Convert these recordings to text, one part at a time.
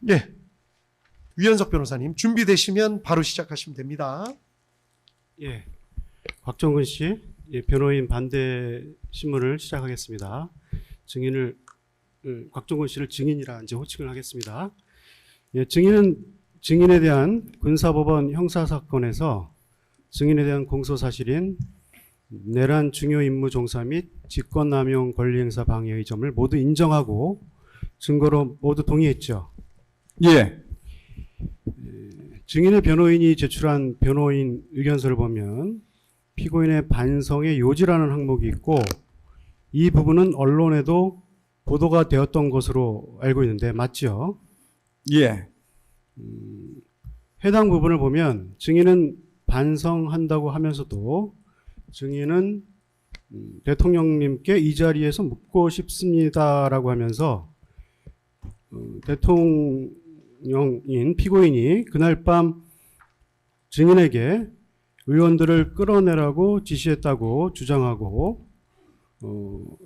예, 위헌석 변호사님 준비되시면 바로 시작하시면 됩니다. 예, 곽정근 씨, 예, 변호인 반대 신문을 시작하겠습니다. 증인을 곽정근 씨를 증인이라 이제 호칭을 하겠습니다. 예, 증인은 증인에 대한 군사법원 형사사건에서 증인에 대한 공소사실인 내란 중요 임무 종사 및 직권남용 권리행사 방해의 점을 모두 인정하고 증거로 모두 동의했죠. 예. 증인의 변호인이 제출한 변호인 의견서를 보면 피고인의 반성의 요지라는 항목이 있고 이 부분은 언론에도 보도가 되었던 것으로 알고 있는데 맞죠? 예. 해당 부분을 보면 증인은 반성한다고 하면서도 증인은 대통령님께 이 자리에서 묻고 싶습니다라고 하면서 대통령인 피고인이 그날 밤 증인에게 의원들을 끌어내라고 지시했다고 주장하고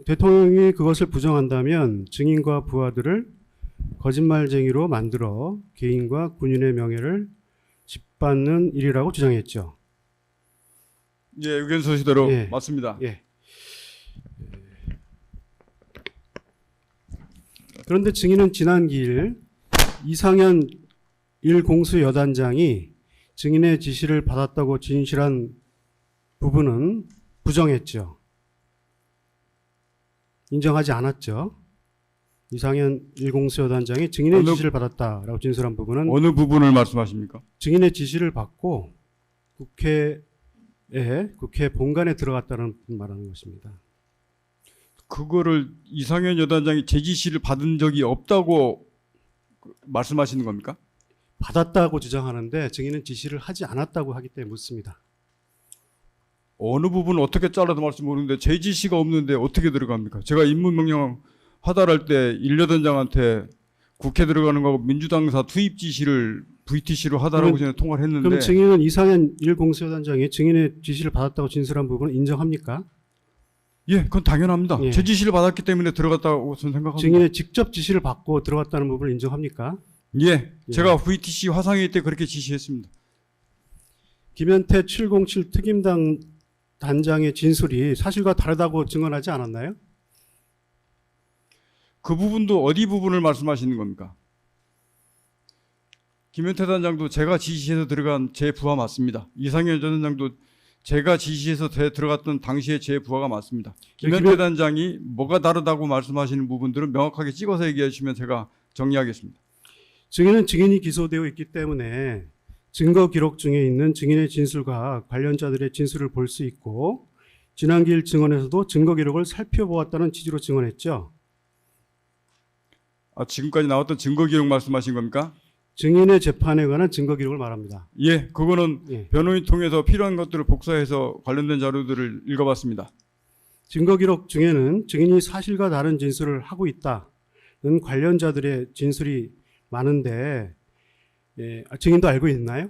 대통령이 그것을 부정한다면 증인과 부하들을 거짓말쟁이로 만들어 개인과 군인의 명예를 짓밟는 일이라고 주장했죠. 예, 의견서시대로 예. 맞습니다. 예. 그런데 증인은 지난 기일 이상현 1공수여단장이 증인의 지시를 받았다고 진실한 부분은 부정했죠. 인정하지 않았죠. 이상현 1공수여단장이 증인의 지시를 받았다라고 진술한 부분은 어느 부분을 말씀하십니까? 증인의 지시를 받고 국회 본관에 들어갔다는 말하는 것입니다. 그거를 이상현 여단장이 제 지시를 받은 적이 없다고 말씀하시는 겁니까? 받았다고 주장하는데 증인은 지시를 하지 않았다고 하기 때문에 묻습니다. 어느 부분을 어떻게 잘라도 말씀 모르는데 제 지시가 없는데 어떻게 들어갑니까? 제가 임무명령 하달할 때 1여단장한테 국회 들어가는 거하고 민주당사 투입 지시를 VTC로 하달하고 전에 통화를 했는데 그럼 증인은 이상현 1공수여단장이 증인의 지시를 받았다고 진술한 부분은 인정합니까? 예, 그건 당연합니다. 예. 제 지시를 받았기 때문에 들어갔다고 저는 생각합니다. 증인의 직접 지시를 받고 들어갔다는 부분을 인정합니까? 예, 제가 VTC 화상회의 때 그렇게 지시했습니다. 김현태 707 특임당 단장의 진술이 사실과 다르다고 증언하지 않았나요? 그 부분도 어디 부분을 말씀하시는 겁니까? 김현태 단장도 제가 지시해서 들어간 제 부하 맞습니다. 이상현 전 단장도 제가 지시해서 들어갔던 당시에 제 부하가 맞습니다. 김현태 단장이 뭐가 다르다고 말씀하시는 부분들은 명확하게 찍어서 얘기해 주시면 제가 정리하겠습니다. 증인은 증인이 기소되어 있기 때문에 증거 기록 중에 있는 증인의 진술과 관련자들의 진술을 볼 수 있고 지난 기일 증언에서도 증거 기록을 살펴보았다는 취지로 증언했죠. 아, 지금까지 나왔던 증거 기록 말씀하신 겁니까? 증인의 재판에 관한 증거 기록을 말합니다. 예, 그거는 예. 변호인 통해서 필요한 것들을 복사해서 관련된 자료들을 읽어봤습니다. 증거 기록 중에는 증인이 사실과 다른 진술을 하고 있다는 관련자들의 진술이 많은데 증인도 알고 있나요?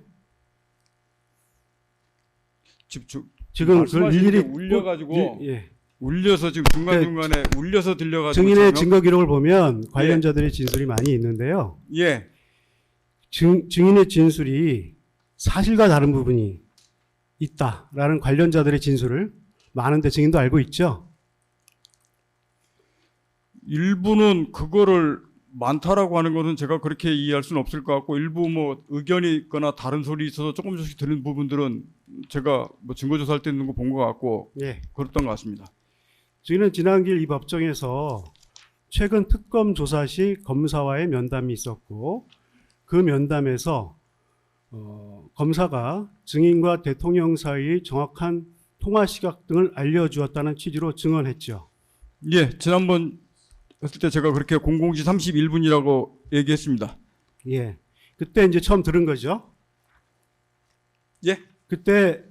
지금 그걸 일일이 울려가지고 예. 울려서 지금 중간중간에 울려서 들려가지고 증인의 증거 기록을 보면 관련자들의 진술이 많이 있는데요. 예, 증인의 진술이 사실과 다른 부분이 있다라는 관련자들의 진술을 많은데 증인도 알고 있죠. 일부는 그거를 많다라고 하는 것은 제가 그렇게 이해할 수는 없을 것 같고 일부 뭐 의견이 있거나 다른 소리 있어서 조금씩 들은 부분들은 제가 뭐 증거조사할 때 있는 거 본 것 같고 예. 그랬던 것 같습니다. 증인은 지난 기일 이 법정에서 최근 특검 조사 시 검사와의 면담이 있었고 그 면담에서 검사가 증인과 대통령 사이의 정확한 통화 시각 등을 알려주었다는 취지로 증언했죠. 예, 지난번 했을 때 제가 그렇게 00시 31분이라고 얘기했습니다. 예. 그때 이제 처음 들은 거죠. 예, 그때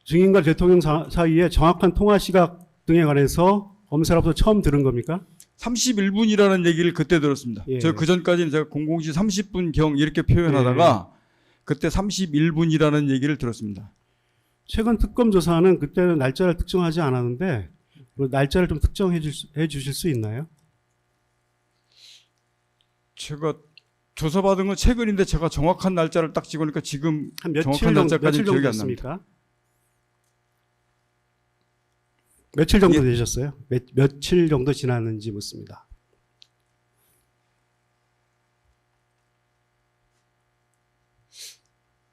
증인과 대통령 사이의 정확한 통화 시각 등에 관해서 검사로부터 처음 들은 겁니까? 31분이라는 얘기를 그때 들었습니다. 예. 저 그전까지는 제가 00시 30분경 이렇게 표현하다가 그때 31분이라는 얘기를 들었습니다. 최근 특검 조사는 그때는 날짜를 특정하지 않았는데 그 날짜를 좀 특정해 주실 수 있나요? 제가 조사받은 건 최근인데 제가 정확한 날짜를 딱 찍으니까 지금 한 며칠 정확한 날짜까지 며칠 정도 기억이 안 납니다. 됐습니까? 며칠 정도 예. 되셨어요? 며칠 정도 지났는지 묻습니다.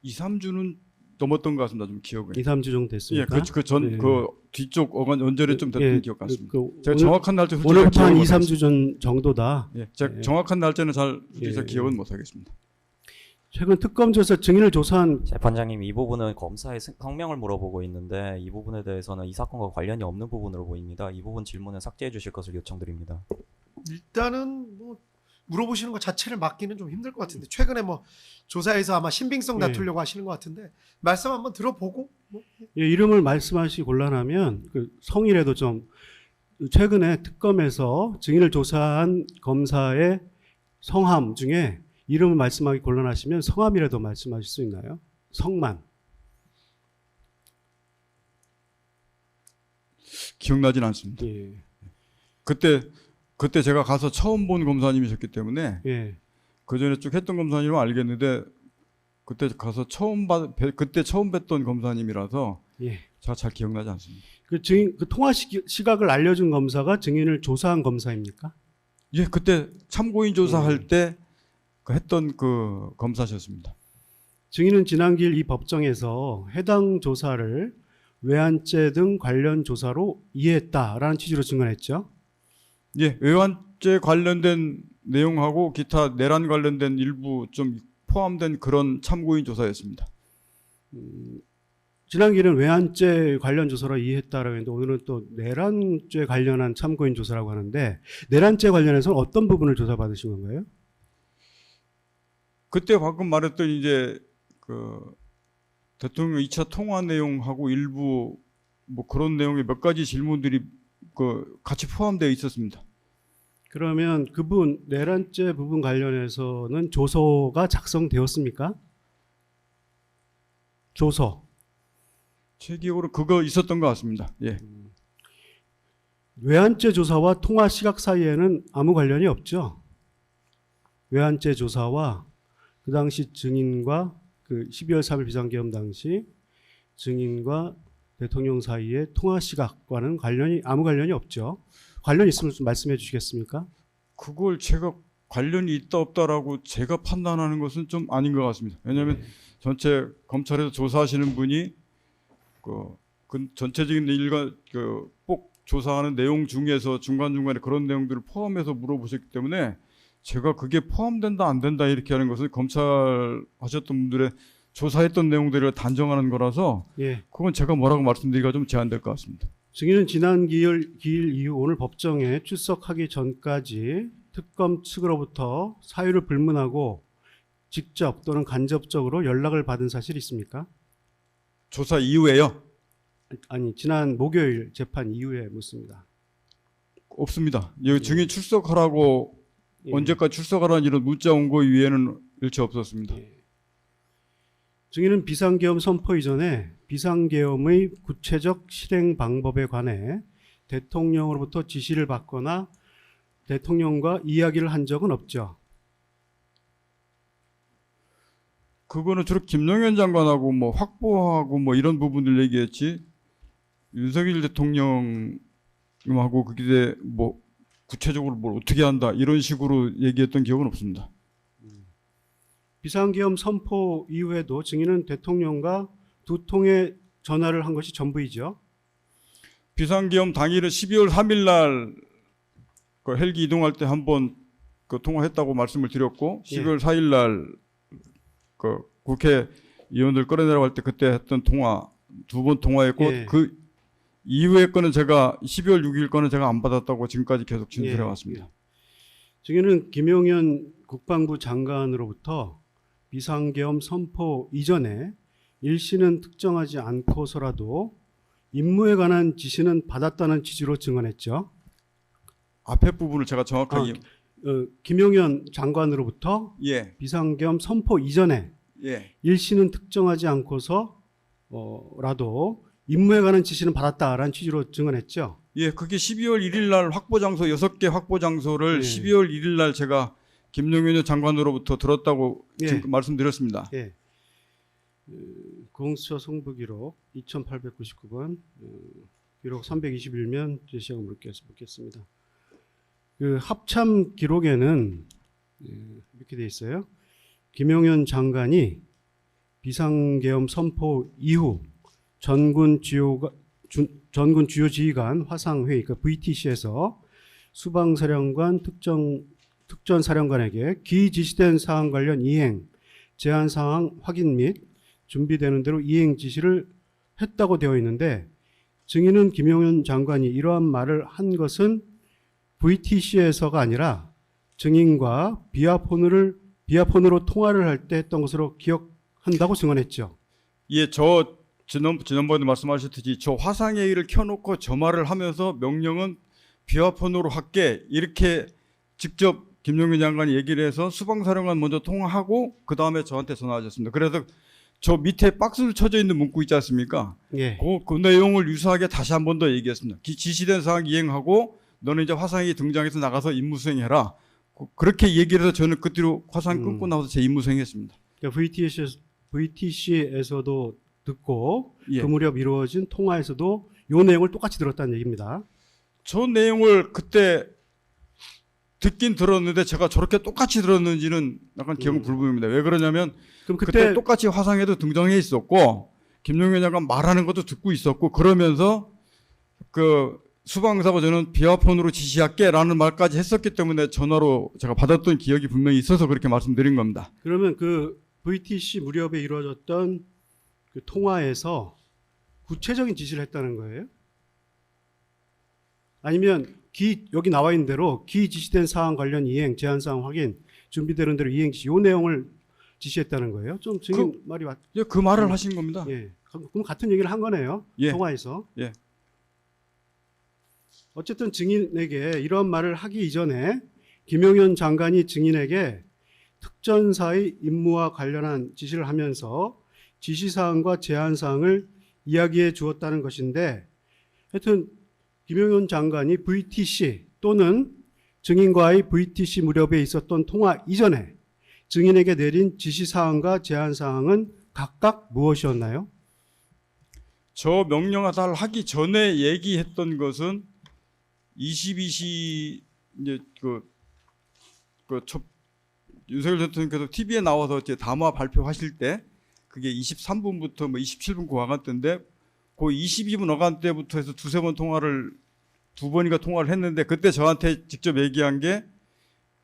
2, 3주는 넘었던 것 같습니다. 좀 기억에. 2, 3주 정도 예, 됐습니까? 전 예. 그 뒤쪽 언저리 좀 됐던 예, 기억 같습니다. 오늘, 제가 정확한 날짜 솔직히 오늘부터 한 기억을 2, 못 3주 전 정도다. 예, 제가 예. 정확한 날짜는 잘 솔직히 예. 기억은 못 하겠습니다. 최근 특검 조사 증인을 조사한 재판장님, 이 부분은 검사의 성명을 물어보고 있는데 이 부분에 대해서는 이 사건과 관련이 없는 부분으로 보입니다. 이 부분 질문은 삭제해 주실 것을 요청드립니다. 일단은 뭐 물어보시는 것 자체를 막기는 좀 힘들 것 같은데 최근에 뭐 조사에서 아마 신빙성 네. 다투려고 하시는 것 같은데 말씀 한번 들어보고 뭐 예, 이름을 말씀하시기 곤란하면 그 성이라도 좀 최근에 특검에서 증인을 조사한 검사의 성함 중에 이름을 말씀하기 곤란하시면 성함이라도 말씀하실 수 있나요? 성만. 기억나진 않습니다. 예. 그때 제가 가서 처음 본 검사님이셨기 때문에 예. 그 전에 쭉 했던 검사님은 알겠는데 그때 가서 그때 처음 뵀던 검사님이라서 예. 제가 잘 기억나지 않습니다. 그 증인 그 통화 시각을 알려준 검사가 증인을 조사한 검사입니까? 예, 그때 참고인 조사할 때 했던 그 검사셨습니다. 증인은 지난 기일 이 법정에서 해당 조사를 외환죄 등 관련 조사로 이해했다라는 취지로 증언했죠. 예, 외환죄 관련된 내용하고 기타 내란 관련된 일부 좀 포함된 그런 참고인 조사였습니다. 지난 기일은 외환죄 관련 조사로 이해했다라고 했는데 오늘은 또 내란죄 관련한 참고인 조사라고 하는데 내란죄 관련해서는 어떤 부분을 조사받으신 건가요? 그때 방금 말했던 이제 그 대통령 2차 통화 내용하고 일부 뭐 그런 내용의 몇 가지 질문들이 그 같이 포함되어 있었습니다. 그러면 그분 내란죄 부분 관련해서는 조서가 작성되었습니까? 조서. 제 기억으로 그거 있었던 것 같습니다. 예. 외환죄 조사와 통화 시각 사이에는 아무 관련이 없죠. 외환죄 조사와 그 당시 증인과 그 12월 3일 비상계엄 당시 증인과 대통령 사이의 통화 시각과는 아무 관련이 없죠. 관련 있으면 좀 말씀해 주시겠습니까? 그걸 제가 관련이 있다 없다라고 제가 판단하는 것은 좀 아닌 것 같습니다. 왜냐하면 전체 검찰에서 조사하시는 분이 그 전체적인 꼭 조사하는 내용 중에서 중간중간에 그런 내용들을 포함해서 물어보셨기 때문에 제가 그게 포함된다 안 된다 이렇게 하는 것은 검찰 하셨던 분들의 조사했던 내용들을 단정하는 거라서 예. 그건 제가 뭐라고 말씀드리기가 좀 제한될 것 같습니다. 증인은 지난 기일 이후 오늘 법정에 출석하기 전까지 특검 측으로부터 사유를 불문하고 직접 또는 간접적으로 연락을 받은 사실이 있습니까? 조사 이후에요? 아니, 지난 목요일 재판 이후에 묻습니다. 없습니다. 여기 증인 출석하라고 예. 언제까지 출석하라는 이런 문자 온 거 이외에는 일체 없었습니다. 예. 증인은 비상계엄 선포 이전에 비상계엄의 구체적 실행 방법에 관해 대통령으로부터 지시를 받거나 대통령과 이야기를 한 적은 없죠. 그거는 주로 김용현 장관하고 뭐 확보하고 뭐 이런 부분들 얘기했지 윤석열 대통령하고 그게 뭐 구체적으로 뭘 어떻게 한다 이런 식으로 얘기했던 기억은 없습니다. 비상계엄 선포 이후에도 증인은 대통령과 2통의 전화를 한 것이 전부이죠. 비상계엄 당일은 12월 3일 날 그 헬기 이동할 때 한번 그 통화했다고 말씀을 드렸고 12월 4일 날 그 국회 의원들 끌어내라고 할 때 그때 했던 통화 2번 통화했고 예. 그 이후에 거는 제가 12월 6일 거는 제가 안 받았다고 지금까지 계속 진술해 예. 왔습니다. 증인은 김용현 국방부 장관으로부터 비상계엄 선포 이전에 일시는 특정하지 않고서라도 임무에 관한 지시는 받았다는 취지로 증언했죠. 앞에 부분을 제가 정확하게 김용현 장관으로부터 예. 비상계엄 선포 이전에 예. 일시는 특정하지 않고서 라도 임무에 관한 지시는 받았다라는 취지로 증언했죠. 예, 그게 12월 1일 날 확보 장소 6개 확보 장소를 예. 12월 1일 날 제가 김용현 장관으로부터 들었다고 예. 지금 말씀드렸습니다. 예. 공수처 송부기록 2899번 기록 321면 제시하고 묻겠습니다. 그 합참 기록에는 이렇게 돼 있어요. 김용현 장관이 비상계엄 선포 이후 전군 주요 지휘관 화상회의, 그러니까 VTC에서 수방사령관 특전사령관에게 기 지시된 사항 관련 이행, 제한 사항 확인 및 준비되는 대로 이행 지시를 했다고 되어 있는데, 증인은 김용현 장관이 이러한 말을 한 것은 VTC에서가 아니라 증인과 비아폰으로 통화를 할 때 했던 것으로 기억한다고 증언했죠. 예, 지난번에 말씀하셨듯이 저 화상회의를 켜놓고 저 말을 하면서 명령은 비화폰으로 할게 이렇게 직접 김용현 장관이 얘기를 해서 수방사령관 먼저 통화하고 그 다음에 저한테 전화하셨습니다. 그래서 저 밑에 박스로 쳐져 있는 문구 있지 않습니까? 예. 그 내용을 유사하게 다시 한 번 더 얘기했습니다. 지시된 사항 이행하고 너는 이제 화상회의 등장해서 나가서 임무 수행해라. 그렇게 얘기를 해서 저는 그대로 화상 끊고 나와서 제 임무 수행했습니다. 그러니까 VTC에서도 듣고 예. 그 무렵 이루어진 통화에서도 이 내용을 똑같이 들었다는 얘기입니다. 저 내용을 그때 듣긴 들었는데 제가 저렇게 똑같이 들었는지는 약간 기억은 불분입니다. 왜 그러냐면 그럼 그때 똑같이 화상에도 등장해 있었고 김용현 장관 말하는 것도 듣고 있었고 그러면서 그 수방사가 저는 비화폰으로 지시할게라는 말까지 했었기 때문에 전화로 제가 받았던 기억이 분명히 있어서 그렇게 말씀드린 겁니다. 그러면 그 VTC 무렵에 이루어졌던 그 통화에서 구체적인 지시를 했다는 거예요? 아니면 여기 나와 있는 대로 기 지시된 사항 관련 이행, 제한 사항 확인, 준비되는 대로 이행 지시, 이 내용을 지시했다는 거예요? 좀 증인 말이 맞. 예, 그 말을 하신 겁니다. 예. 그럼 같은 얘기를 한 거네요. 예. 통화에서. 예. 어쨌든 증인에게 이런 말을 하기 이전에 김용현 장관이 증인에게 특전사의 임무와 관련한 지시를 하면서 지시사항과 제한사항을 이야기해 주었다는 것인데, 하여튼 김용현 장관이 VTC 또는 증인과의 VTC 무렵에 있었던 통화 이전에 증인에게 내린 지시사항과 제한사항은 각각 무엇이었나요? 저 명령하달 하기 전에 얘기했던 것은 22시 이제 윤석열 전 대통령께서 TV에 나와서 이제 담화 발표하실 때 그게 23분부터 뭐 27분 그 와간대인데 그 22분 어간때부터 해서 두세 번 통화를 두 번인가 통화를 했는데 그때 저한테 직접 얘기한 게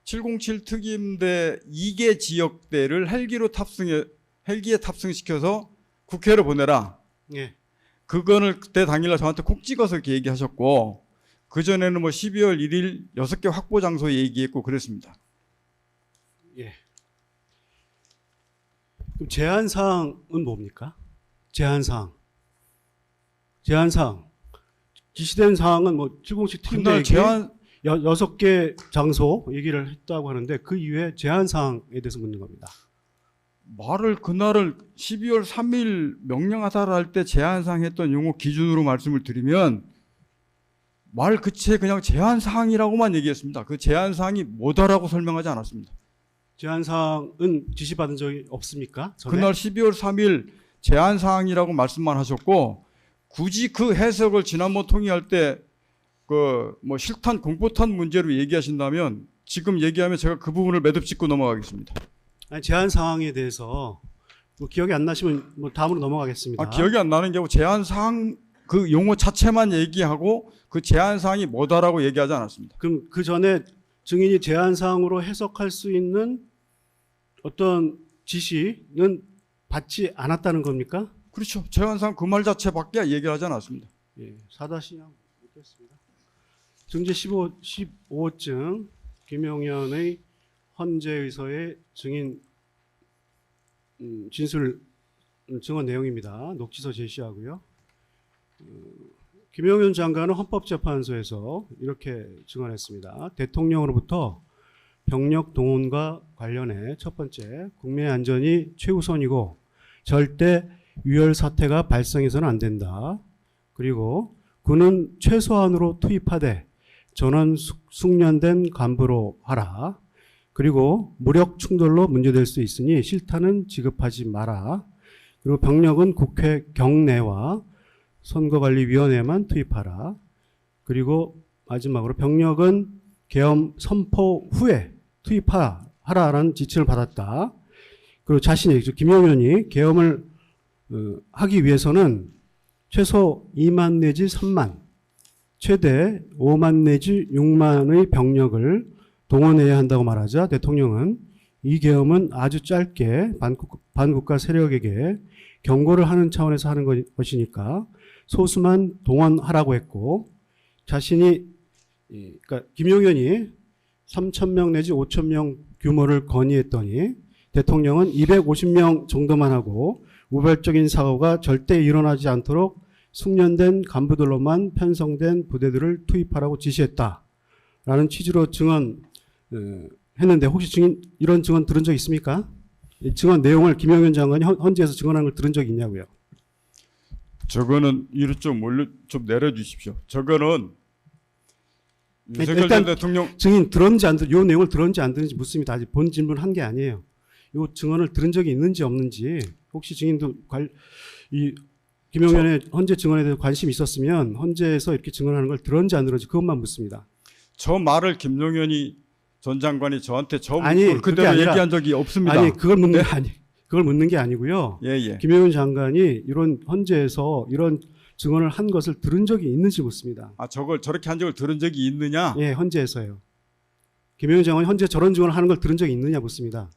707 특임대 2개 지역대를 헬기에 탑승시켜서 국회로 보내라. 예. 그거는 그때 당일날 저한테 콕 찍어서 이렇게 얘기하셨고 그전에는 뭐 12월 1일 6개 확보 장소 얘기했고 그랬습니다. 예. 그럼 제한사항은 뭡니까? 제한사항. 지시된 사항은 뭐 707 그날 특임대에게 제한 6개 장소 얘기를 했다고 하는데 그 이외에 제한사항에 대해서 묻는 겁니다. 말을 그날을 12월 3일 명령하달할 때 제한사항 했던 용어 기준으로 말씀을 드리면 말 그치에 그냥 제한사항이라고만 얘기했습니다. 그 제한사항이 뭐다라고 설명하지 않았습니다. 제한사항은 지시받은 적이 없습니까? 전에? 그날 12월 3일 제한사항이라고 말씀만 하셨고 굳이 그 해석을 지난번 통의할 때 그 뭐 실탄 공포탄 문제로 얘기하신다면 지금 얘기하면 제가 그 부분을 매듭 짓고 넘어가겠습니다. 아니, 제한사항에 대해서 뭐 기억이 안 나시면 뭐 다음으로 넘어가겠습니다. 기억이 안 나는 게 아니고 제한사항 그 용어 자체만 얘기하고 그 제한사항이 뭐다라고 얘기하지 않았습니다. 그럼 그 전에 증인이 제한사항으로 해석할 수 있는 어떤 지시는 받지 않았다는 겁니까? 그렇죠. 제한사항 그 말 자체밖에 얘기를 하지 않았습니다. 예, 4-양 묻겠습니다. 증제 15호증 김용현의 헌재의서의 증인 진술 증언 내용입니다. 녹취서 제시하고요. 김용현 장관은 헌법재판소에서 이렇게 증언했습니다. 대통령으로부터 병력 동원과 관련해 첫 번째, 국민의 안전이 최우선이고 절대 유혈 사태가 발생해서는 안 된다. 그리고 군은 최소한으로 투입하되 전원 숙련된 간부로 하라. 그리고 무력 충돌로 문제될 수 있으니 실탄은 지급하지 마라. 그리고 병력은 국회 경내와 선거관리위원회만 투입하라. 그리고 마지막으로 병력은 계엄 선포 후에 투입하라라는 지침을 받았다. 그리고 자신이 김용현이 계엄을 하기 위해서는 최소 2만 내지 3만, 최대 5만 내지 6만의 병력을 동원해야 한다고 말하자 대통령은 이 계엄은 아주 짧게 반국가 세력에게 경고를 하는 차원에서 하는 것이니까 소수만 동원하라고 했고, 자신이 그러니까 김용현이 3,000명 내지 5,000명 규모를 건의했더니 대통령은 250명 정도만 하고 우발적인 사고가 절대 일어나지 않도록 숙련된 간부들로만 편성된 부대들을 투입하라고 지시했다라는 취지로 증언했는데 혹시 이런 증언 들은 적 있습니까? 이 증언 내용을 김용현 장관이 헌재에서 증언한 걸 들은 적이 있냐고요? 저거는 이를 좀 내려주십시오. 저거는 윤석열 일단 전 대통령 증인 들었는지 안 요 내용을 들었는지 안 들었는지 묻습니다. 아직 본 질문 한 게 아니에요. 요 증언을 들은 적이 있는지 없는지 혹시 증인도 이 김용현의 헌재 증언에 대해서 관심이 있었으면 헌재에서 이렇게 증언하는 걸 들었는지 안 들었는지 그것만 묻습니다. 저 말을 김용현이 전 장관이 저한테 아니, 그대로 그게 아니라- 얘기한 적이 없습니다. 아니 그걸 묻는 게 아니고요. 예. 김용현 장관이 이런 헌재에서 이런 증언을 한 것을 들은 적이 있는지 묻습니다. 아, 저걸 저렇게 한 적을 들은 적이 있느냐? 예, 헌재에서요. 김용현 장관이 헌재 저런 증언을 하는 걸 들은 적이 있느냐 묻습니다.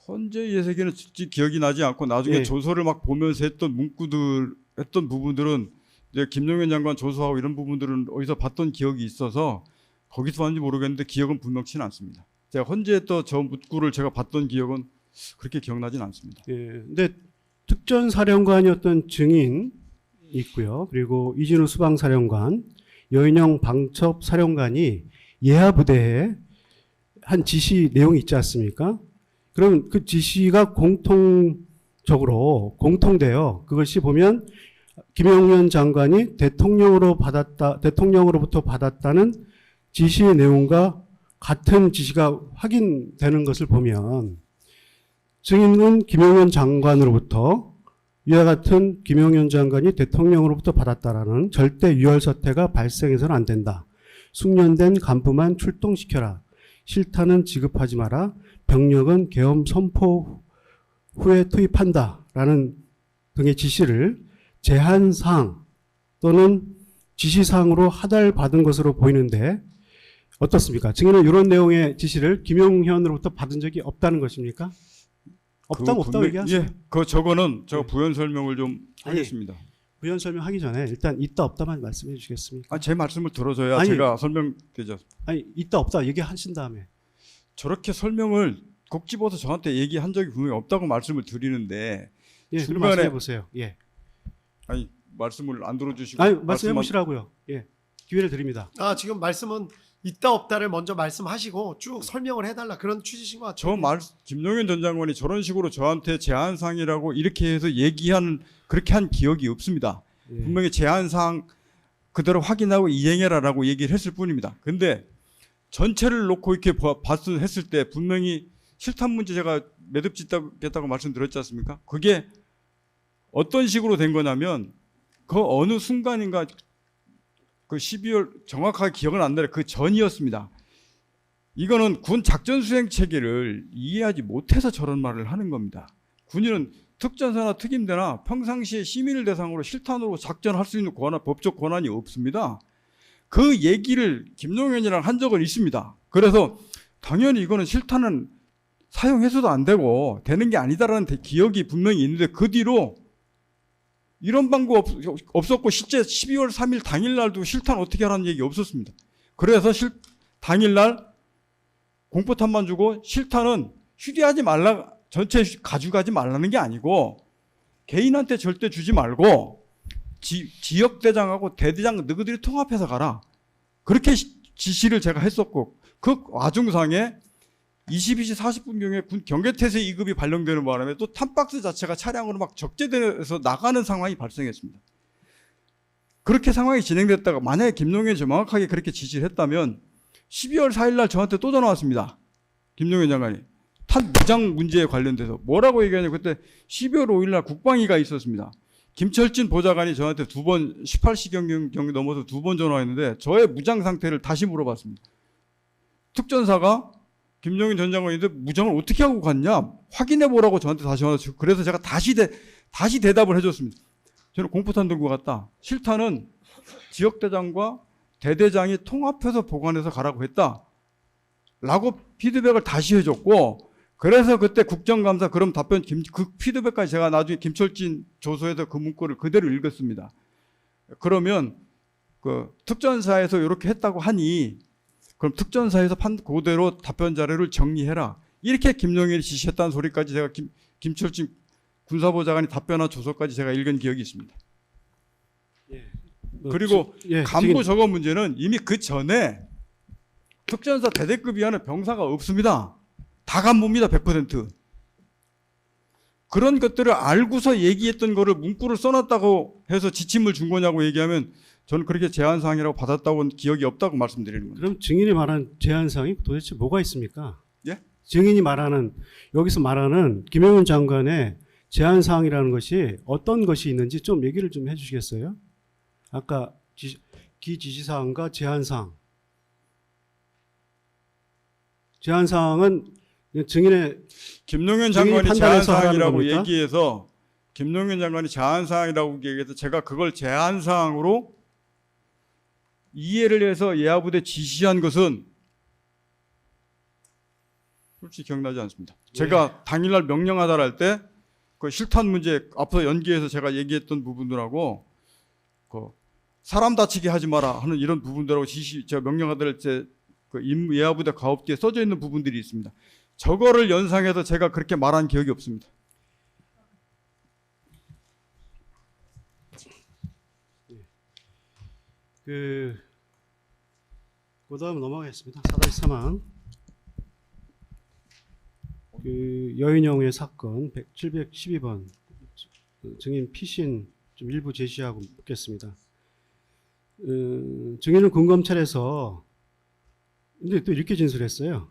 헌재 예세기는 기억이 나지 않고 나중에 예. 조서를 막 보면서 했던 부분들은 이제 김용현 장관 조서하고 이런 부분들은 어디서 봤던 기억이 있어서 거기서 봤는지 모르겠는데 기억은 분명치는 않습니다. 제가 헌재에 또 저 문구를 제가 봤던 기억은 그렇게 기억나진 않습니다. 예, 근데 특전사령관이었던 증인 있고요. 그리고 이진우 수방사령관, 여인영 방첩사령관이 예하부대에 한 지시 내용이 있지 않습니까? 그럼 그 지시가 공통돼요. 그것이 보면 김용현 장관이 대통령으로부터 받았다는 지시의 내용과 같은 지시가 확인되는 것을 보면 증인은 김용현 장관으로부터 이와 같은 김용현 장관이 대통령으로부터 받았다라는 절대 유혈 사태가 발생해서는 안 된다. 숙련된 간부만 출동시켜라. 실탄은 지급하지 마라. 병력은 계엄 선포 후에 투입한다라는 등의 지시를 제한사항 또는 지시사항으로 하달받은 것으로 보이는데 어떻습니까? 증인은 이런 내용의 지시를 김용현으로부터 받은 적이 없다는 것입니까? 없다고 얘기하세요. 예, 저거는 제가 부연 설명을 좀 하겠습니다. 부연 설명하기 전에 일단 있다 없다만 말씀해 주시겠습니까? 아, 제 말씀을 들어줘야 아니, 제가 설명되죠. 아니 있다 없다 얘기하신 다음에 저렇게 설명을 꼭 집어서 저한테 얘기한 적이 분명히 없다고 말씀을 드리는데 예, 그럼 중간에- 말씀해 보세요. 예, 아니 말씀을 안 들어주시고 아니 말씀해 보시라고요. 예, 기회를 드립니다. 지금 말씀은 있다 없다를 먼저 말씀하시고 쭉 설명을 해달라 그런 취지신 것 같아요. 김용현 전 장관이 저런 식으로 저한테 제한사항이라고 이렇게 해서 그렇게 한 기억이 없습니다. 예. 분명히 제한사항 그대로 확인하고 이행해라라고 얘기를 했을 뿐입니다. 근데 전체를 놓고 이렇게 했을 때 분명히 실탄 문제 제가 매듭짓겠다고 말씀드렸지 않습니까? 그게 어떤 식으로 된 거냐면 그 어느 순간인가 그 12월 정확하게 기억은 안 나요. 그 전이었습니다. 이거는 군 작전 수행 체계를 이해하지 못해서 저런 말을 하는 겁니다. 군인은 특전사나 특임대나 평상시에 시민을 대상으로 실탄으로 작전할 수 있는 법적 권한이 없습니다. 그 얘기를 김용현이랑 한 적은 있습니다. 그래서 당연히 이거는 실탄은 사용해서도 안 되고 되는 게 아니다라는 기억이 분명히 있는데 그 뒤로 이런 방법 없었고 실제 12월 3일 당일날도 실탄 어떻게 하라는 얘기 없었습니다. 그래서 당일날 공포탄만 주고 실탄은 휴대하지 말라, 전체 가져가지 말라는 게 아니고 개인한테 절대 주지 말고 지역대장하고 대대장 너희들이 통합해서 가라. 그렇게 지시를 제가 했었고 그 와중상에 22시 40분경에 군 경계태세 2급이 발령되는 바람에 또 탄박스 자체가 차량으로 막 적재돼서 나가는 상황이 발생했습니다. 그렇게 상황이 진행됐다가 만약에 김용현이 정확하게 그렇게 지시를 했다면 12월 4일 날 저한테 또 전화 왔습니다. 김용현 장관이 탄 무장 문제에 관련돼서 뭐라고 얘기하냐면 그때 12월 5일 날 국방위가 있었습니다. 김철진 보좌관이 저한테 2번 18시경 경기 넘어서 2번 전화했는데 저의 무장 상태를 다시 물어봤습니다. 특전사가 김용현 전 장관인데 무장을 어떻게 하고 갔냐 확인해 보라고 저한테 다시 전화 주고 그래서 제가 다시 대답을 해줬습니다. 저는 공포탄 들고 갔다. 실탄은 지역대장과 대대장이 통합해서 보관해서 가라고 했다. 라고 피드백을 다시 해줬고 그래서 그때 국정감사 그럼 답변 그 피드백까지 제가 나중에 김철진 조서에서 그 문구를 그대로 읽었습니다. 그러면 그 특전사에서 이렇게 했다고 하니 그럼 특전사에서 그대로 답변 자료를 정리해라. 이렇게 김용현이 지시했다는 소리까지 제가 김철진 군사보좌관이 답변한 조서까지 제가 읽은 기억이 있습니다. 그리고 간부 저거 문제는 이미 그 전에 특전사 대대급 이하는 병사가 없습니다. 다 간부입니다. 100%. 그런 것들을 알고서 얘기했던 거를 문구를 써놨다고 해서 지침을 준 거냐고 얘기하면 저는 그렇게 제한사항이라고 받았다고는 기억이 없다고 말씀드리는 겁니다. 그럼 증인이 말한 제한사항이 도대체 뭐가 있습니까? 예? 증인이 말하는 여기서 말하는 김용현 장관의 제한사항이라는 것이 어떤 것이 있는지 좀 얘기를 좀 해주시겠어요? 아까 기지시사항과 제한사항. 제한사항은 증인의 김용현 장관이 판단해서 하라는 제한사항이라고 겁니까? 얘기해서 김용현 장관이 제한사항이라고 얘기해서 제가 그걸 제한사항으로 이해를 해서 예하부대 지시한 것은 솔직히 기억나지 않습니다. 제가 당일날 명령하달 할 때 그 실탄 문제 앞서 연기해서 제가 얘기했던 부분들하고 그 사람 다치게 하지 마라 하는 이런 부분들하고 제가 명령하달 때 그 예하부대 가업지에 써져 있는 부분들이 있습니다. 저거를 연상해서 제가 그렇게 말한 기억이 없습니다. 그다음 넘어가겠습니다. 사다리 사망. 여인영의 사건 712번 증인 피신 좀 일부 제시하고 묻겠습니다. 증인은 군검찰에서 근데 또 이렇게 진술했어요.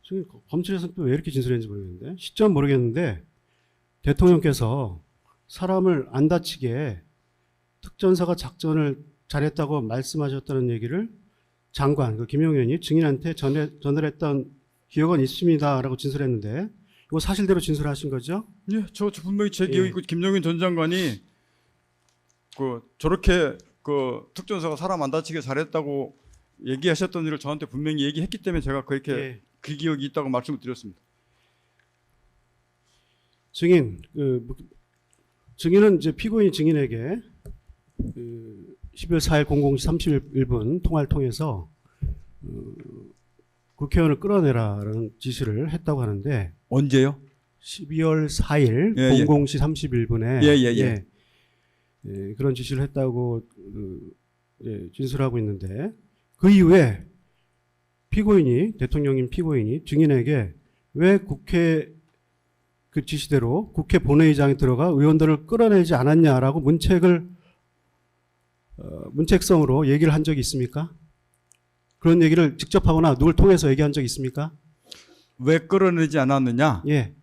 증인 검찰에서 또 왜 이렇게 진술했는지 모르겠는데 시점 모르겠는데 대통령께서 사람을 안 다치게 특전사가 작전을 잘했다고 말씀하셨다는 얘기를 장관 그 김용현이 증인한테 전을 했던 기억은 있습니다라고 진술했는데 이거 사실대로 진술하신 거죠? 예, 저 분명히 제 기억이 있고 김용현 전 장관이 저렇게 특전사가 사람 안 다치게 잘했다고 얘기하셨던 일을 저한테 분명히 얘기했기 때문에 제가 그렇게 그 기억이 있다고 말씀을 드렸습니다. 증인 증인은 이제 피고인 증인에게 12월 4일 00시 31분 통화를 통해서 국회의원을 끌어내라라는 지시를 했다고 하는데 언제요? 12월 4일 00시 31분에 그런 지시를 했다고 진술하고 있는데 그 이후에 대통령인 피고인이 증인에게 왜 국회 그 지시대로 국회 본회의장에 들어가 의원들을 끌어내지 않았냐라고 문책성으로 얘기를 한 적이 있습니까? 그런 얘기를 직접 하거나 누굴 통해서 얘기한 적이 있습니까? 왜 끌어내지 않았느냐? 예.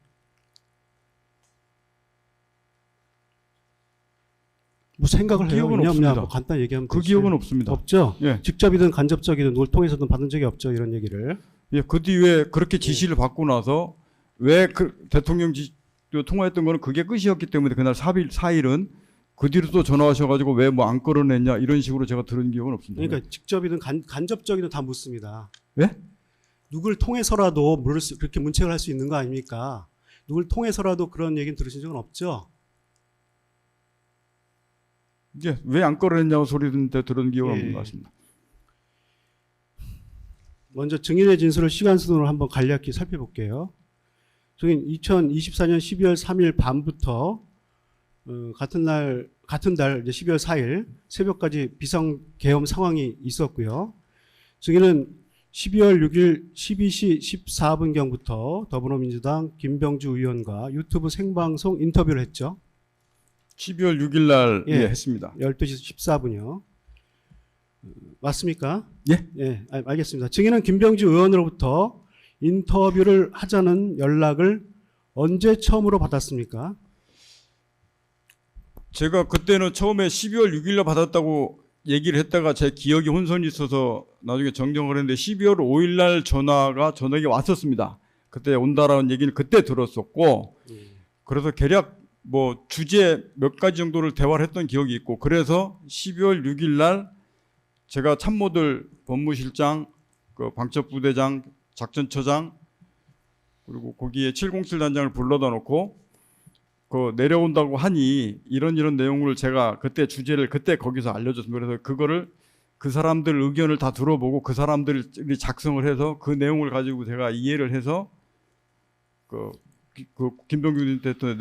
뭐 생각을 해요? 기억은 있냐 없냐 없습니다. 뭐 간단히 얘기하면 그 되지. 기억은 없습니다. 없죠? 예. 직접이든 간접적이든 누굴 통해서든 받은 적이 없죠. 이런 얘기를. 예, 그 뒤에 그렇게 지시를 받고 나서 왜 대통령 통화했던 거는 그게 끝이었기 때문에 그날 4일은 그 뒤로 또 전화하셔가지고 왜 뭐 안 끌어냈냐 이런 식으로 제가 들은 기억은 없습니다. 그러니까 직접이든 간접적이든 다 묻습니다. 예? 누굴 통해서라도 그렇게 문책을 할 수 있는 거 아닙니까? 누굴 통해서라도 그런 얘기는 들으신 적은 없죠? 예, 왜 안 끌어냈냐고 소리 듣는데 들은 기억은 없는 것 같습니다. 먼저 증인의 진술을 시간 순으로 한번 간략히 살펴볼게요. 증인 2024년 12월 3일 밤부터 같은 달 이제 12월 4일 새벽까지 비상계엄 상황이 있었고요. 증인은 12월 6일 12시 14분경부터 더불어민주당 김병주 의원과 유튜브 생방송 인터뷰를 했죠. 12월 6일 날 했습니다. 12시 14분이요. 맞습니까? 예. 예, 알겠습니다. 증인은 김병지 의원으로부터 인터뷰를 하자는 연락을 언제 처음으로 받았습니까? 제가 그때는 처음에 12월 6일날 받았다고 얘기를 했다가 제 기억이 혼선이 있어서 나중에 정정을 했는데 12월 5일날 전화가 저녁에 왔었습니다. 그때 온다라는 얘기는 그때 들었었고 그래서 대략 뭐 주제 몇 가지 정도를 대화를 했던 기억이 있고 그래서 12월 6일날 제가 참모들 법무실장, 그 방첩부대장, 작전처장 그리고 거기에 707 단장을 불러다 놓고 그 내려온다고 하니 이런 내용을 제가 그때 주제를 그때 거기서 알려줬습니다. 그래서 그거를 그 사람들 의견을 다 들어보고 그 사람들이 작성을 해서 그 내용을 가지고 제가 이해를 해서 그 김병규 대통령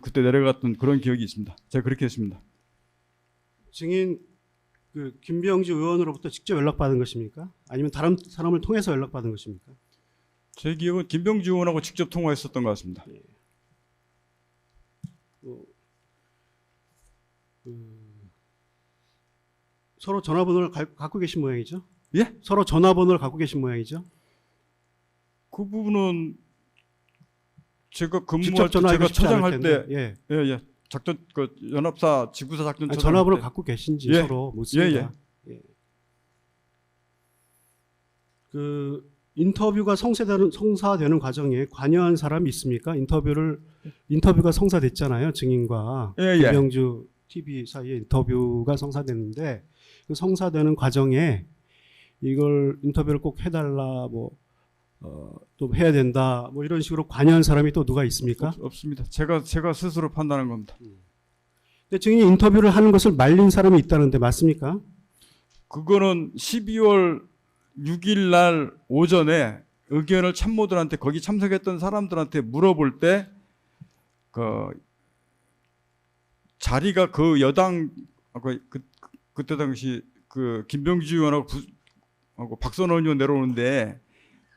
그때 내려갔던 그런 기억이 있습니다. 제가 그렇게 했습니다. 증인 그 김병지 의원으로부터 직접 연락받은 것입니까? 아니면 다른 사람을 통해서 연락받은 것입니까? 제 기억은 김병지 의원하고 직접 통화했었던 것 같습니다. 서로 전화번호를 갖고 계신 모양이죠? 예? 서로 전화번호를 갖고 계신 모양이죠? 그 부분은 제가 직접 근무할 때 전화하기가 제가 쉽지 않을 차장할 때 텐데. 예. 작전 그 연합사 지구사 작전 아니, 처장 전화번호를 때. 갖고 계신지 예. 서로 묻습니다. 예. 그 인터뷰가 성사되는 과정에 관여한 사람이 있습니까? 인터뷰가 성사됐잖아요. 증인과 예. 김병주 TV 사이에 인터뷰가 성사됐는데 그 성사되는 과정에 이걸 인터뷰를 꼭 해달라 또 해야 된다 이런 식으로 관여한 사람이 또 누가 있습니까? 없습니다. 제가 스스로 판단한 겁니다. 근데 증인이 인터뷰를 하는 것을 말린 사람이 있다는데 맞습니까? 그거는 12월 6일 날 오전에 의견을 참모들한테 거기 참석했던 사람들한테 물어볼 때 그 자리가 그 여당 그때 당시 그 김병지 의원하고 박선원 의원 내려오는데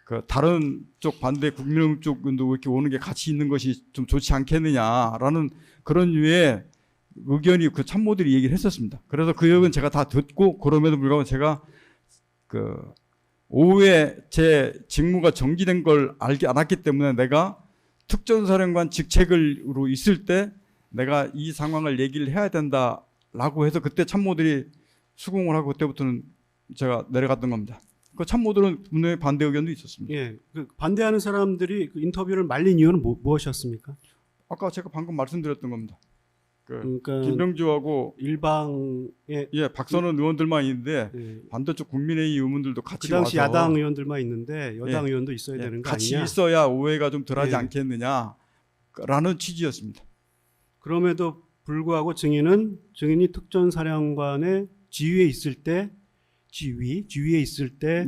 그 다른 쪽 반대 국민의힘 쪽도 이렇게 오는 게 같이 있는 것이 좀 좋지 않겠느냐라는 그런 류의 의견이 그 참모들이 얘기를 했었습니다. 그래서 그 의견 제가 다 듣고 그럼에도 불구하고 제가 그 오후에 제 직무가 정지된 걸 알았기 때문에 내가 특전사령관 직책으로 있을 때 내가 이 상황을 얘기를 해야 된다라고 해서 그때 참모들이 수긍을 하고 그때부터는 제가 내려갔던 겁니다. 그 참모들은 분명히 반대 의견도 있었습니다. 예, 그 반대하는 사람들이 그 인터뷰를 말린 이유는 무엇이었습니까? 아까 제가 방금 말씀드렸던 겁니다. 그러니까 김병주하고 일방의 박선원 의원들만 있는데 예, 반대쪽 국민의힘 의원들도 그 같이 당시 와서 야당 의원들만 있는데 여당 예, 의원도 있어야 되는 거 같이 아니냐? 있어야 오해가 좀 덜하지 예. 않겠느냐라는 취지였습니다. 그럼에도 불구하고 증인이 특전사령관의 지휘에 있을 때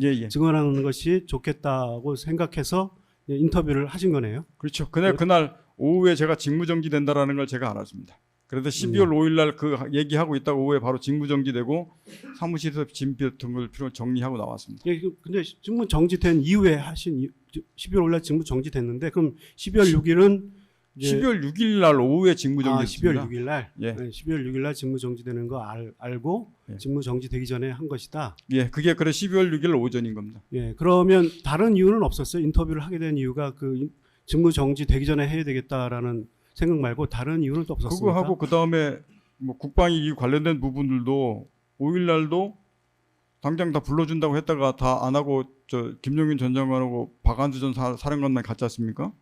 예. 증언하는 것이 좋겠다고 생각해서 인터뷰를 하신 거네요. 그렇죠. 그날 오후에 제가 직무정지 된다라는 걸 제가 알았습니다. 그래서 12월 5일 날 그 얘기하고 있다가 오후에 바로 직무정지되고 사무실에서 짐 같은 걸 필요로 정리하고 나왔습니다. 예, 근데 직무 정지된 이후에 12월 5일 날 직무 정지됐는데 그럼 12월 6일은 12월 6일 날 오후에 직무정지했습니다. 12월 6일 날 예. 12월 6일 날 직무 정지되는 거 알고 예. 직무 정지되기 전에 한 것이다. 예, 그게 12월 6일 오전인 겁니다. 예, 그러면 다른 이유는 없었어요? 인터뷰를 하게 된 이유가 그 직무 정지되기 전에 해야 되겠다라는 생각 말고 다른 이유는 또 없었습니까? 그거 하고 그 다음에 뭐 국방위 관련된 부분들도 5일 날도 당장 다 불러준다고 했다가 다 안 하고 저 김용인 전 장관하고 박안수 전 사령관만 갔지 않습니까?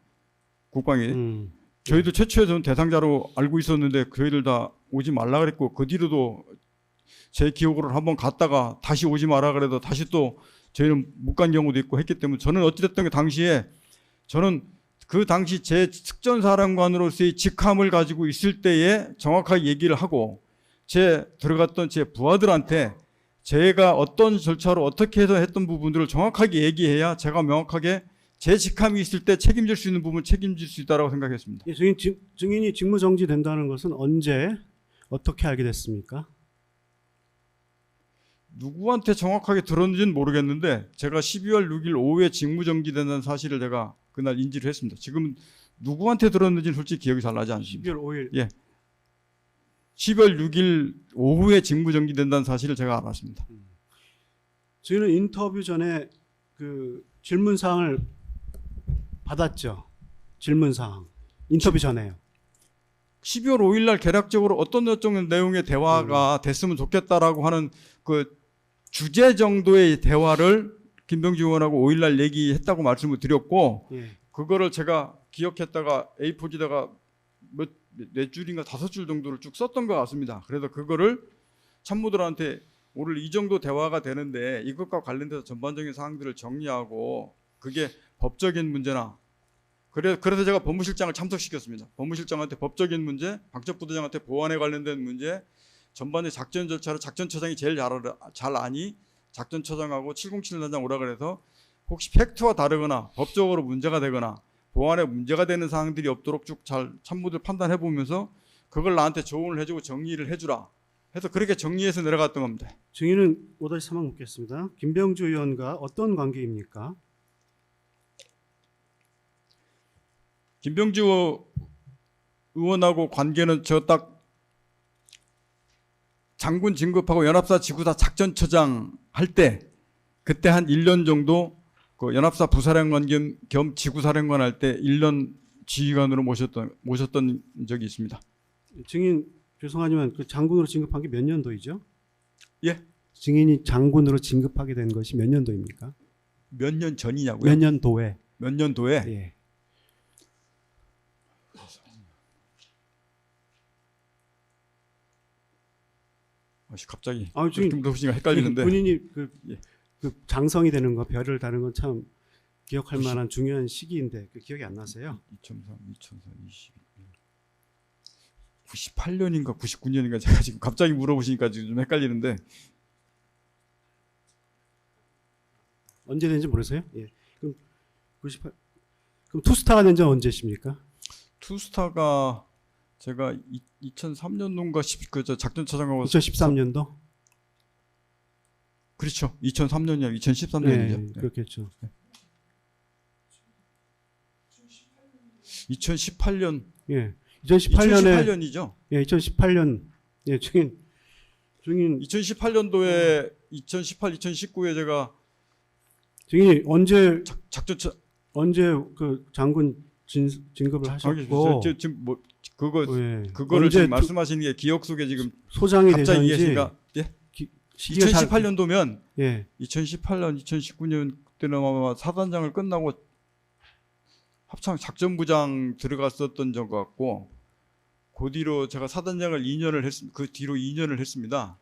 국방위. 저희들 최초에 저는 대상자로 알고 있었는데 저희들 다 오지 말라 그랬고 그 뒤로도 제 기억으로 한번 갔다가 다시 오지 마라 그래도 다시 또 저희는 못 간 경우도 있고 했기 때문에 저는 어찌됐든 그 당시에 저는 그 당시 제 특전사령관으로서의 직함을 가지고 있을 때에 정확하게 얘기를 하고 들어갔던 제 부하들한테 제가 어떤 절차로 어떻게 해서 했던 부분들을 정확하게 얘기해야 제가 명확하게 제 직함이 있을 때 책임질 수 있는 부분을 책임질 수 있다고 생각했습니다. 예, 증인이 직무 정지된다는 것은 언제 어떻게 알게 됐습니까? 누구한테 정확하게 들었는지는 모르겠는데 제가 12월 6일 오후에 직무정지된다는 사실을 제가 그날 인지를 했습니다. 지금 누구한테 들었는지는 솔직히 기억이 잘 나지 않습니다. 12월 5일. 예. 10월 6일 오후에 직무정지된다는 사실을 제가 알았습니다. 저희는 인터뷰 전에 그 질문 사항을 받았죠. 질문 사항. 인터뷰 전에요. 12월 5일 날 개략적으로 어떤 내용의 대화가 됐으면 좋겠다라고 하는 그 주제 정도의 대화를 김병주 의원하고 5일 날 얘기했다고 말씀을 드렸고 예. 그거를 제가 기억했다가 A4지다가 몇 줄인가 5줄 정도를 쭉 썼던 것 같습니다. 그래서 그거를 참모들한테 오늘 이 정도 대화가 되는데 이것과 관련돼서 전반적인 사항들을 정리하고 그게 법적인 문제나 그래서 제가 법무실장을 참석시켰습니다. 법무실장한테 법적인 문제, 방첩부대장한테 보안에 관련된 문제, 전반의 작전 절차를 작전처장이 제일 잘 아니 작전처장하고 707단장 오라 그래서 혹시 팩트와 다르거나 법적으로 문제가 되거나 보안에 문제가 되는 사항들이 없도록 쭉 잘 참모들 판단해 보면서 그걸 나한테 조언을 해주고 정리를 해주라 해서 그렇게 정리해서 내려갔던 겁니다. 증인은 5-3항 묻겠습니다. 김병주 의원과 어떤 관계입니까? 김병주 의원하고 관계는 저 딱 장군 진급하고 연합사 지구사 작전처장 할 때 그때 한 1년 정도 그 연합사 부사령관 겸 지구사령관 할 때 1년 지휘관으로 모셨던 적이 있습니다. 증인 죄송하지만 그 장군으로 진급한 게 몇 년도이죠? 예? 증인이 장군으로 진급하게 된 것이 몇 년도입니까? 몇 년 전이냐고요? 몇 년도에? 몇 년도에? 예. 갑자기 지금 물어보시니까 헷갈리는데 본인이 예. 그 장성이 되는 거 별을 다는 건 참 기억할 만한 중요한 시기인데 그 기억이 안 나세요? 2003, 2004, 98년인가 99년인가 제가 지금 갑자기 물어보시니까 지금 좀 헷갈리는데 언제 된지 모르세요? 예. 그럼 98 그럼 투스타가 된 지 언제십니까? 투스타가 제가 2003년도인가 그 작전차장하고 2013년도? 그렇죠. 2003년이야. 2013년이죠. 네, 그렇겠죠. 2018년. 예. 2018년에 2018년이죠. 예, 2018년 예, 증인 2018년도에 2018, 2019에 제가 증인이 언제 그 장군 진급을 하셨고 지금 뭐 예, 그거를 언제 지금 말씀하시는 게 기억 속에 지금 소장이 갑자기 되셨는지 이해가 예? 시기가 잘- 2018년도면 예. 2018년, 2019년 때는 아마 사단장을 끝나고 합참 작전부장 들어갔었던 적 같고 그 뒤로 제가 사단장을 2년을 그 뒤로 2년을 했습니다.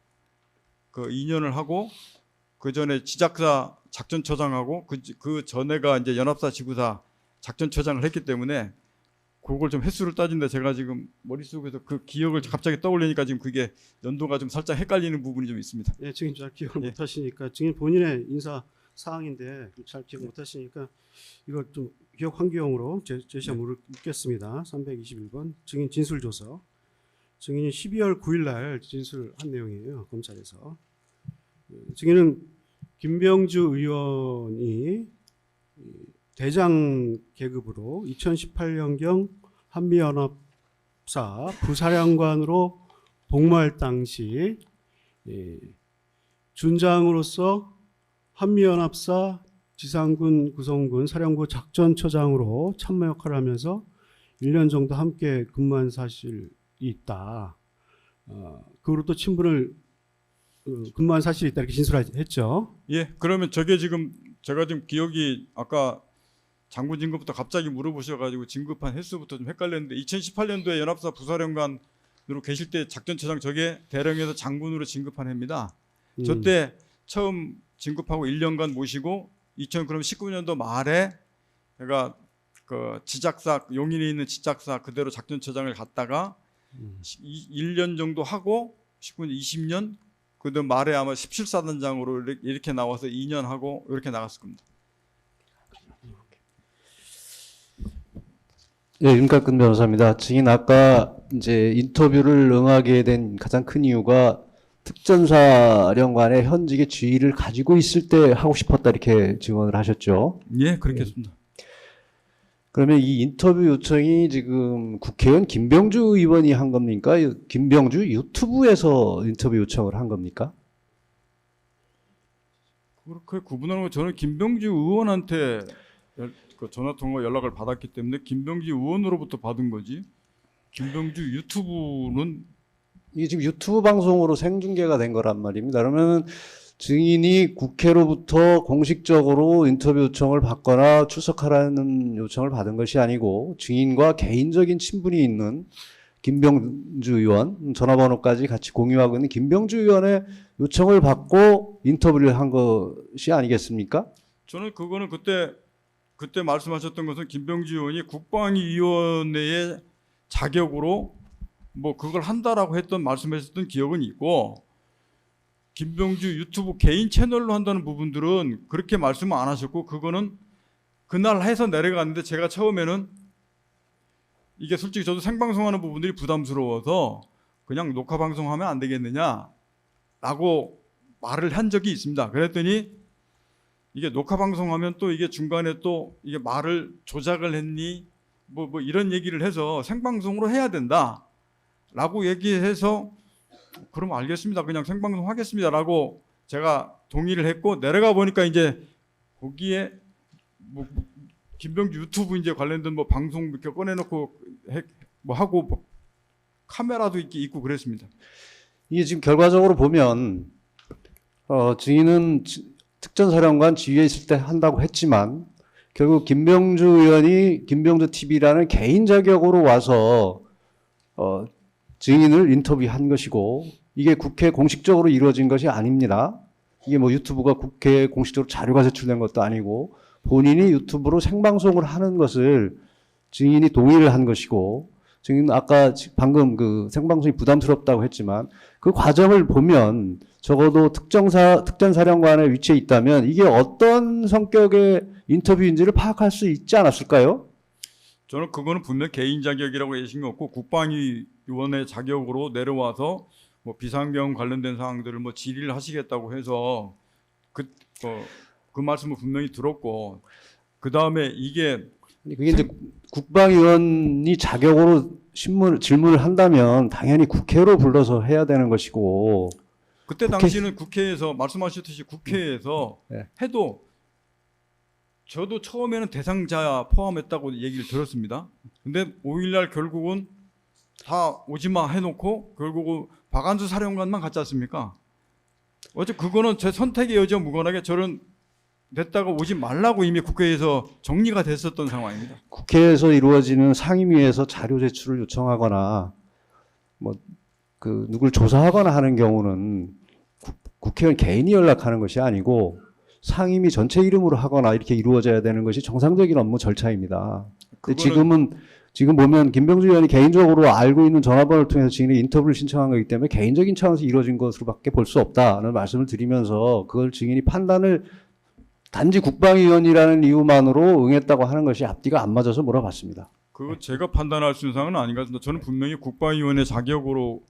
그 2년을 하고 그 전에 지작사 작전처장하고 그 전에가 이제 연합사 지구사 작전처장을 했기 때문에 그걸 좀 횟수를 따진다 제가 지금 머릿속에서 그 기억을 갑자기 떠올리니까 지금 그게 연도가 좀 살짝 헷갈리는 부분이 좀 있습니다. 예, 증인 잘 기억을 예. 못 하시니까 증인 본인의 인사 사항인데 잘 기억 못 하시니까 이거 좀 기억 환기용으로 제시 한번 묻겠습니다. 321번 증인 진술 조서. 증인이 12월 9일 날 진술한 내용이에요. 검찰에서. 증인은 김병주 의원이 대장 계급으로 2018년경 한미연합사 부사령관으로 복무할 당시 준장으로서 한미연합사 지상군 구성군 사령부 작전처장으로 참모 역할을 하면서 1년 정도 함께 근무한 사실이 있다. 그후로 또 친분을 근무한 사실이 있다 이렇게 진술했죠. 예, 그러면 저게 지금 제가 지금 기억이 아까 장군 진급부터 갑자기 물어보셔가지고 진급한 횟수부터 좀 헷갈렸는데 2018년도에 연합사 부사령관으로 계실 때 작전처장 저게 대령에서 장군으로 진급한 해입니다. 저때 처음 진급하고 1년간 모시고 2019년도 말에 제가 그 지작사 용인에 있는 지작사 그대로 작전처장을 갔다가 1년 정도 하고 19년 20년 그때 말에 아마 17사단장으로 이렇게 나와서 2년 하고 이렇게 나갔을 겁니다. 예, 윤곽근 변호사입니다. 증인 아까 이제 인터뷰를 응하게 된 가장 큰 이유가 특전사령관의 현직의 지위를 가지고 있을 때 하고 싶었다 이렇게 증언을 하셨죠. 예, 그렇겠습니다. 그러면 이 인터뷰 요청이 지금 국회의원 김병주 의원이 한 겁니까? 김병주 유튜브에서 인터뷰 요청을 한 겁니까? 그렇게 구분하는 거 저는 김병주 의원한테 그 전화 통화 연락을 받았기 때문에 김병주 의원으로부터 받은 거지. 김병주 유튜브는 이게 지금 유튜브 방송으로 생중계가 된 거란 말입니다. 그러면 증인이 국회로부터 공식적으로 인터뷰 요청을 받거나 출석하라는 요청을 받은 것이 아니고 증인과 개인적인 친분이 있는 김병주 의원, 전화번호까지 같이 공유하고 있는 김병주 의원의 요청을 받고 인터뷰를 한 것이 아니겠습니까? 저는 그거는 그때 말씀하셨던 것은 김병주 의원이 국방위원회의 자격으로 뭐 그걸 한다라고 했던 말씀하셨던 기억은 있고, 김병주 유튜브 개인 채널로 한다는 부분들은 그렇게 말씀을 안 하셨고, 그거는 그날 해서 내려갔는데 제가 처음에는 이게 솔직히 저도 생방송하는 부분들이 부담스러워서 그냥 녹화 방송하면 안 되겠느냐라고 말을 한 적이 있습니다. 그랬더니 이게 녹화 방송하면 또 이게 중간에 또 이게 말을 조작을 했니 뭐 이런 얘기를 해서 생방송으로 해야 된다라고 얘기해서 그럼 알겠습니다. 그냥 생방송 하겠습니다라고 제가 동의를 했고, 내려가 보니까 이제 거기에 뭐 김병주 유튜브 이제 관련된 뭐 방송 이렇게 꺼내놓고 뭐 하고 뭐 카메라도 있고 그랬습니다. 이게 지금 결과적으로 보면 증인은 특전사령관 지휘에 있을 때 한다고 했지만 결국 김병주 의원이 김병주 TV라는 개인 자격으로 와서 증인을 인터뷰한 것이고, 이게 국회 공식적으로 이루어진 것이 아닙니다. 이게 뭐 유튜브가 국회에 공식적으로 자료가 제출된 것도 아니고 본인이 유튜브로 생방송을 하는 것을 증인이 동의를 한 것이고, 증인 아까 방금 그 생방송이 부담스럽다고 했지만 그 과정을 보면 적어도 특전사령관의 위치에 있다면 이게 어떤 성격의 인터뷰인지를 파악할 수 있지 않았을까요? 저는 그거는 분명 개인 자격이라고 얘기한 거 없고, 국방위원회 자격으로 내려와서 뭐 비상경 관련된 사항들을 뭐 질의를 하시겠다고 해서 그 말씀을 분명히 들었고, 그 다음에 이게 그게 이제 국방위원이 자격으로 질문을 한다면 당연히 국회로 불러서 해야 되는 것이고, 그때 당시는 국회에서 말씀하셨듯이 국회에서 네. 해도 저도 처음에는 대상자 포함했다고 얘기를 들었습니다. 근데 5일날 결국은 다 오지마 해놓고 결국은 박안수 사령관만 갔지 않습니까? 어째 그거는 제 선택의 여지와 무관하게 저는 냈다가 오지 말라고 이미 국회에서 정리가 됐었던 상황입니다. 국회에서 이루어지는 상임위에서 자료 제출을 요청하거나 뭐 그 누굴 조사하거나 하는 경우는 국회의원 개인이 연락하는 것이 아니고 상임위 전체 이름으로 하거나 이렇게 이루어져야 되는 것이 정상적인 업무 절차입니다. 근데 지금 보면 김병주 의원이 개인적으로 알고 있는 전화번호를 통해서 증인의 인터뷰를 신청한 거기 때문에 개인적인 차원에서 이루어진 것으로밖에 볼 수 없다는 말씀을 드리면서 그걸 증인이 판단을 단지 국방위원이라는 이유만으로 응했다고 하는 것이 앞뒤가 안 맞아서 물어봤습니다. 그거 제가 판단할 수 있는 사항은 아닌 것 같습니다. 저는 분명히 국방위원회 자격으로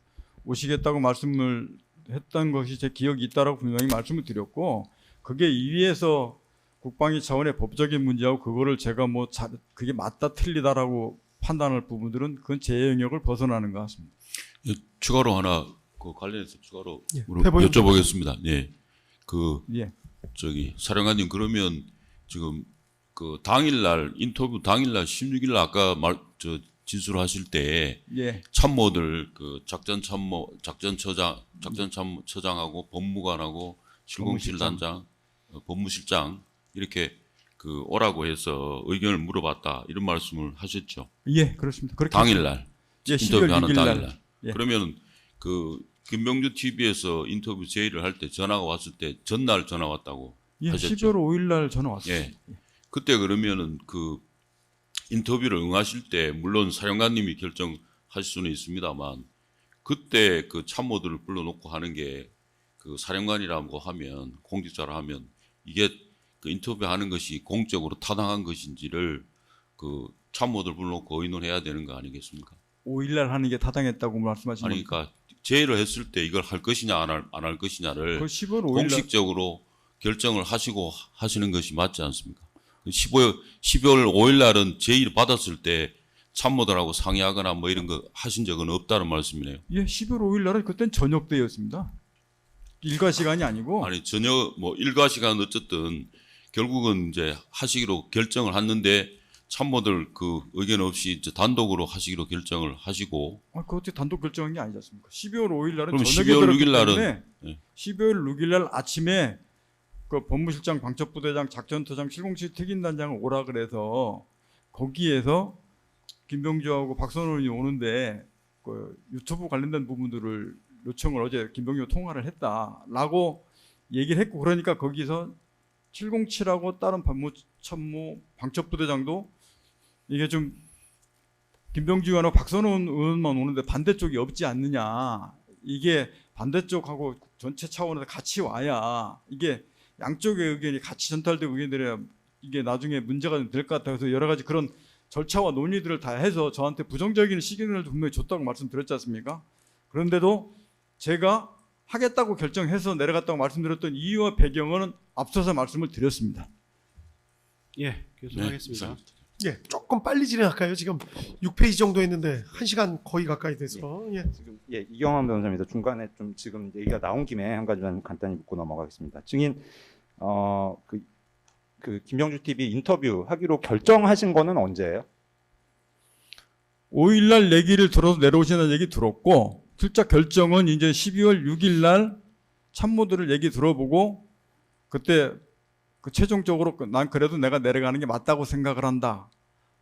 오시겠다고 말씀을 했던 것이 제 기억이 있다라고 분명히 말씀을 드렸고, 그게 위에서 국방위 차원의 법적인 문제하고 그거를 제가 뭐 그게 맞다 틀리다라고 판단할 부분들은 그건 제 영역을 벗어나는 것 같습니다. 추가로 하나 그 관련해서 추가로 해보십시오. 여쭤보겠습니다. 예, 예. 사령관님, 그러면 지금 그 당일날 인터뷰 당일날 16일 아까 진술하실 때 예. 참모들 그 작전처장하고 법무관하고 실공실단장, 법무실장 이렇게 그 오라고 해서 의견을 물어봤다 이런 말씀을 하셨죠. 예, 그렇습니다. 그렇게 당일날 예, 인터뷰하는 12월 6일 날. 당일날. 예. 그러면 그 김병주 TV에서 인터뷰 제의를 할 때 전화가 왔을 때 전날 전화 왔다고 예, 하셨죠. 12월 5일 날 전화 왔습니다. 예. 그때 그러면은 그 인터뷰를 응하실 때 물론 사령관님이 결정하실 수는 있습니다만 그때 그 참모들을 불러놓고 하는 게 그 사령관이라고 하면 공직자라 하면 이게 그 인터뷰하는 것이 공적으로 타당한 것인지를 그 참모들 불러놓고 의논해야 되는 거 아니겠습니까? 5일 날 하는 게 타당했다고 말씀하신 아니 겁니까? 그러니까 제의를 했을 때 이걸 할 것이냐 안 할 것이냐를 그 10월 5일 날 공식적으로 결정을 하시고 하시는 것이 맞지 않습니까? 12월 5일 날은 제의를 받았을 때 참모들하고 상의하거나 뭐 이런 거 하신 적은 없다는 말씀이네요. 예, 12월 5일 날은 그땐 저녁 때였습니다. 일과 시간이 아니고 아니 전혀 뭐 일과 시간 어쨌든 결국은 이제 하시기로 결정을 했는데 참모들 그 의견 없이 이제 단독으로 하시기로 결정을 하시고 그거 어떻게 단독 결정한 게 아니지 않습니까? 12월 5일 날은 그럼 저녁에 12월 들었기 6일 날은 때문에 예. 12월 6일 날 아침에 그 법무실장, 방첩부대장, 작전터장, 707 특임단장을 오라 그래서 거기에서 김병주하고 박선원 의원이 오는데 그 유튜브 관련된 부분들을 요청을 어제 김병주와 통화를 했다라고 얘기를 했고 그러니까 거기서 707하고 다른 법무참모 방첩부대장도 이게 좀 김병주 의원하고 박선원 의원만 오는데 반대쪽이 없지 않느냐. 이게 반대쪽하고 전체 차원에서 같이 와야 이게 양쪽의 의견이 같이 전달되고 의견들이 이게 나중에 문제가 될 것 같아서 여러 가지 그런 절차와 논의들을 다 해서 저한테 부정적인 시그널을 분명히 줬다고 말씀드렸지 않습니까? 그런데도 제가 하겠다고 결정해서 내려갔다고 말씀드렸던 이유와 배경은 앞서서 말씀을 드렸습니다. 예, 계속하겠습니다. 예, 조금 빨리 진행할까요? 지금 6페이지 정도 했는데 1시간 거의 가까이 돼서. 예. 지금 이경환 변호사입니다. 중간에 좀 지금 얘기가 나온 김에 한 가지만 간단히 묻고 넘어가겠습니다. 증인 그 김병주 TV 인터뷰 하기로 결정하신 거는 언제예요? 5일 날 얘기를 들어서 내려오신다는 얘기 들었고 실제 결정은 이제 12월 6일 날 참모들을 얘기 들어보고 그때 그 최종적으로 난 그래도 내가 내려가는 게 맞다고 생각을 한다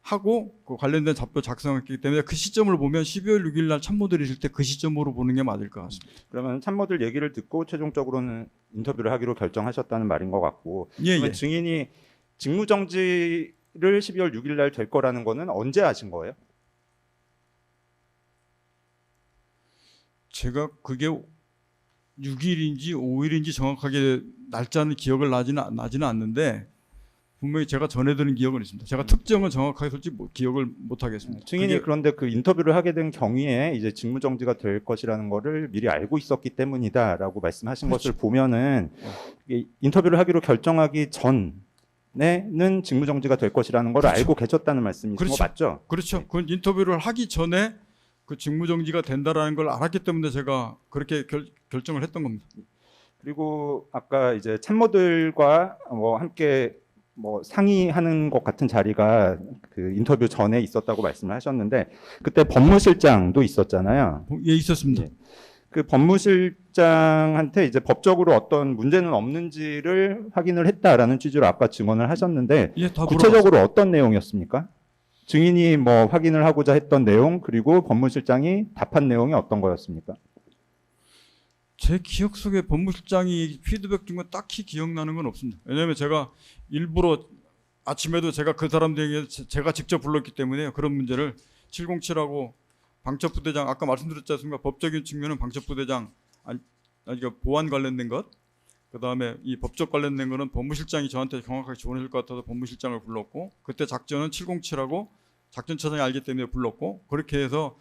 하고 그 관련된 답변 작성했기 때문에 그 시점을 보면 12월 6일 날 참모들이 있을 때 그 시점으로 보는 게 맞을 것 같습니다. 그러면 참모들 얘기를 듣고 최종적으로는 인터뷰를 하기로 결정하셨다는 말인 것 같고 그러면 증인이 직무정지를 12월 6일 날 될 거라는 거는 언제 하신 거예요? 제가 그게 6일인지 5일인지 정확하게 날짜는 기억을 나지는 않는데 분명히 제가 전해드린 기억은 있습니다. 제가 특정은 정확하게 솔직히 기억을 못 하겠습니다. 증인이 그런데 그 인터뷰를 하게 된 경위에 이제 직무정지가 될 것이라는 거를 미리 알고 있었기 때문이다라고 말씀하신 그렇죠. 것을 보면은 이게 인터뷰를 하기로 결정하기 전에는 직무정지가 될 것이라는 걸 그렇죠. 알고 계셨다는 말씀이신 그렇죠. 거 맞죠? 그렇죠. 네. 그건 인터뷰를 하기 전에 그 직무정지가 된다라는 걸 알았기 때문에 제가 그렇게 결정을 했던 겁니다. 그리고 아까 이제 참모들과 뭐 함께 뭐 상의하는 것 같은 자리가 그 인터뷰 전에 있었다고 말씀을 하셨는데 그때 법무실장도 있었잖아요. 예, 있었습니다. 예. 그 법무실장한테 이제 법적으로 어떤 문제는 없는지를 확인을 했다라는 취지로 아까 증언을 하셨는데 예, 다 구체적으로 어떤 내용이었습니까? 증인이 뭐 확인을 하고자 했던 내용 그리고 법무실장이 답한 내용이 어떤 거였습니까? 제 기억 속에 법무실장이 피드백 준 건 딱히 기억나는 건 없습니다. 왜냐하면 제가 일부러 아침에도 제가 그 사람들에게 제가 직접 불렀기 때문에 그런 문제를 707하고 방첩부대장 아까 말씀드렸지 않습니까? 법적인 측면은 방첩부대장 아니 보안 관련된 것 그다음에 이 법적 관련된 거는 법무실장이 저한테 정확하게 조언해 줄 것 같아서 법무실장을 불렀고 그때 작전은 707하고 작전차장이 알기 때문에 불렀고 그렇게 해서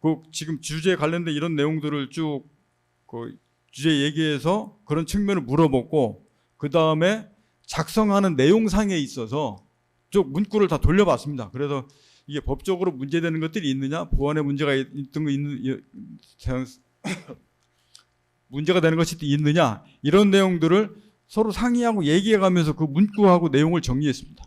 그 지금 주제에 관련된 이런 내용들을 쭉 그 주제 얘기해서 그런 측면을 물어보고 그 다음에 작성하는 내용상에 있어서 쭉 문구를 다 돌려봤습니다. 그래서 이게 법적으로 문제되는 것들이 있느냐, 보안에 문제가 있던 거 있는 문제가 되는 것이 있느냐 이런 내용들을 서로 상의하고 얘기해가면서 그 문구하고 내용을 정리했습니다.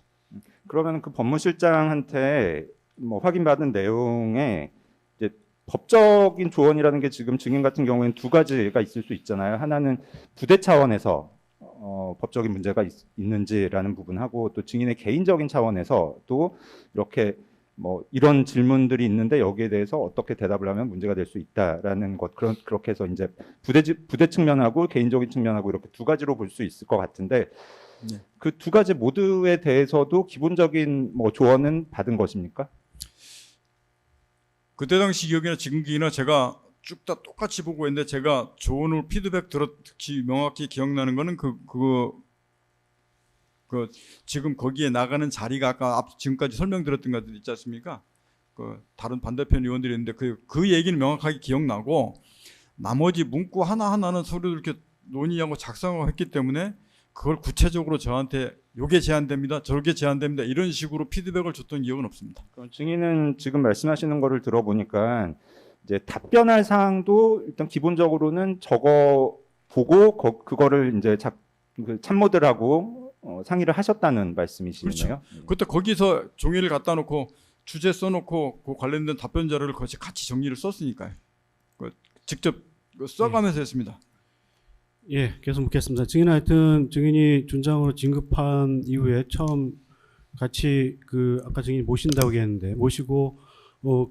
그러면 그 법무실장한테 뭐 확인받은 내용에 이제 법적인 조언이라는 게 지금 증인 같은 경우에는 두 가지가 있을 수 있잖아요. 하나는 부대 차원에서 법적인 문제가 있는지라는 부분하고 또 증인의 개인적인 차원에서 또 이렇게 뭐 이런 질문들이 있는데 여기에 대해서 어떻게 대답을 하면 문제가 될 수 있다라는 것 그렇게 해서 이제 부대 측면하고 개인적인 측면하고 이렇게 두 가지로 볼 수 있을 것 같은데 네. 그 두 가지 모두에 대해서도 기본적인 뭐 조언은 받은 것입니까? 그때 당시 기억이나 지금 기억이나 제가 쭉 다 똑같이 보고 있는데 제가 조언을 피드백 들었지 명확히 기억나는 거는 그 지금 거기에 나가는 자리가 아까 지금까지 설명드렸던 것들 있지 않습니까? 그 다른 반대편 의원들이 있는데 그 얘기는 명확하게 기억나고 나머지 문구 하나하나는 서로 이렇게 논의하고 작성하고 했기 때문에 그걸 구체적으로 저한테 요게 제한됩니다. 저게 제한됩니다. 이런 식으로 피드백을 줬던 기억은 없습니다. 그럼 증인은 지금 말씀하시는 거를 들어보니까 이제 답변할 사항도 일단 기본적으로는 적어 보고 그거를 이제 그 참모들하고 상의를 하셨다는 말씀이시네요. 그때 거기서 종이를 갖다 놓고 주제 써놓고 그 관련된 답변 자료를 같이 정리를 썼으니까요. 직접 써가면서 했습니다. 예, 계속 묻겠습니다. 증인 하여튼 증인이 준장으로 진급한 이후에 처음 같이 그 아까 증인 모신다고 했는데 모시고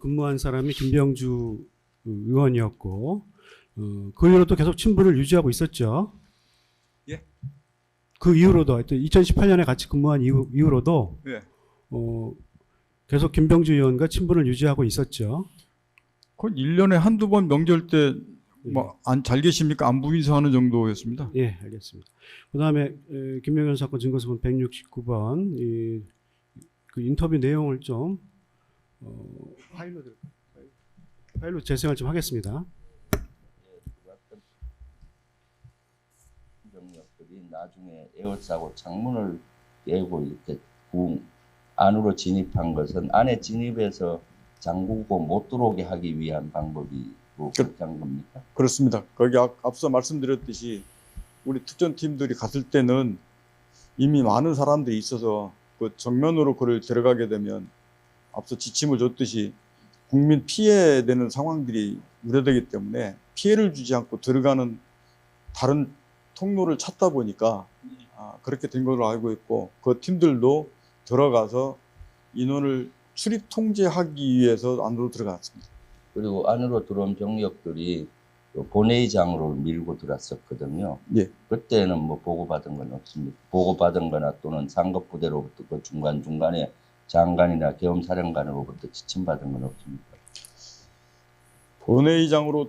근무한 사람이 김병주 의원이었고 그 이후로도 계속 친분을 유지하고 있었죠. 예. 그 이후로도 하여튼 2018년에 같이 근무한 이후로도 예. 계속 김병주 의원과 친분을 유지하고 있었죠. 그건 1년에 한두 번 명절 때 뭐 잘 계십니까? 안부 인사하는 정도였습니다. 예, 알겠습니다. 그다음에 김명현 사건 증거수본 169번 그 인터뷰 내용을 좀 파일로 재생을 좀 하겠습니다. 병력들이 나중에 에어싸고 창문을 깨고 이렇게 궁 안으로 진입한 것은 안에 진입해서 잠그고 못 들어오게 하기 위한 방법이 그렇다는 겁니까? 그렇습니다. 거기 앞서 말씀드렸듯이 우리 특전팀들이 갔을 때는 이미 많은 사람들이 있어서 그 정면으로 그를 들어가게 되면 앞서 지침을 줬듯이 국민 피해되는 상황들이 우려되기 때문에 피해를 주지 않고 들어가는 다른 통로를 찾다 보니까 그렇게 된 걸로 알고 있고 그 팀들도 들어가서 인원을 출입 통제하기 위해서 안으로 들어갔습니다. 그리고 안으로 들어온 병력들이 본회의장으로 밀고 들어왔었거든요. 예. 그때는 뭐 보고받은 건 없습니다. 보고받은 거나 또는 상급부대로부터 그 중간중간에 장관이나 계엄사령관으로부터 지침받은 건 없습니다. 본회의장으로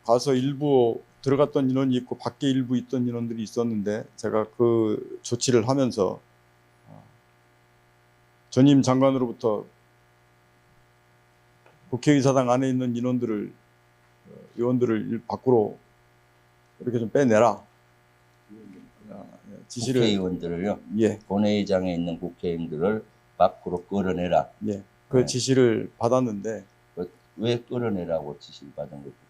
가서 일부 들어갔던 인원이 있고 밖에 일부 있던 인원들이 있었는데 제가 그 조치를 하면서 전임 장관으로부터 국회의사당 안에 있는 의원들을 밖으로 이렇게 좀 빼내라 지시를. 국회의원들을요? 예. 본회의장에 있는 국회의원들을 밖으로 끌어내라. 예. 그 네. 지시를 받았는데 왜 끌어내라고 지시를 받은 거죠?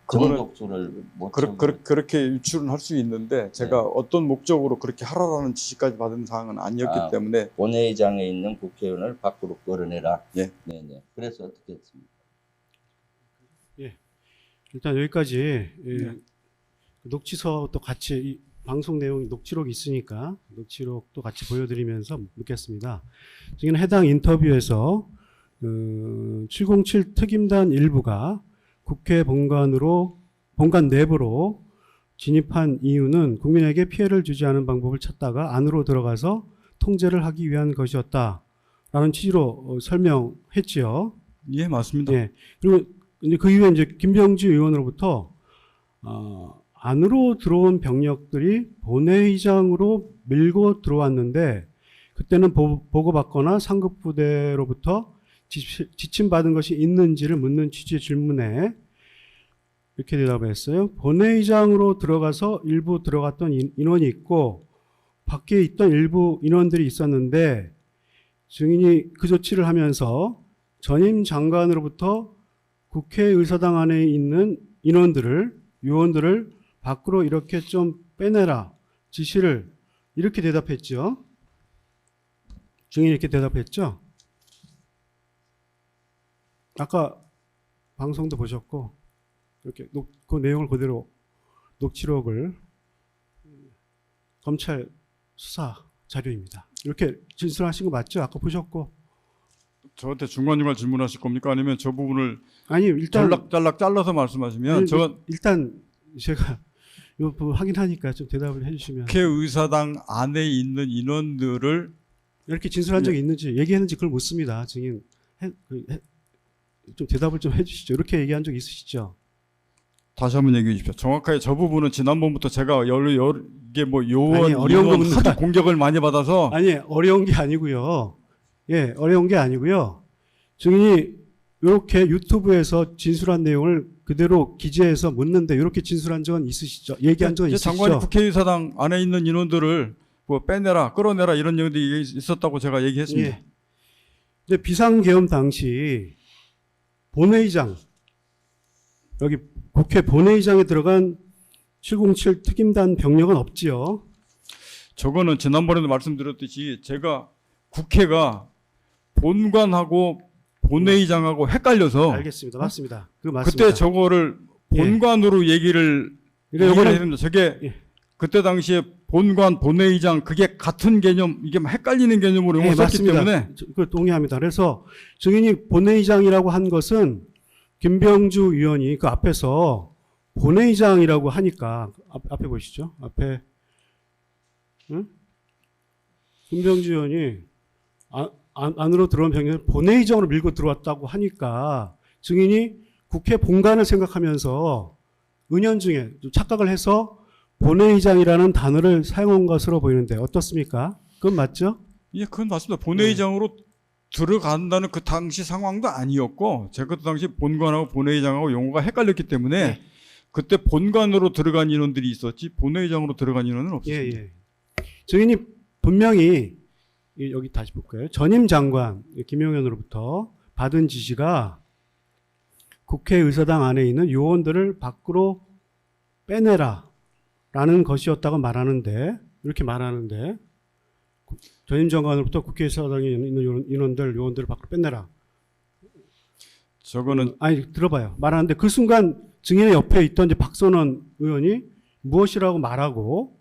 그거는 정독수를 못 그렇게 유출은 할 수 있는데 제가 네. 어떤 목적으로 그렇게 하라라는 지시까지 받은 사항은 아니었기 때문에 본회의장에 있는 국회의원을 밖으로 끌어내라. 예. 네네. 그래서 어떻게 했습니까? 일단 여기까지 녹취서도 같이 이 방송 내용 녹취록이 있으니까 녹취록도 같이 보여드리면서 묻겠습니다. 지금 해당 인터뷰에서 707 특임단 일부가 국회 본관 내부로 진입한 이유는 국민에게 피해를 주지 않은 방법을 찾다가 안으로 들어가서 통제를 하기 위한 것이었다라는 취지로 설명했지요. 예, 맞습니다. 예. 그리고 이제 그 이후에 이제 김병주 의원으로부터 안으로 들어온 병력들이 본회의장으로 밀고 들어왔는데 그때는 보고받거나 상급부대로부터 지침받은 것이 있는지를 묻는 취지의 질문에 이렇게 대답했어요. 본회의장으로 들어가서 일부 들어갔던 인원이 있고 밖에 있던 일부 인원들이 있었는데 증인이 그 조치를 하면서 전임 장관으로부터 국회의사당 안에 있는 요원들을 밖으로 이렇게 좀 빼내라 지시를 이렇게 대답했죠. 증인이 이렇게 대답했죠. 아까 방송도 보셨고 이렇게 그 내용을 그대로 녹취록을 검찰 수사 자료입니다. 이렇게 진술하신 거 맞죠? 아까 보셨고. 저한테 중간중간 질문하실 겁니까? 아니면 저 부분을 아니 일단 잘락 잘라서 말씀하시면 일단 제가 이 부분 확인하니까 좀 대답을 해주시면. 국회의사당 안에 있는 인원들을 이렇게 진술한 적이 있는지 얘기했는지 그걸 묻습니다. 증인 좀 대답을 좀 해주시죠. 이렇게 얘기한 적 있으시죠? 다시 한번 얘기해 주십시오. 정확하게 저 부분은 지난번부터 제가 이게 뭐 요원 아니, 어려운 거 묻는 하도 공격을 많이 받아서 아니 어려운 게 아니고요. 예, 어려운 게 아니고요. 증인이 이렇게 유튜브에서 진술한 내용을 그대로 기재해서 묻는데 이렇게 진술한 적은 있으시죠? 얘기한 적은 있으시죠? 장관이 국회의사당 안에 있는 인원들을 뭐 빼내라, 끌어내라 이런 얘기들이 있었다고 제가 얘기했습니다. 예. 근데 비상계엄 당시 본회의장 여기 국회 본회의장에 들어간 707 특임단 병력은 없지요. 저거는 지난번에도 말씀드렸듯이 제가 국회가 본관하고 본회의장하고 헷갈려서 알겠습니다. 맞습니다. 그 맞습니다. 그때 저거를 예. 본관으로 얘기를 그러니까 해야 요거는- 됩니다. 저게 예. 그때 당시에 본관, 본회의장 그게 같은 개념, 이게 막 헷갈리는 개념으로 용어 썼기 때문에 그 동의합니다. 그래서 증인이 본회의장이라고 한 것은 김병주 의원이 그 앞에서 본회의장이라고 하니까 앞에 보시죠. 앞에 응? 김병주 의원이 안으로 들어온 병력을 본회의장으로 밀고 들어왔다고 하니까 증인이 국회 본관을 생각하면서 은연중에 좀 착각을 해서 본회의장이라는 단어를 사용한 것으로 보이는데 어떻습니까? 그건 맞죠? 예, 그건 맞습니다. 본회의장으로 들어간다는 그 당시 상황도 아니었고 제가 그 당시 본관하고 본회의장하고 용어가 헷갈렸기 때문에 네. 그때 본관으로 들어간 인원들이 있었지 본회의장으로 들어간 인원은 예, 없었습니다. 예. 증인이 분명히 여기 다시 볼까요? 전임 장관 김용현으로부터 받은 지시가 국회의사당 안에 있는 요원들을 밖으로 빼내라 라는 것이었다고 말하는데 이렇게 말하는데 전임 장관으로부터 국회의사당에 있는 인원들 요원들을 밖으로 빼내라. 저거는 아니 들어봐요. 말하는데 그 순간 증인의 옆에 있던 이제 박선원 의원이 무엇이라고 말하고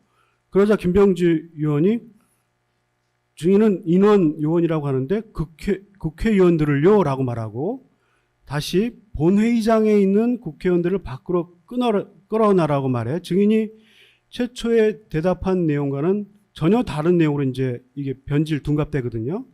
그러자 김병주 의원이 증인은 인원 요원이라고 하는데 국회의원들을요라고 말하고 다시 본회의장에 있는 국회의원들을 밖으로 끌어나라고 말해. 증인이 최초에 대답한 내용과는 전혀 다른 내용으로 이제 이게 변질 둔갑되거든요.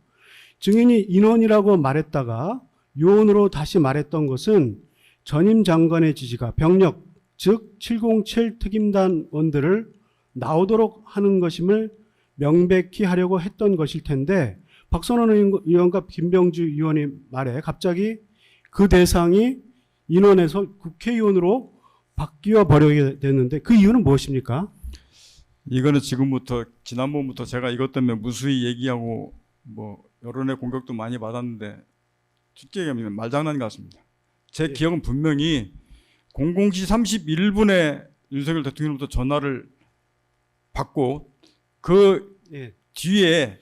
증인이 인원이라고 말했다가 요원으로 다시 말했던 것은 전임 장관의 지시가 병력, 즉 707 특임단원들을 나오도록 하는 것임을 명백히 하려고 했던 것일 텐데 박선원 의원과 김병주 의원의 말에 갑자기 그 대상이 인원에서 국회의원으로 바뀌어 버리게 됐는데 그 이유는 무엇입니까? 이거는 지금부터 지난번부터 제가 이것 때문에 무수히 얘기하고 뭐 여론의 공격도 많이 받았는데 솔직히 얘기하면 말장난 같습니다. 제 기억은 분명히 00시 31분에 윤석열 대통령부터 전화를 받고 그 예. 뒤에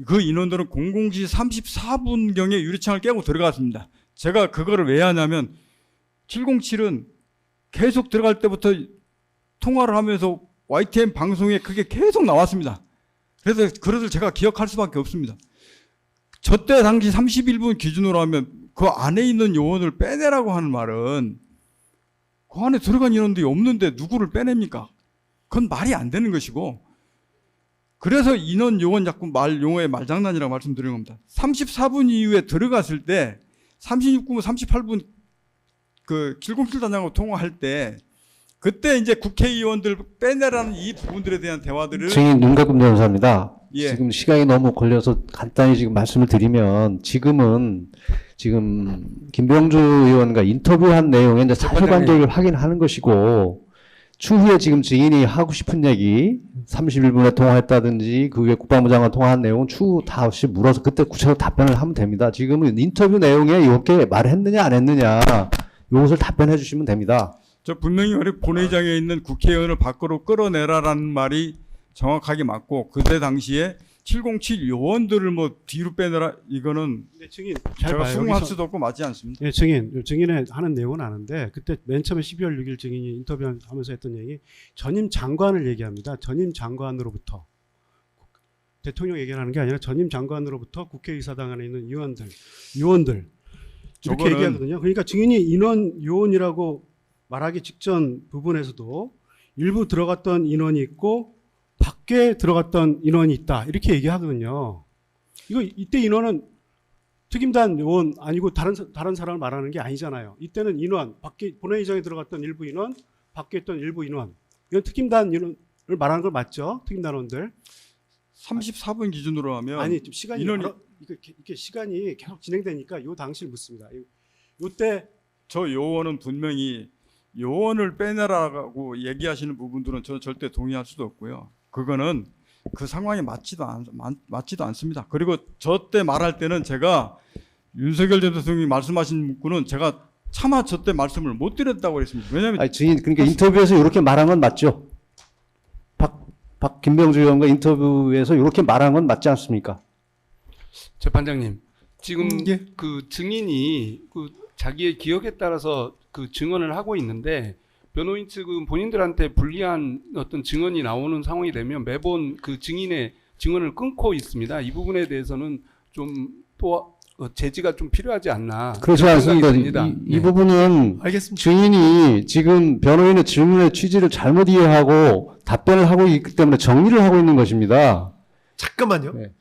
그 인원들은 00시 34분경에 유리창을 깨고 들어갔습니다. 제가 그거를 왜 하냐면 707은 계속 들어갈 때부터 통화를 하면서 YTN 방송에 그게 계속 나왔습니다. 그래서 제가 기억할 수밖에 없습니다. 저때 당시 31분 기준으로 하면 그 안에 있는 요원을 빼내라고 하는 말은 그 안에 들어간 인원들이 없는데 누구를 빼냅니까? 그건 말이 안 되는 것이고 그래서 인원 요원 자꾸 용어의 말장난이라고 말씀드리는 겁니다. 34분 이후에 들어갔을 때 36분, 38분 그 707단장하고 통화할 때 그때 이제 국회의원들 빼내라는 이 부분들에 대한 대화들을 증인 윤갑금 변호사입니다. 예. 지금 시간이 너무 걸려서 간단히 지금 말씀을 드리면 지금 김병주 의원과 인터뷰한 내용에 이제 사실관계를 확인하는 것이고 추후에 지금 증인이 하고 싶은 얘기 31분에 통화했다든지 그 후에 국방부 장관 통화한 내용은 추후 다 없이 물어서 그때 구체적으로 답변을 하면 됩니다. 지금은 인터뷰 내용에 이렇게 말했느냐 안 했느냐 이것을 답변해 주시면 됩니다. 저 분명히 본회의장에 있는 국회의원을 밖으로 끌어내라라는 말이 정확하게 맞고 그때 당시에 707 요원들을 뭐 뒤로 빼내라 이거는 근데 증인 잘 제가 봐요. 수긍할 여기서- 수도 없고 맞지 않습니다. 예, 증인의 하는 내용은 아는데 그때 맨 처음에 12월 6일 증인이 인터뷰하면서 했던 얘기 전임 장관을 얘기합니다. 전임 장관으로부터 대통령 얘기를 하는 게 아니라 전임 장관으로부터 국회의사당 안에 있는 요원들 이렇게 저거는- 얘기하거든요. 그러니까 증인이 인원 요원이라고 말하기 직전 부분에서도 일부 들어갔던 인원이 있고 밖에 들어갔던 인원이 있다 이렇게 얘기하거든요. 이때 인원은 특임단 요원 아니고 다른 사람을 말하는 게 아니잖아요. 이때는 인원 밖에 본회의장에 들어갔던 일부 인원, 밖에 있던 일부 인원. 이건 특임단 인원을 말하는 걸 맞죠? 특임단원들. 34분 기준으로 하면 아니 좀 시간이 인원이- 이게 시간이 계속 진행되니까 요 당시를 묻습니다. 요때 저 요원은 분명히 요원을 빼내라고 얘기하시는 부분들은 저는 절대 동의할 수도 없고요. 그거는 그 상황에 맞지도 않습니다. 그리고 저 때 말할 때는 제가 윤석열 전 대통령이 말씀하신 문구는 제가 차마 저때 말씀을 못 드렸다고 그랬습니다. 왜냐하면 아니, 증인 그러니까 인터뷰에서 이렇게 말한 건 맞죠? 김병주 의원과 인터뷰에서 이렇게 말한 건 맞지 않습니까? 재판장님, 지금 예. 그 증인이 그 자기의 기억에 따라서 그 증언을 하고 있는데 변호인 측은 본인들한테 불리한 어떤 증언이 나오는 상황이 되면 매번 그 증인의 증언을 끊고 있습니다. 이 부분에 대해서는 좀 또 제지가 좀 필요하지 않나. 그렇지 그런 생각이 않습니다. 듭니다. 이 부분은 알겠습니다. 증인이 지금 변호인의 질문의 취지를 잘못 이해하고 답변을 하고 있기 때문에 정리를 하고 있는 것입니다. 잠깐만요. 네.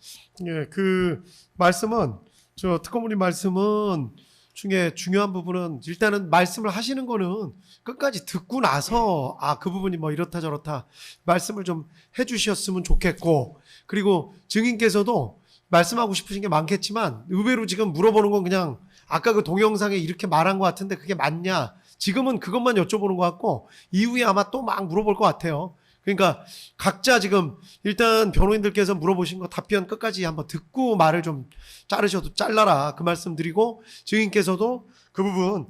예, 그 말씀은 저 특검님 말씀은 중에 중요한 부분은 일단은 말씀을 하시는 거는 끝까지 듣고 나서 그 부분이 뭐 이렇다 저렇다 말씀을 좀 해주셨으면 좋겠고, 그리고 증인께서도 말씀하고 싶으신 게 많겠지만 의외로 지금 물어보는 건 그냥 아까 그 동영상에 이렇게 말한 것 같은데 그게 맞냐, 지금은 그것만 여쭤보는 것 같고 이후에 아마 또 막 물어볼 것 같아요. 그러니까 각자 지금 일단 변호인들께서 물어보신 거 답변 끝까지 한번 듣고 말을 좀 자르셔도 잘라라 그 말씀 드리고, 증인께서도 그 부분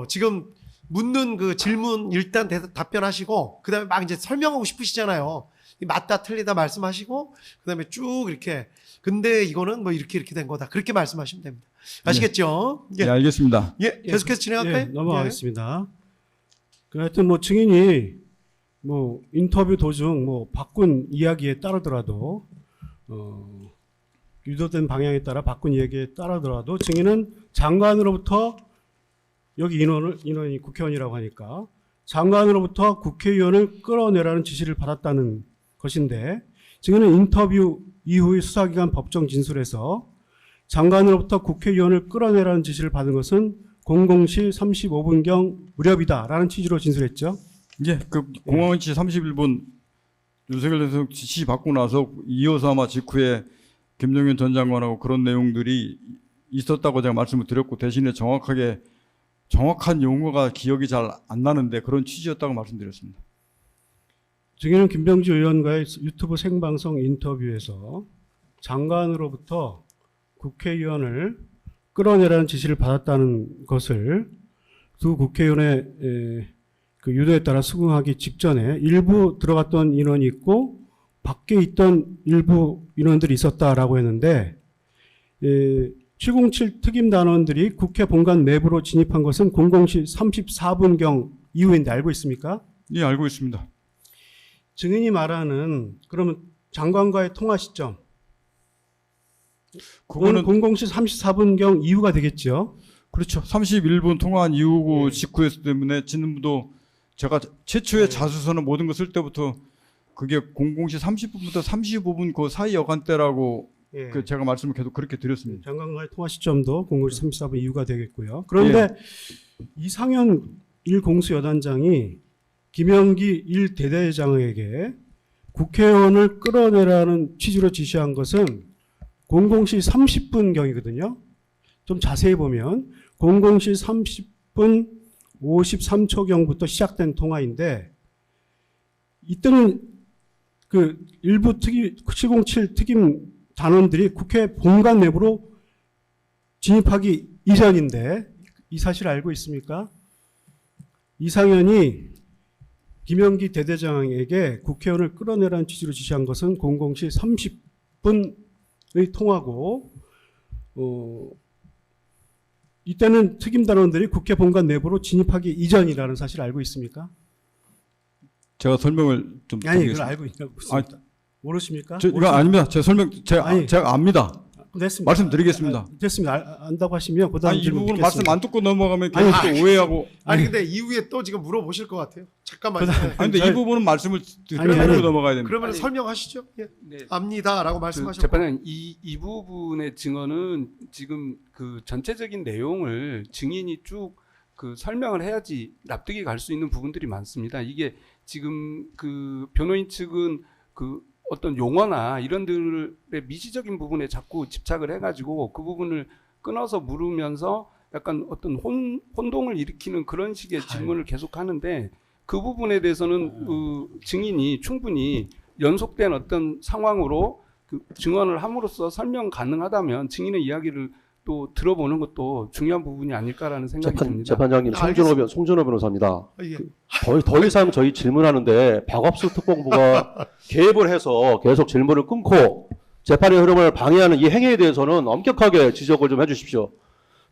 지금 묻는 그 질문 일단 답변하시고 그다음에 막 이제 설명하고 싶으시잖아요. 맞다 틀리다 말씀하시고 그다음에 쭉 이렇게 근데 이거는 뭐 이렇게 된 거다 그렇게 말씀하시면 됩니다. 아시겠죠? 예, 알겠습니다. 예, 계속해서 진행할까요? 예, 넘어가겠습니다. 하여튼 뭐 증인이 뭐 인터뷰 도중 뭐 바꾼 이야기에 따르더라도 유도된 방향에 따라 바꾼 이야기에 따르더라도 증인은 장관으로부터 여기 인원이 국회의원이라고 하니까 장관으로부터 국회의원을 끌어내라는 지시를 받았다는 것인데, 증인은 인터뷰 이후의 수사기관 법정 진술에서 장관으로부터 국회의원을 끌어내라는 지시를 받은 것은 00시 35분경 무렵이다라는 취지로 진술했죠. 예, 그 00시 31분 윤석열 대통령 지시 받고 나서 이어서 아마 직후에 김종인 전 장관하고 그런 내용들이 있었다고 제가 말씀을 드렸고, 대신에 정확한 용어가 기억이 잘 안 나는데 그런 취지였다고 말씀드렸습니다. 증인은 김병주 의원과의 유튜브 생방송 인터뷰에서 장관으로부터 국회의원을 끌어내라는 지시를 받았다는 것을 두 국회의원의 그 유도에 따라 수긍하기 직전에 일부 들어갔던 인원이 있고 밖에 있던 일부 인원들이 있었다라고 했는데, 707 특임 단원들이 국회 본관 내부로 진입한 것은 00시 34분경 이후인데 알고 있습니까? 예, 알고 있습니다. 증인이 말하는 그러면 장관과의 통화 시점 그거는 00시 34분경 이후가 되겠죠. 그렇죠. 31분 통화한 이후고 직후였기 때문에 진행부도 제가 최초의 자수서는 모든 거 쓸 때부터 그게 00시 30분부터 35분 그 사이 여간대라고 예. 그 제가 말씀을 계속 그렇게 드렸습니다. 장관과의 통화 시점도 00시 34분 이후가 되겠고요. 그런데 이상현 1공수여단장이 김영기 1대대장에게 국회의원을 끌어내라는 취지로 지시한 것은 00시 30분경이거든요. 좀 자세히 보면 00시 30분 53초경부터 시작된 통화인데, 이때는 그 일부 707 특임 단원들이 국회 본관 내부로 진입하기 이전인데 이 사실 알고 있습니까? 이상현이 김영기 대대장에게 국회의원을 끌어내라는 취지로 지시한 것은 00시 30분의 통화고, 이때는 특임단원들이 국회 본관 내부로 진입하기 이전이라는 사실 알고 있습니까? 제가 설명을 좀 아니, 드리겠습니다. 그걸 알고 있냐고 묻습니다. 모르십니까? 이거 아닙니다. 제가 압니다. 됐습니다. 말씀드리겠습니다. 됐습니다. 안다고 하시면 그다음 아니, 이 질문 부분 듣겠습니다. 말씀 안 듣고 넘어가면 계속 또 오해하고. 아니 근데 이후에 또 지금 물어보실 것 같아요. 잠깐만요. 아니 근데 이 부분은 말씀을 아니, 드리고 넘어가야 됩니다. 그러면 설명하시죠. 예. 네. 압니다라고 말씀하셨고. 재판장님, 이 부분의 증언은 지금 그 전체적인 내용을 증인이 쭉 그 설명을 해야지 납득이 갈 수 있는 부분들이 많습니다. 이게 지금 그 변호인 측은 그 어떤 용어나 이런들의 미시적인 부분에 자꾸 집착을 해가지고 그 부분을 끊어서 물으면서 약간 어떤 혼동을 일으키는 그런 식의 질문을 계속 하는데, 그 부분에 대해서는 그 증인이 충분히 연속된 어떤 상황으로 그 증언을 함으로써 설명 가능하다면 증인의 이야기를 또 들어보는 것도 중요한 부분이 아닐까라는 생각이 듭니다. 재판장님 송준호 변호사입니다. 예. 더 이상 저희 질문하는데 박업수 특공부가 개입을 해서 계속 질문을 끊고 재판의 흐름을 방해하는 이 행위에 대해서는 엄격하게 지적을 좀 해주십시오.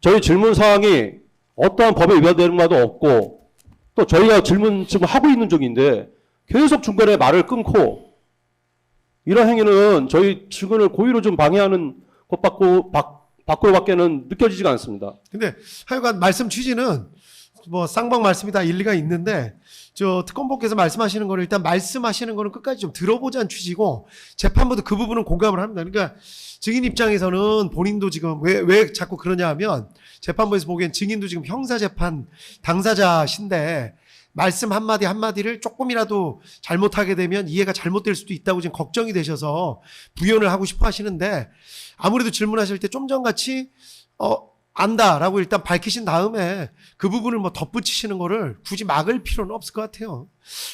저희 질문 사항이 어떠한 법에 위반되는 바도 없고 또 저희가 질문 지금 하고 있는 중인데 계속 중간에 말을 끊고 이런 행위는 저희 증언을 고의로 좀 방해하는 것 밖으로밖에는 느껴지지가 않습니다. 근데 하여간 말씀 취지는 뭐 쌍방 말씀이 다 일리가 있는데 저 특검법께서 말씀하시는 거를 일단 말씀하시는 거는 끝까지 좀 들어보자는 취지고 재판부도 그 부분은 공감을 합니다. 그러니까 증인 입장에서는 본인도 지금 왜 자꾸 그러냐 하면 재판부에서 보기엔 증인도 지금 형사재판 당사자신데 말씀 한마디 한마디를 조금이라도 잘못하게 되면 이해가 잘못될 수도 있다고 지금 걱정이 되셔서 부연을 하고 싶어 하시는데 아무래도 질문하실 때 좀 전같이 안다라고 일단 밝히신 다음에 그 부분을 뭐 덧붙이시는 거를 굳이 막을 필요는 없을 것 같아요.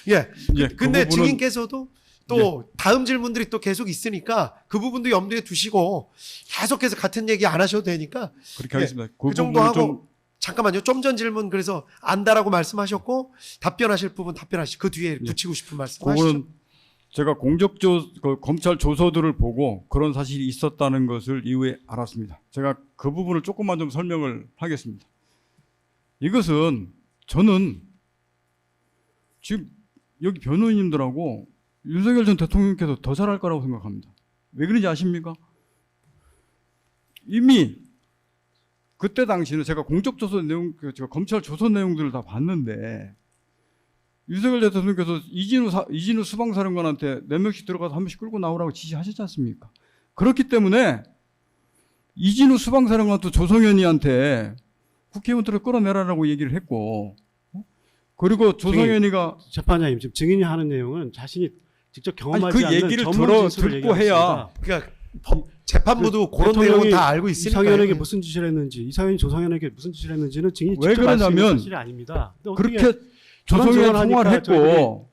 예. 근데 부분은- 증인께서도 또 다음 질문들이 또 계속 있으니까 그 부분도 염두에 두시고 계속해서 같은 얘기 안 하셔도 되니까 그렇게 하겠습니다. 그 정도 부분을 하고 잠깐만요. 좀 전 질문 그래서 안다라고 말씀하셨고 답변하실 부분 답변하시고 그 뒤에 붙이고 싶은 말씀 하시죠. 그거는 제가 검찰 조서들을 보고 그런 사실이 있었다는 것을 이후에 알았습니다. 제가 그 부분을 조금만 좀 설명을 하겠습니다. 이것은 저는 지금 여기 변호인님들하고 윤석열 전 대통령께서 더 잘할 거라고 생각합니다. 왜 그런지 아십니까? 이미 그때 당시는 제가 공적조서 내용, 제가 검찰 조서 내용들을 다 봤는데 윤석열 대통령께서 이진우 수방사령관한테 4명씩 들어가서 한 명씩 끌고 나오라고 지시하셨지 않습니까? 그렇기 때문에 이진우 수방사령관도 조성현이한테 국회의원들을 끌어내라라고 얘기를 했고, 그리고 조성현이가 재판장님 지금 증인이 하는 내용은 자신이 직접 경험하지 그 않는 얘기를 전문 진술을 듣고 해야 얘기하고 있습니다. 그러니까 재판부도 그런 대통령이 내용은 다 알고 있으니까 이상현에게 무슨 지시를 했는지, 이상현이 조성현에게 무슨 지시를 했는지는 증인이 왜 직접 말씀하신 그러냐면 사실이 아닙니다. 근데 어떻게 그렇게 조성현 불안정을 통화를 하니까 했고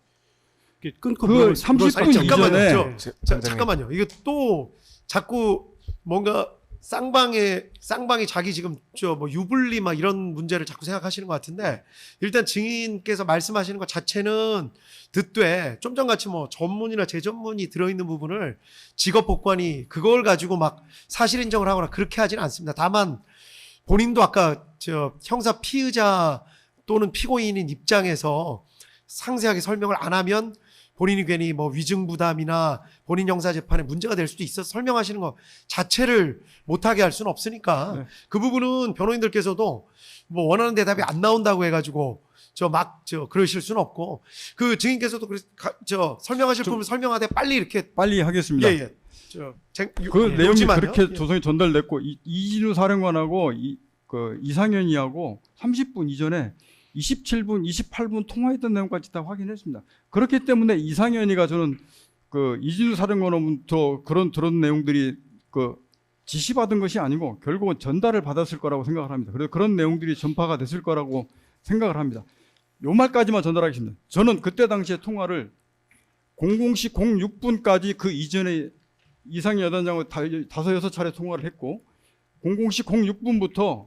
이렇게 끊고 그 물어볼 30분 아니, 잠깐만요. 이전에 잠깐만요. 이거 또 자꾸 뭔가 쌍방이 자기 지금 뭐 유불리 막 이런 문제를 자꾸 생각하시는 것 같은데 일단 증인께서 말씀하시는 것 자체는 듣되 좀 전같이 뭐 전문이나 재전문이 들어있는 부분을 직업복관이 그걸 가지고 막 사실 인정을 하거나 그렇게 하지는 않습니다. 다만 본인도 아까 형사 피의자 또는 피고인인 입장에서 상세하게 설명을 안 하면 본인이 괜히 뭐 위증부담이나 본인 형사재판에 문제가 될 수도 있어서 설명하시는 것 자체를 못하게 할 수는 없으니까 네. 그 부분은 변호인들께서도 뭐 원하는 대답이 안 나온다고 해가지고 그러실 수는 없고 그 증인께서도 설명하실 부분 설명하되 빨리 이렇게 빨리 하겠습니다. 예예 그 내용이 요지만요. 그렇게 예. 조성이 전달됐고 이진우 사령관하고 이상현이하고 30분 이전에 27분, 28분 통화했던 내용까지 다 확인했습니다. 그렇기 때문에 이상현이가 저는 그 이진우 사령관으로부터 들은 내용들이 지시받은 것이 아니고 결국은 전달을 받았을 거라고 생각을 합니다. 그래서 그런 내용들이 전파가 됐을 거라고 생각을 합니다. 요 말까지만 전달하겠습니다. 저는 그때 당시에 통화를 00시 06분까지 그 이전에 이상현 여단장과 5-6차례 통화를 했고 00시 06분부터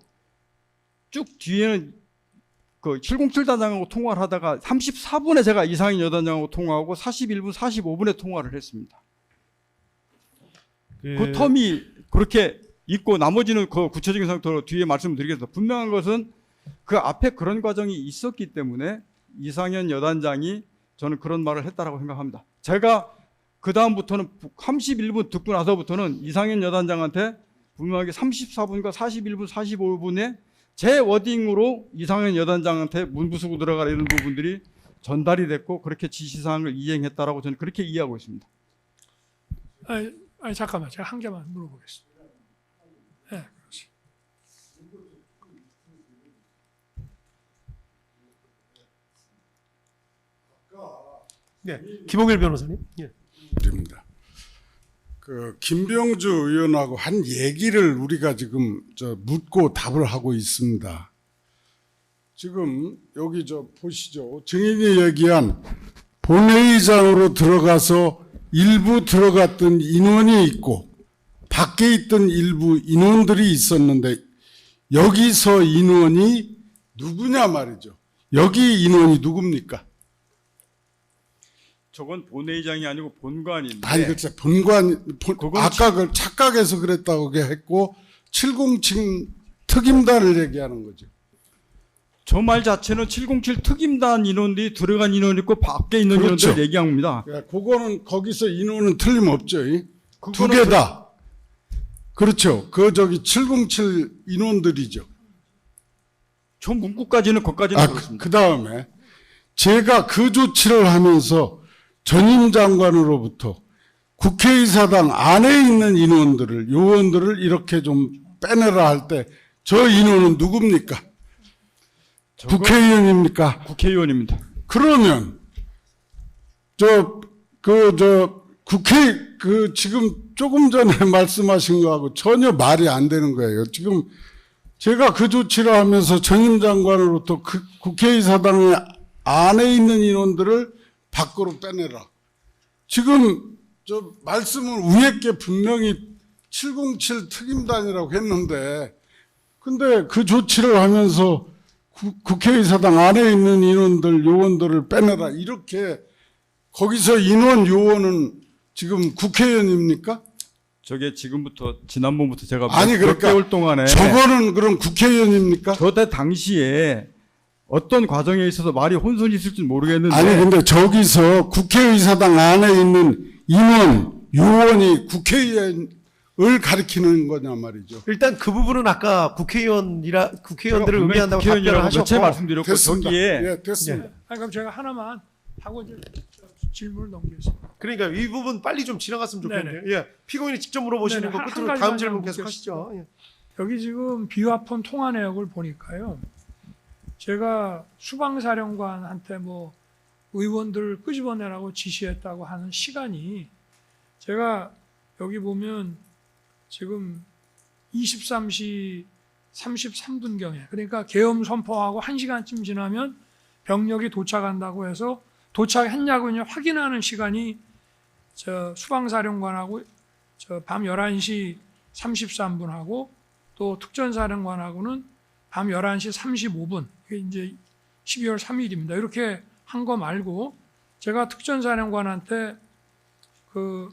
쭉 뒤에는 707단장하고 통화를 하다가 34분에 제가 이상현 여단장하고 통화하고 41분, 45분에 통화를 했습니다. 그 텀이 그렇게 있고 나머지는 그 구체적인 상태로 뒤에 말씀드리겠습니다. 분명한 것은 그 앞에 그런 과정이 있었기 때문에 이상현 여단장이 저는 그런 말을 했다라고 생각합니다. 제가 그 다음부터는 31분 듣고 나서부터는 이상현 여단장한테 분명하게 34분과 41분, 45분에 제 워딩으로 이상현 여단장한테 문부수고 들어가라 이런 부분들이 전달이 됐고 그렇게 지시사항을 이행했다라고 저는 그렇게 이해하고 있습니다. 아니 잠깐만 제가 한 개만 물어보겠습니다. 네, 그렇지. 네, 김홍일 변호사님. 예. 드립니다. 그 김병주 의원하고 한 얘기를 우리가 지금 묻고 답을 하고 있습니다. 지금 여기 보시죠. 증인이 얘기한 본회의장으로 들어가서 일부 들어갔던 인원이 있고 밖에 있던 일부 인원들이 있었는데 여기서 인원이 누구냐 말이죠. 여기 인원이 누굽니까? 저건 본회의장이 아니고 본관인데. 아니 글쎄 본관 그건 아까 그 착각해서 그랬다고 했고 707 특임단을 얘기하는 거죠. 저 말 자체는 707 특임단 인원들이 들어간 인원이 있고 밖에 있는 그렇죠. 인원들 얘기한 겁니다. 그거는 거기서 인원은 틀림없죠. 두 그거는 개다. 그렇죠. 그 저기 707 인원들이죠. 저 문구까지는 거기까지는 그렇습니다. 그 다음에 제가 그 조치를 하면서 전임 장관으로부터 국회의사당 안에 있는 인원들을 요원들을 이렇게 좀 빼내라 할 때 저 인원은 누굽니까? 국회의원입니까? 국회의원입니다. 그러면 국회 지금 조금 전에 말씀하신 거하고 전혀 말이 안 되는 거예요. 지금 제가 그 조치를 하면서 전임 장관으로부터 그 국회의사당 안에 있는 인원들을 밖으로 빼내라. 지금 저 말씀을 위에 게 분명히 707 특임단이라고 했는데 근데 그 조치를 하면서 국회의사당 안에 있는 인원들, 요원들을 빼내라. 이렇게 거기서 인원, 요원은 지금 국회의원입니까? 저게 지금부터 지난번부터 제가 아니 몇 그러니까 개월 동안에 저거는 그럼 국회의원입니까? 저때 당시에 어떤 과정에 있어서 말이 혼선이 있을지 모르겠는데 아니 근데 저기서 국회의사당 안에 있는 인원, 요원이 국회의원을 가리키는 거냐 말이죠. 일단 그 부분은 아까 국회의원들을 의미한다고 답변을 몇차 하셨고 말씀드렸고 됐습니다. 저기에 예, 됐습니다. 아니, 그럼 제가 하나만 하고 이제 질문을 넘기겠습니다. 그러니까 이 부분 빨리 좀 지나갔으면 좋겠네요. 예, 피고인이 직접 물어보시는 네네, 거 한 끝으로 가지만 다음 질문 묻겠습니다. 계속 하시죠. 예. 여기 지금 비화폰 통화 내역을 보니까요. 제가 수방사령관한테 뭐 의원들을 끄집어내라고 지시했다고 하는 시간이 제가 여기 보면 지금 23시 33분경에 그러니까 계엄 선포하고 1시간쯤 지나면 병력이 도착한다고 해서 도착했냐고요 확인하는 시간이 저 수방사령관하고 저 밤 11시 33분하고 또 특전사령관하고는 밤 11시 35분 이게 이제 12월 3일입니다. 이렇게 한 거 말고 제가 특전사령관한테 그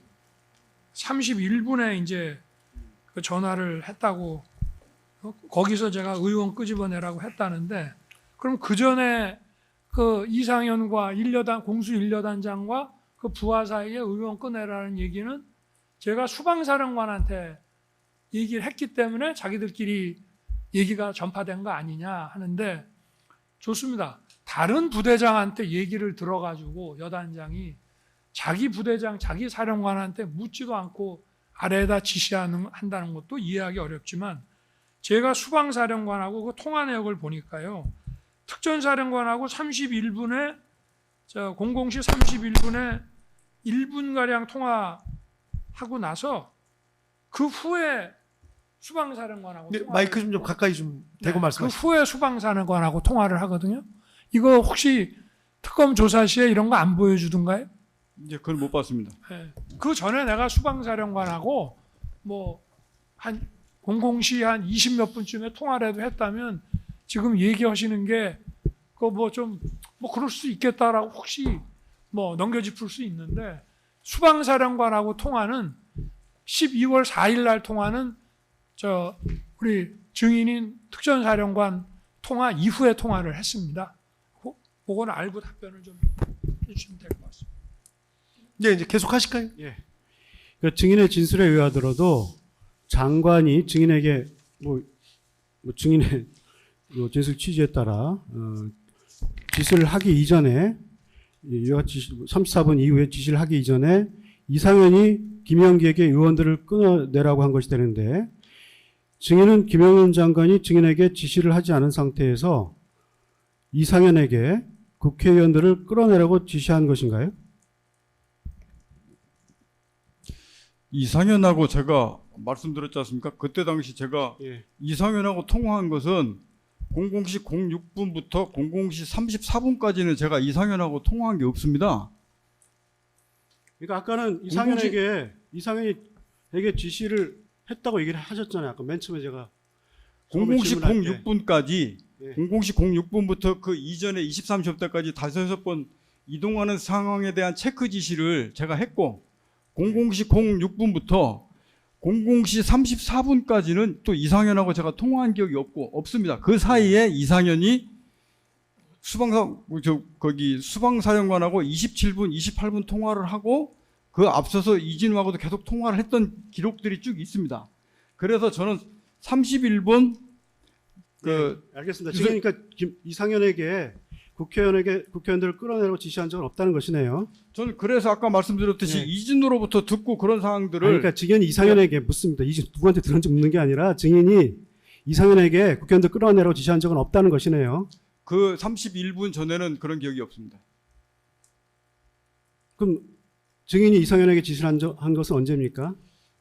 31분에 이제 그 전화를 했다고 거기서 제가 의원 끄집어내라고 했다는데 그럼 그 전에 그 이상현과 공수 1여단장과 그 부하 사이에 의원 꺼내라는 얘기는 제가 수방사령관한테 얘기를 했기 때문에 자기들끼리 얘기가 전파된 거 아니냐 하는데 좋습니다. 다른 부대장한테 얘기를 들어가지고 여단장이 자기 부대장, 자기 사령관한테 묻지도 않고 아래에다 지시한다는 것도 이해하기 어렵지만 제가 수방사령관하고 그 통화 내역을 보니까요. 특전사령관하고 31분에 00시 31분에 1분가량 통화하고 나서 그 후에 수방사령관하고 네, 마이크 좀 가까이 좀 대고 말씀하시죠. 그 후에 수방사령관하고 통화를 하거든요. 이거 혹시 특검 조사 시에 이런 거 안 보여주던가요? 이제 그걸 못 봤습니다. 네. 그 전에 내가 수방사령관하고 뭐 한 00시 한 20몇 분쯤에 통화라도 했다면 지금 얘기하시는 게 그 뭐 좀 뭐 그럴 수 있겠다라고 혹시 뭐 넘겨짚을 수 있는데 수방사령관하고 통화는 12월 4일 날 통화는 우리 증인인 특전사령관 통화 이후에 통화를 했습니다. 그거는 알고 답변을 좀 해주시면 될 것 같습니다. 예, 이제 계속 하실까요? 예. 그 증인의 진술에 의하더라도 장관이 증인에게 증인의 진술 취지에 따라 지시를 하기 이전에 이와 34분 이후에 지시를 하기 이전에 이상현이 김영기에게 의원들을 끊어내라고 한 것이 되는데 증인은 김영현 장관이 증인에게 지시를 하지 않은 상태에서 이상현에게 국회의원들을 끌어내라고 지시한 것인가요? 이상현하고 제가 말씀드렸지 않습니까? 그때 당시 제가 이상현하고 통화한 것은 00시 06분부터 00시 34분까지는 제가 이상현하고 통화한 게 없습니다. 그러니까 아까는 이상현에게 지시를 했다고 얘기를 하셨잖아요. 아까 맨 처음에 제가 처음에 00시 질문할 때. 06분까지 예. 00시 06분부터 그 이전에 23시 때까지 5-6번 이동하는 상황에 대한 체크 지시를 제가 했고 00시 06분부터 00시 34분까지는 또 이상현하고 제가 통화한 기억이 없습니다. 그 사이에 이상현이 수방사령관하고 27분, 28분 통화를 하고 그 앞서서 이진우하고도 계속 통화를 했던 기록들이 쭉 있습니다. 그래서 저는 31분 알겠습니다. 지금 그러니까 이상현에게 국회의원들을 끌어내라고 지시한 적은 없다는 것이네요. 저는 그래서 아까 말씀드렸듯이 네. 이진우로부터 듣고 그런 사항들을 그러니까 증인이 이상현에게 묻습니다. 이제 누구한테 들은지 묻는 게 아니라 증인이 이상현에게 국회의원들 끌어내라고 지시한 적은 없다는 것이네요. 그 31분 전에는 그런 기억이 없습니다. 그럼 증인이 이상현에게 지시를 한 것은 언제입니까?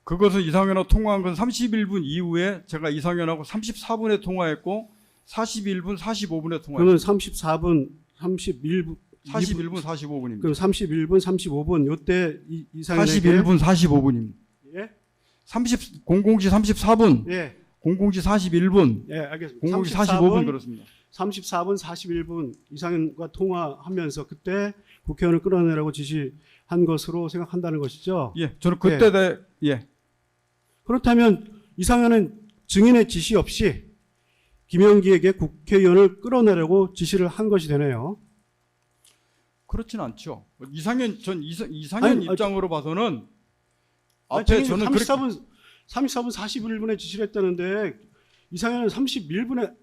그것은 이상현하고 통화한 것은 31분 이후에 제가 이상현하고 34분에 통화했고 41분, 45분에 통화했습니다. 그러면 34분, 31분, 41분, 45분입니다. 그럼 31분, 35분 요때 이상현에게 41분, 45분입니다. 예? 00시 34분, 예. 00시 41분, 예, 알겠습니다. 00시 45분 그렇습니다. 34분 41분 이상현과 통화하면서 그때 국회의원을 끌어내라고 지시한 것으로 생각한다는 것이죠. 예, 저는 그때 예. 그렇다면 이상현은 증인의 지시 없이 김영기에게 국회의원을 끌어내라고 지시를 한 것이 되네요. 그렇진 않죠. 이상현 아니, 입장으로 봐서는 아니, 앞에 증인이 저는 34분 41분에 지시를 했다는데 이상현은 31분에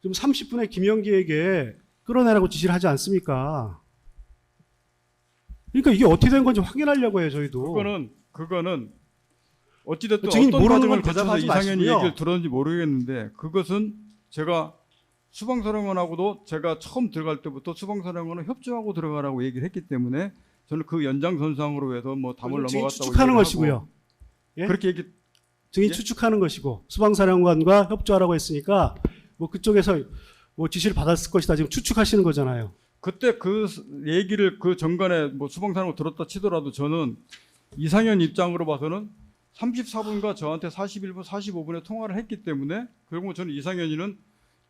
좀 30분에 김영기에게 끌어내라고 지시를 하지 않습니까? 그러니까 이게 어떻게 된 건지 확인하려고 해요, 저희도. 그거는 어찌됐든 증인이 어떤 모르는 과정을 건 거쳐서 대답하지 이상현이 마시고요. 얘기를 들었는지 모르겠는데 그것은 제가 수방사령관하고도 제가 처음 들어갈 때부터 수방사령관은 협조하고 들어가라고 얘기를 했기 때문에 저는 그 연장선상으로 해서 뭐 담을 증인 넘어갔다고 추측하는 얘기를 것이고요. 하고 예? 그렇게 얘기 증인 예? 추측하는 것이고 수방사령관과 협조하라고 했으니까 뭐 그쪽에서 뭐 지시를 받았을 것이다 지금 추측하시는 거잖아요. 그때 그 얘기를 그 전간에 뭐 수방사령관 들었다 치더라도 저는 이상현 입장으로 봐서는 34분과 저한테 41분, 45분에 통화를 했기 때문에 결국 저는 이상현이는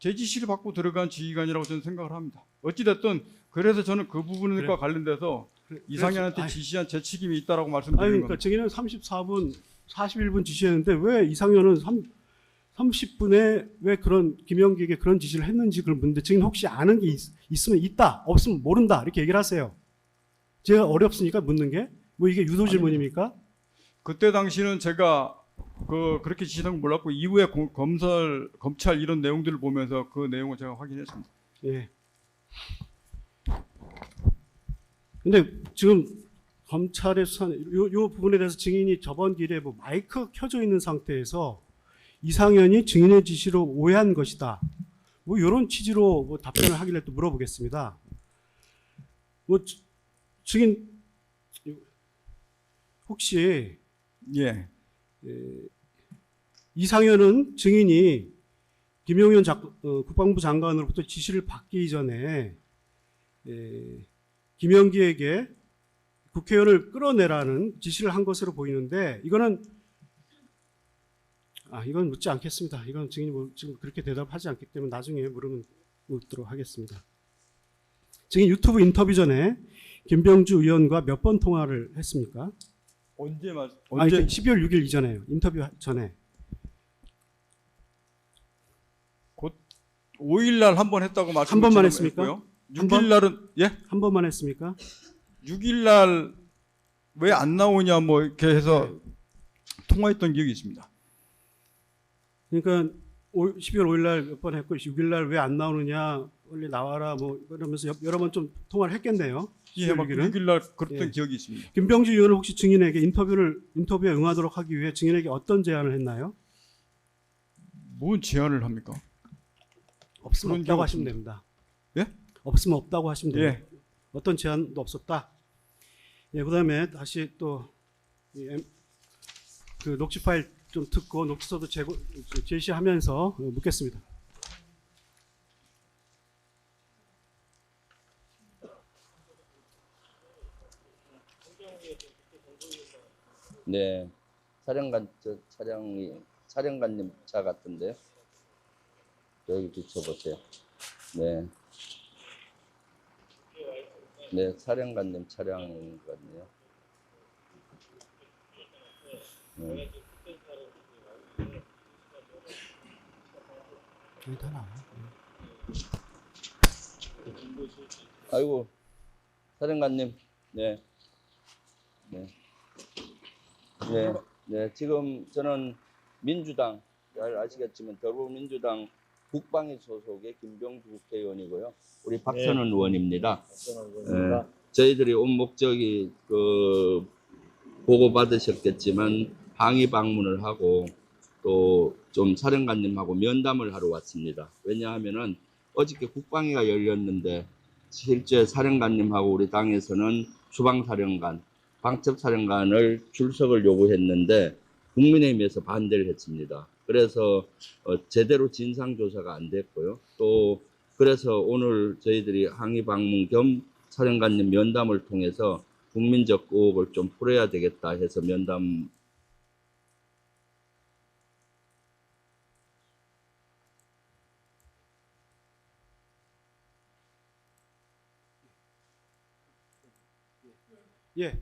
제 지시를 받고 들어간 지휘관이라고 저는 생각을 합니다. 어찌됐든 그래서 저는 그 부분과 관련돼서 이상현한테 지시한 제 책임이 있다라고 아니 말씀드리는 그러니까 겁니다. 증인은 34분, 41분 지시했는데 왜 이상현은 30분에 왜 그런 김영기에게 그런 지시를 했는지 그걸 묻는데 증인 혹시 아는 게 있으면 있다, 없으면 모른다 이렇게 얘기를 하세요. 제가 어렵습니까 묻는 게? 뭐 이게 유도 질문입니까? 그때 당시는 제가 그렇게 지시한 건 몰랐고 이후에 검찰 이런 내용들을 보면서 그 내용을 제가 확인했습니다. 예. 근데 지금 검찰의 수사는 요 부분에 대해서 증인이 저번 길에 뭐 마이크 켜져 있는 상태에서 이상현이 증인의 지시로 오해한 것이다. 뭐 이런 취지로 뭐 답변을 하길래 또 물어보겠습니다. 뭐 증인 혹시 예. 이상현은 증인이 김용현 국방부 장관으로부터 지시를 받기 전에 김영기에게 국회의원을 끌어내라는 지시를 한 것으로 보이는데 이건 묻지 않겠습니다. 이건 증인이 지금 그렇게 대답하지 않기 때문에 나중에 묻도록 하겠습니다. 증인 유튜브 인터뷰 전에 김병주 의원과 몇 번 통화를 했습니까? 언제 12월 6일 이전에요. 인터뷰 전에. 곧 5일 날 한 번 했다고 말씀. 한 번만 했습니까? 했고요. 6일 날은 예? 한 번만 했습니까? 6일 날 왜 안 나오냐 뭐 이렇게 해서 통화했던 기억이 있습니다. 그러니까 12월 5일 날 몇 번 했고 6일 날 왜 안 나오느냐 빨리 나와라 뭐 이러면서 여러 번 좀 통화를 했겠네요. 예, 막 6일 날 그랬던 예. 기억이 있습니다. 김병주 의원은 혹시 증인에게 인터뷰에 응하도록 하기 위해 증인에게 어떤 제안을 했나요? 뭔 제안을 합니까? 없으면 그런 없다고 적 하시면 없습니다. 됩니다. 예? 없으면 없다고 하시면 됩니다. 예. 어떤 제안도 없었다. 예, 그다음에 다시 또 그 녹취 파일 좀 듣고 녹취서도 제시하면서 묻겠습니다. 네. 사령관 저 사령관님 차 같은데요. 여기 비춰보세요. 네. 네, 사령관님 차량 같네요. 네. 여기 다 나와. 아이고, 사령관님, 네, 네, 네, 네. 지금 저는 민주당, 잘 아시겠지만 더불어민주당 국방위 소속의 김병주 국회의원이고요. 우리 박선원 의원입니다. 저희들이 온 목적이 그 보고 받으셨겠지만 항의 방문을 하고 또 좀 사령관님하고 면담을 하러 왔습니다. 왜냐하면은 어저께 국방위가 열렸는데 실제 사령관님하고 우리 당에서는 수방사령관, 방첩사령관을 출석을 요구했는데 국민의힘에서 반대를 했습니다. 그래서 제대로 진상조사가 안 됐고요. 또 그래서 오늘 저희들이 항의 방문 겸 사령관님 면담을 통해서 국민적 의혹을 좀 풀어야 되겠다 해서 면담. 예,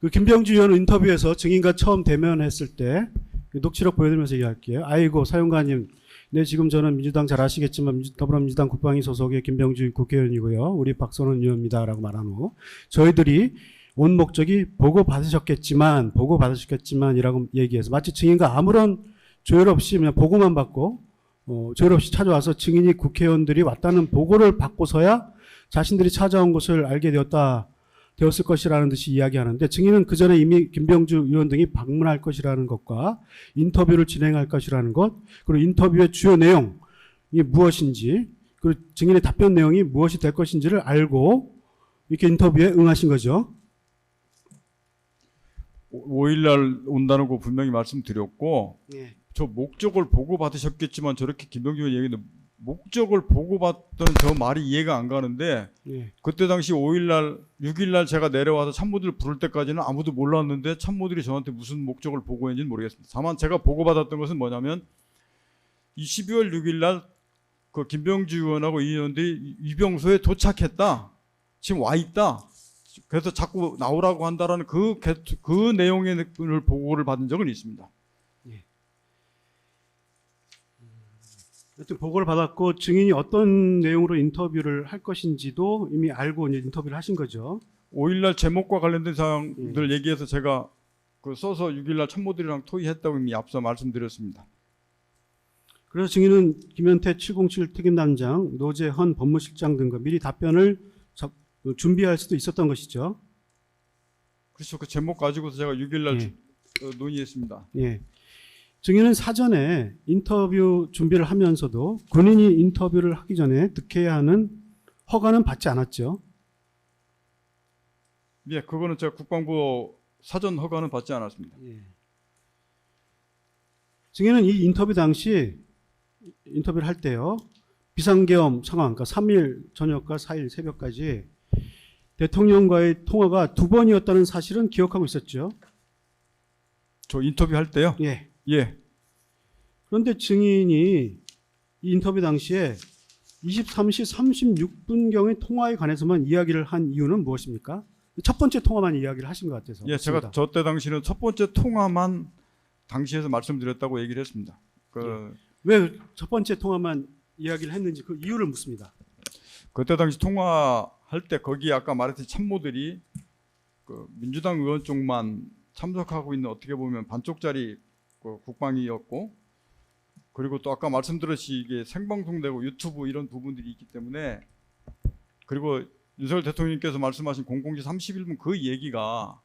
그 김병주 의원 인터뷰에서 증인과 처음 대면했을 때 녹취록 보여드리면서 얘기할게요. 아이고 사령관님, 네 지금 저는 민주당 잘 아시겠지만 더불어민주당 국방위 소속의 김병주 국회의원이고요. 우리 박선원 의원입니다라고 말한 후 저희들이 온 목적이 보고 받으셨겠지만이라고 얘기해서 마치 증인과 아무런 조율 없이 그냥 보고만 받고 조율 없이 찾아와서 증인이 국회의원들이 왔다는 보고를 받고서야 자신들이 찾아온 것을 알게 되었을 것이라는 듯이 이야기하는데 증인은 그 전에 이미 김병주 의원 등이 방문할 것이라는 것과 인터뷰를 진행할 것이라는 것, 그리고 인터뷰의 주요 내용이 무엇인지, 그리고 증인의 답변 내용이 무엇이 될 것인지를 알고 이렇게 인터뷰에 응하신 거죠. 5일날 온다는 거 분명히 말씀드렸고 예. 저 목적을 보고 받으셨겠지만 저렇게 김병주 의원 얘기는 목적을 보고받던 저 말이 이해가 안 가는데 예. 그때 당시 5일날 6일날 제가 내려와서 참모들 부를 때까지는 아무도 몰랐는데 참모들이 저한테 무슨 목적을 보고했는지는 모르겠습니다. 다만 제가 보고받았던 것은 뭐냐면 이 12월 6일날 그 김병주 의원하고 이 의원들이 위병소에 도착했다. 지금 와 있다. 그래서 자꾸 나오라고 한다라는 그 내용의 보고를 받은 적은 있습니다. 하여튼 보고를 받았고 증인이 어떤 내용으로 인터뷰를 할 것인지도 이미 알고 이제 인터뷰를 하신 거죠. 5일날 제목과 관련된 사항들 얘기해서 제가 그 써서 6일날 참모들이랑 토의했다고 이미 앞서 말씀드렸습니다. 그래서 증인은 김현태 707 특임단장, 노재헌 법무실장 등과 미리 답변을 준비할 수도 있었던 것이죠. 그렇죠. 그 제목 가지고서 제가 6일날 논의했습니다. 예. 증인은 사전에 인터뷰 준비를 하면서도 군인이 인터뷰를 하기 전에 득해야 하는 허가는 받지 않았죠. 예, 그거는 제가 국방부 사전 허가는 받지 않았습니다. 예. 증인은 이 인터뷰 당시 인터뷰를 할 때요. 비상계엄 상황, 그러니까 3일 저녁과 4일 새벽까지 대통령과의 통화가 2번이었다는 사실은 기억하고 있었죠. 저 인터뷰 할 때요? 예. 예. 그런데 증인이 이 인터뷰 당시에 23시 36분경의 통화에 관해서만 이야기를 한 이유는 무엇입니까? 첫 번째 통화만 이야기를 하신 것 같아서. 예, 제가 저 때 당시는 첫 번째 통화만 당시에서 말씀드렸다고 얘기를 했습니다. 왜 첫 번째 통화만 이야기를 했는지 그 이유를 묻습니다. 그때 당시 통화할 때 거기 아까 말했듯이 참모들이 그 민주당 의원 쪽만 참석하고 있는 어떻게 보면 반쪽짜리 그 국방위였고 그리고 또 아까 말씀드렸듯이 이게 생방송되고 유튜브 이런 부분들이 있기 때문에 그리고 윤석열 대통령님께서 말씀하신 00시 31분 그 얘기가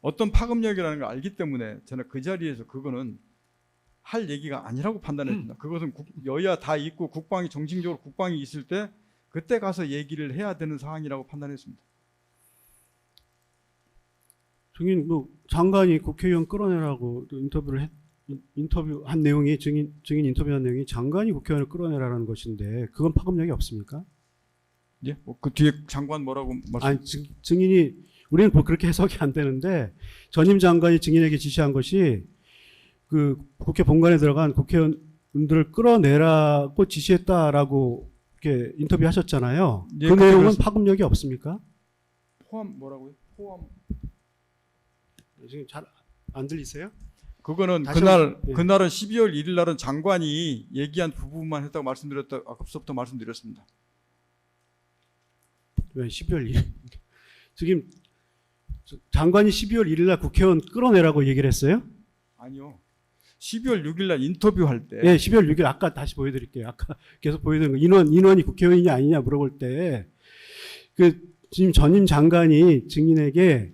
어떤 파급력이라는 걸 알기 때문에 저는 그 자리에서 그거는 할 얘기가 아니라고 판단했습니다. 그것은 여야 다 있고 국방이 정식적으로 국방이 있을 때 그때 가서 얘기를 해야 되는 상황이라고 판단했습니다. 증인 장관이 국회의원 끌어내라고 인터뷰한 내용이 증인 인터뷰한 내용이 장관이 국회의원을 끌어내라는 것인데 그건 파급력이 없습니까? 예, 그 뒤에 장관 뭐라고 말씀? 아니 증인이 우리는 뭐 그렇게 해석이 안 되는데 전임 장관이 증인에게 지시한 것이 그 국회 본관에 들어간 국회의원들을 끌어내라고 지시했다라고 이렇게 인터뷰하셨잖아요. 예, 그 내용은 그렇습니다. 파급력이 없습니까? 포함 뭐라고요? 포함 지금 잘 안 들리세요? 그거는 다시 그날 한번, 예. 그날은 12월 1일 날은 장관이 얘기한 부분만 했다고 말씀드렸다 아까부터 말씀드렸습니다. 왜 12월 1일? 지금 장관이 12월 1일 날 국회의원 끌어내라고 얘기를 했어요? 아니요. 12월 6일 날 인터뷰할 때 예, 12월 6일 아까 다시 보여드릴게요. 아까 계속 보여드린 거 인원이 국회의원이냐 아니냐 물어볼 때 그 지금 전임 장관이 증인에게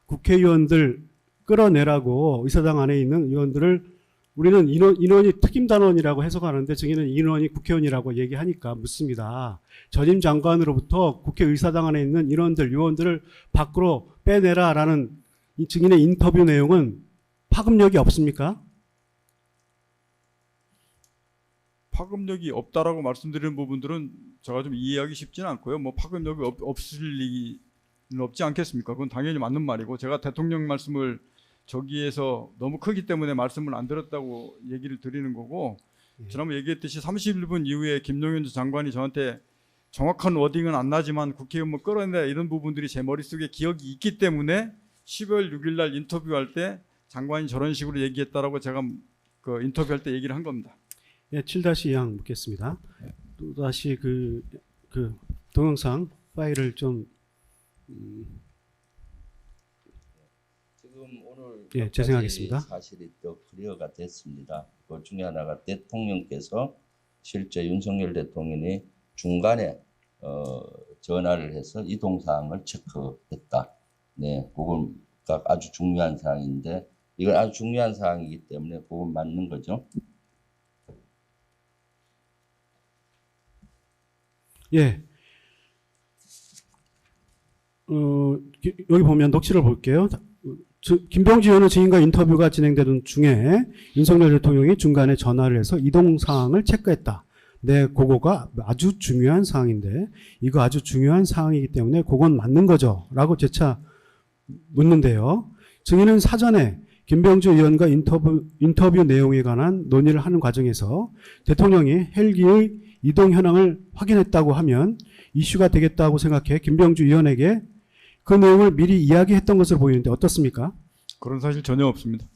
국회의원들 끌어내라고 의사당 안에 있는 의원들을 우리는 인원이 특임단원이라고 해석하는데 증인은 인원이 국회의원이라고 얘기하니까 묻습니다. 전임 장관으로부터 국회의사당 안에 있는 인원들, 요원들을 밖으로 빼내라라는 이 증인의 인터뷰 내용은 파급력이 없습니까? 파급력이 없다라고 말씀드리는 부분들은 제가 좀 이해하기 쉽지는 않고요. 뭐 파급력이 없을 리는 없지 않겠습니까? 그건 당연히 맞는 말이고 제가 대통령 말씀을 저기에서 너무 크기 때문에 말씀을 안 들었다고 얘기를 드리는 거고 지난번에 얘기했듯이 31분 이후에 김용현 장관이 저한테 정확한 워딩은 안 나지만 국회의원 뭐 끌어내라 이런 부분들이 제 머릿속에 기억이 있기 때문에 10월 6일 날 인터뷰할 때 장관이 저런 식으로 얘기했다라고 제가 그 인터뷰할 때 얘기를 한 겁니다. 예, 7-2항 묻겠습니다. 또 다시 그 동영상 파일을 좀 지금 오늘 예, 재생하겠습니다. 사실이 또 클리어가 됐습니다. 그 중에 하나가 대통령께서 실제 윤석열 대통령이 중간에 전화를 해서 이동 사항을 체크했다. 네, 그건 아주 중요한 사항인데 이건 아주 중요한 사항이기 때문에 그건 맞는 거죠. 예. 여기 보면 녹취를 볼게요. 김병지 의원의 증인과 인터뷰가 진행되던 중에 윤석열 대통령이 중간에 전화를 해서 이동 사항을 체크했다. 네, 그거가 아주 중요한 사항인데 이거 아주 중요한 사항이기 때문에 그건 맞는 거죠? 라고 재차 묻는데요. 증인은 사전에 김병지 의원과 인터뷰 내용에 관한 논의를 하는 과정에서 대통령이 헬기의 이동 현황을 확인했다고 하면 이슈가 되겠다고 생각해 김병주 의원에게 그 내용을 미리 이야기했던 것으로 보이는데 어떻습니까? 그런 사실 전혀 없습니다.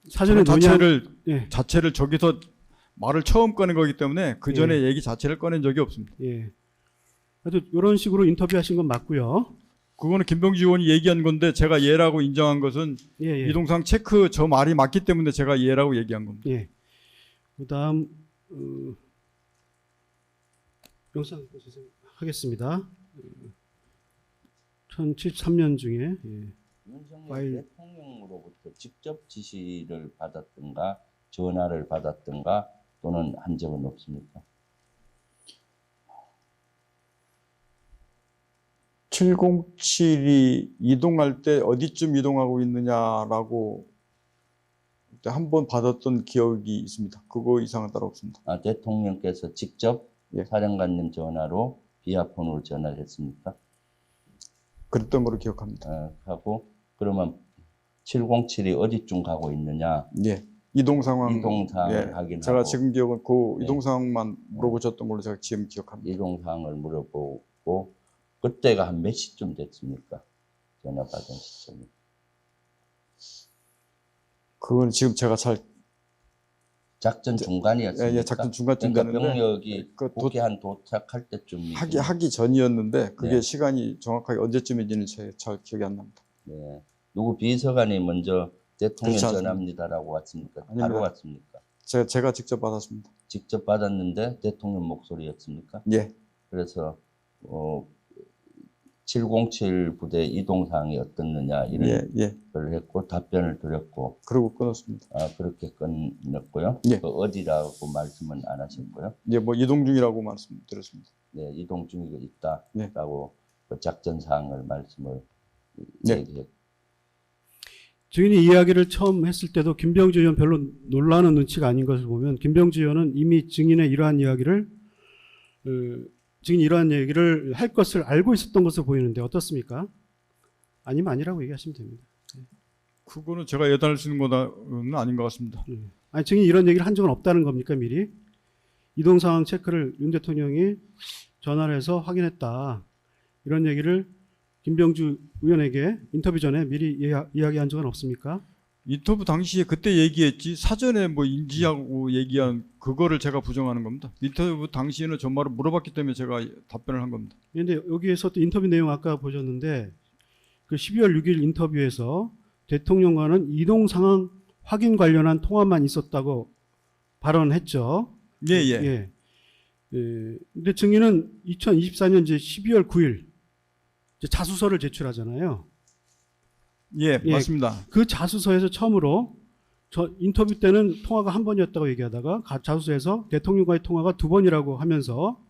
사전에 자체를 저기서 말을 처음 꺼낸 거기 때문에 그 전에 얘기 자체를 꺼낸 적이 없습니다. 예. 아주 이런 식으로 인터뷰하신 건 맞고요. 그거는 김병지 의원이 얘기한 건데 제가 예라고 인정한 것은 이동상 체크 저 말이 맞기 때문에 제가 예라고 얘기한 겁니다. 예. 그다음 영상 하겠습니다. 1073년 중에 윤석열 대통령으로부터 직접 지시를 받았든가 전화를 받았든가 또는 한 적은 없습니까? 707이 이동할 때 어디쯤 이동하고 있느냐라고 한 번 받았던 기억이 있습니다. 그거 이상은 따로 없습니다. 아, 대통령께서 직접 사령관님 전화로 비아폰으로 전화를 했습니까? 그랬던 걸로 기억합니다. 하고 그러면 707이 어디쯤 가고 있느냐? 예. 이동 상황을 확인하고 제가 지금 기억은 그 이동 상황만 물어보셨던 걸로 제가 지금 기억합니다. 이동 상황을 물어보고 그때가 한 몇 시쯤 됐습니까? 전화 받은 시점이. 그건 지금 제가 잘 작전 중간이었습니까? 예, 작전 중간쯤 그러니까 됐는데 병력이 국회 한 도착할 때쯤 하기 전이었는데 그게 시간이 정확하게 언제쯤인지는 잘 기억이 안 납니다. 네. 누구 비서관이 먼저 대통령 그렇지 전화입니다라고 왔습니까? 아닙니다. 바로 왔습니까? 제가 직접 받았습니다. 직접 받았는데 대통령 목소리였습니까? 예. 그래서 707 부대 이동 사항이 어떻느냐 이런 걸 했고 답변을 드렸고 그리고 끊었습니다. 아, 그렇게 끝냈고요. 예. 그 어디라고 말씀은 안 하셨고요. 예, 뭐 이동 중이라고 말씀드렸습니다. 네, 이동 중이고 있다라고 그 작전 사항을 말씀을 얘기했고. 증인이 이야기를 처음 했을 때도 김병지 의원 별로 놀라는 눈치가 아닌 것을 보면 김병지 의원은 이미 증인의 이러한 이야기를 증인이 이러한 얘기를 할 것을 알고 있었던 것으로 보이는데 어떻습니까? 아니면 아니라고 얘기하시면 됩니다. 그거는 제가 예단할 수 있는 건 아닌 것 같습니다. 아니 증인이 이런 얘기를 한 적은 없다는 겁니까 미리? 이동 상황 체크를 윤 대통령이 전화를 해서 확인했다. 이런 얘기를 김병주 의원에게 인터뷰 전에 미리 이야기한 적은 없습니까? 인터뷰 당시에 그때 얘기했지 사전에 뭐 인지하고 얘기한 그거를 제가 부정하는 겁니다. 인터뷰 당시에는 전말을 물어봤기 때문에 제가 답변을 한 겁니다. 그런데 여기에서 또 인터뷰 내용 아까 보셨는데 그 12월 6일 인터뷰에서 대통령과는 이동 상황 확인 관련한 통화만 있었다고 발언했죠. 예. 근데 증인은 2024년 이제 12월 9일 이제 자수서를 제출하잖아요. 예, 맞습니다. 그 자수서에서 처음으로 저 인터뷰 때는 통화가 한 번이었다고 얘기하다가 자수서에서 대통령과의 통화가 두 번이라고 하면서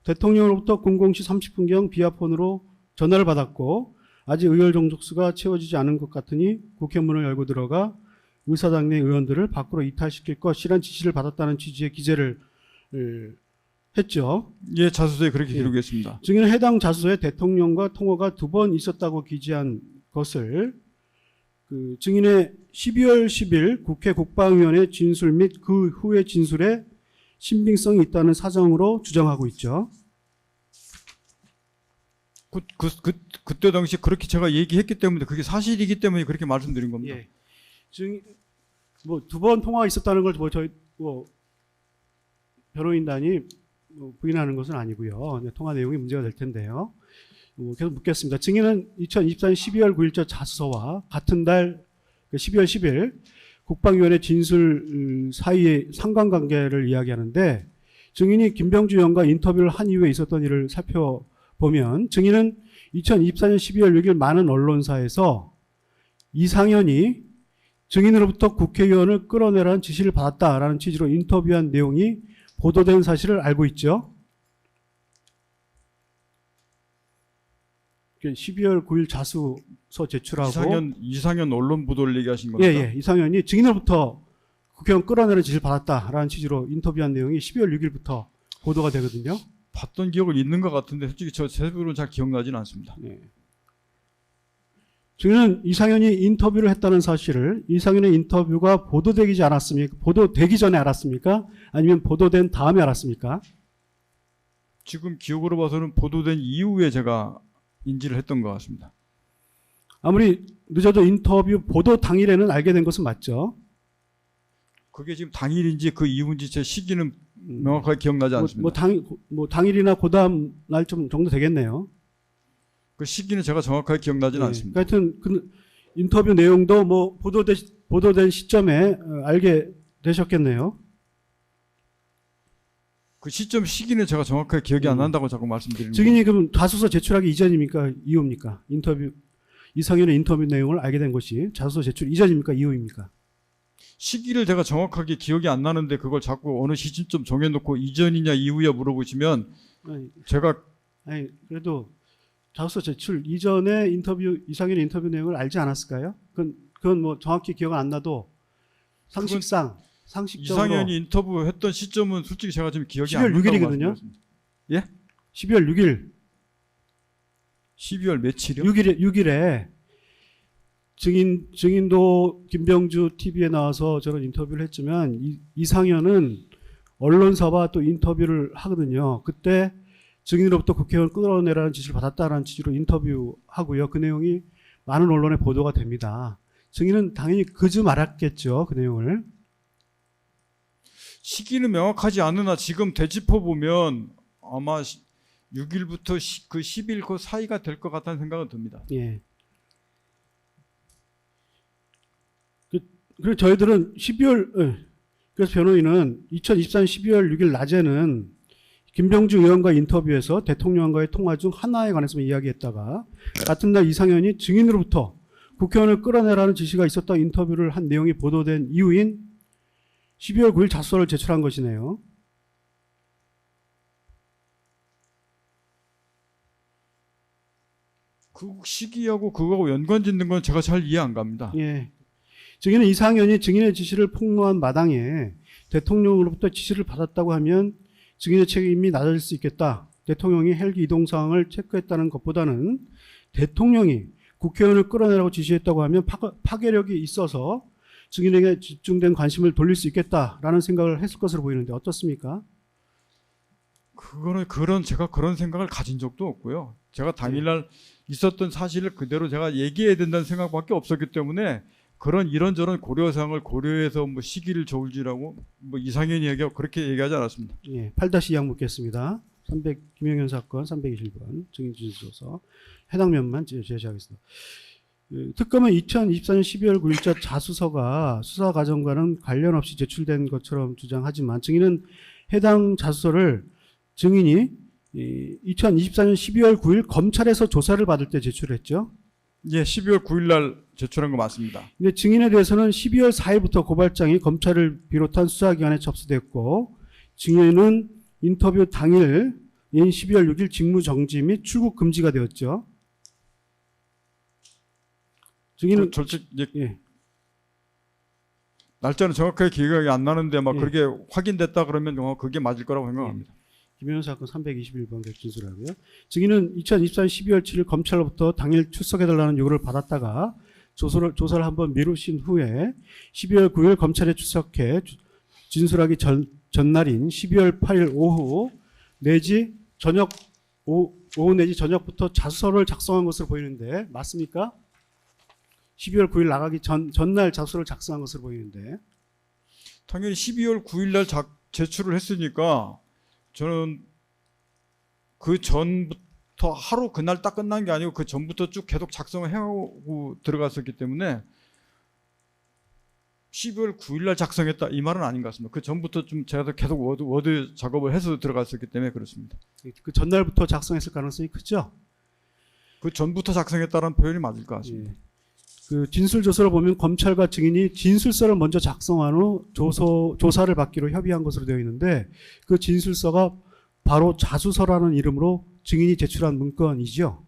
대통령으로부터 00시 30분경 비아폰으로 전화를 받았고 아직 의결 정족수가 채워지지 않은 것 같으니 국회 문을 열고 들어가 의사당내 의원들을 밖으로 이탈시킬 것이란 지시를 받았다는 취지의 기재를 했죠. 예, 자수서에 그렇게 기록했습니다. 증인은 해당 자수서에 대통령과 통화가 두 번 있었다고 기재한 것을 그 증인의 12월 10일 국회 국방위원회 진술 및 그 후의 진술에 신빙성이 있다는 사정으로 주장하고 있죠. 그때 당시 그렇게 제가 얘기했기 때문에 그게 사실이기 때문에 그렇게 말씀드린 겁니다. 예. 뭐 두 번 통화가 있었다는 걸 뭐 저희 변호인단이 부인하는 것은 아니고요. 통화 내용이 문제가 될 텐데요. 계속 묻겠습니다. 증인은 2024년 12월 9일자 자수서와 같은 달 12월 10일 국방위원회 진술 사이의 상관관계를 이야기하는데 증인이 김병주 의원과 인터뷰를 한 이후에 있었던 일을 살펴보면 증인은 2024년 12월 6일 많은 언론사에서 이상현이 증인으로부터 국회의원을 끌어내라는 지시를 받았다라는 취지로 인터뷰한 내용이 보도된 사실을 알고 있죠. 12월 9일 자수서 제출하고 이상현 언론 보도를 얘기하신 겁니까? 예. 이상현이 증인으로부터 국회의원 끌어내는 지시를 받았다라는 취지로 인터뷰한 내용이 12월 6일부터 보도가 되거든요. 봤던 기억은 있는 것 같은데 솔직히 저 제대로는 잘 기억나지는 않습니다. 증인은 이상현이 인터뷰를 했다는 사실을 이상현의 인터뷰가 보도되지 않았습니까? 보도되기 전에 알았습니까? 아니면 보도된 다음에 알았습니까? 지금 기억으로 봐서는 보도된 이후에 제가 인지를 했던 것 같습니다. 아무리 늦어도 인터뷰 보도 당일에는 알게 된 것은 맞죠? 그게 지금 당일인지 그 이후인지 제 시기는 명확하게 기억나지 않습니다. 당일이나 그 다음 날 좀 정도 되겠네요. 그 시기는 제가 정확하게 기억나지는 않습니다. 하여튼 그 인터뷰 내용도 뭐 보도된 시점에 알게 되셨겠네요. 그 시점 시기는 제가 정확하게 기억이 안 난다고 자꾸 말씀드리는 거예요. 증인이 그럼 자수서 제출하기 이전입니까? 이후입니까? 이상현의 인터뷰 내용을 알게 된 것이 자수서 제출 이전입니까? 이후입니까? 시기를 제가 정확하게 기억이 안 나는데 그걸 자꾸 어느 시점점 정해놓고 이전이냐 이후야 물어보시면 제가 그래도 자수서 제출 이전에 이상현의 인터뷰 내용을 알지 않았을까요? 그건 뭐 정확히 기억은 안 나도 상식적으로 이상현이 인터뷰했던 시점은 솔직히 제가 지금 기억이 안 12월 난다고 6일이거든요. 말씀드렸습니다. 예? 12월 6일. 12월 며칠이요? 6일에 증인도 김병주 TV에 나와서 저런 인터뷰를 했지만 이상현은 언론사와 또 인터뷰를 하거든요. 그때 증인으로부터 국회의원 끌어내라는 지시를 받았다라는 취지로 인터뷰하고요. 그 내용이 많은 언론에 보도가 됩니다. 증인은 당연히 그저 말았겠죠. 그 내용을. 시기는 명확하지 않으나 지금 되짚어 보면 아마 6일부터 그 10일 그 사이가 될 것 같다는 생각은 듭니다. 예. 그리고 저희들은 그래서 변호인은 2024년 12월 6일 낮에는 김병주 의원과 인터뷰에서 대통령과의 통화 중 하나에 관해서 이야기했다가 같은 날 이상현이 증인으로부터 국회의원을 끌어내라는 지시가 있었다 인터뷰를 한 내용이 보도된 이후인 12월 9일 자수서를 제출한 것이네요. 그 시기하고 그거하고 연관 짓는 건 제가 잘 이해 안 갑니다. 예. 증인은 이상현이 증인의 지시를 폭로한 마당에 대통령으로부터 지시를 받았다고 하면 증인의 책임이 낮아질 수 있겠다. 대통령이 헬기 이동 상황을 체크했다는 것보다는 대통령이 국회의원을 끌어내라고 지시했다고 하면 파괴력이 있어서 증인에게 집중된 관심을 돌릴 수 있겠다라는 생각을 했을 것으로 보이는데 어떻습니까? 제가 그런 생각을 가진 적도 없고요. 제가 당일날 있었던 사실을 그대로 제가 얘기해야 된다는 생각밖에 없었기 때문에 그런 이런저런 고려사항을 고려해서 뭐 시기를 저울질하고 뭐 이상현 이야기하고 그렇게 얘기하지 않았습니다. 예, 8-2양 묻겠습니다. 김영현 사건 321번 증인 진술서 해당 면만 제시하겠습니다. 특검은 2024년 12월 9일자 자수서가 수사 과정과는 관련 없이 제출된 것처럼 주장하지만 증인은 해당 자수서를 증인이 2024년 12월 9일 검찰에서 조사를 받을 때 제출했죠. 예, 12월 9일 날 제출한 거 맞습니다. 근데 증인에 대해서는 12월 4일부터 고발장이 검찰을 비롯한 수사기관에 접수됐고 증인은 인터뷰 당일인 12월 6일 직무 정지 및 출국 금지가 되었죠. 증인은 예. 날짜는 정확하게 기억이 안 나는데 막 예. 그렇게 확인됐다 그러면 그게 맞을 거라고 생각합니다. 김영현 사건 321번 진술하고요. 증인은 2024년 12월 7일 검찰로부터 당일 출석해달라는 요구를 받았다가 조사를 한번 미루신 후에 12월 9일 검찰에 출석해 진술하기 전날인 12월 8일 오후 내지 오후 내지 저녁부터 자수서를 작성한 것으로 보이는데 맞습니까? 12월 9일 나가기 전날 자수서를 작성한 것으로 보이는데 당연히 12월 9일 날 제출을 했으니까 저는 그 전부터 하루 그날 딱 끝난 게 아니고 그 전부터 쭉 계속 작성을 해오고 들어갔었기 때문에 12월 9일 날 작성했다 이 말은 아닌 것 같습니다. 그 전부터 좀 제가 계속 워드 작업을 해서 들어갔었기 때문에 그렇습니다. 그 전날부터 작성했을 가능성이 크죠? 그 전부터 작성했다는 표현이 맞을 것 같습니다. 예. 그 진술 조서를 보면 검찰과 증인이 진술서를 먼저 작성한 후 조사를 받기로 협의한 것으로 되어 있는데 그 진술서가 바로 자수서라는 이름으로 증인이 제출한 문건이죠.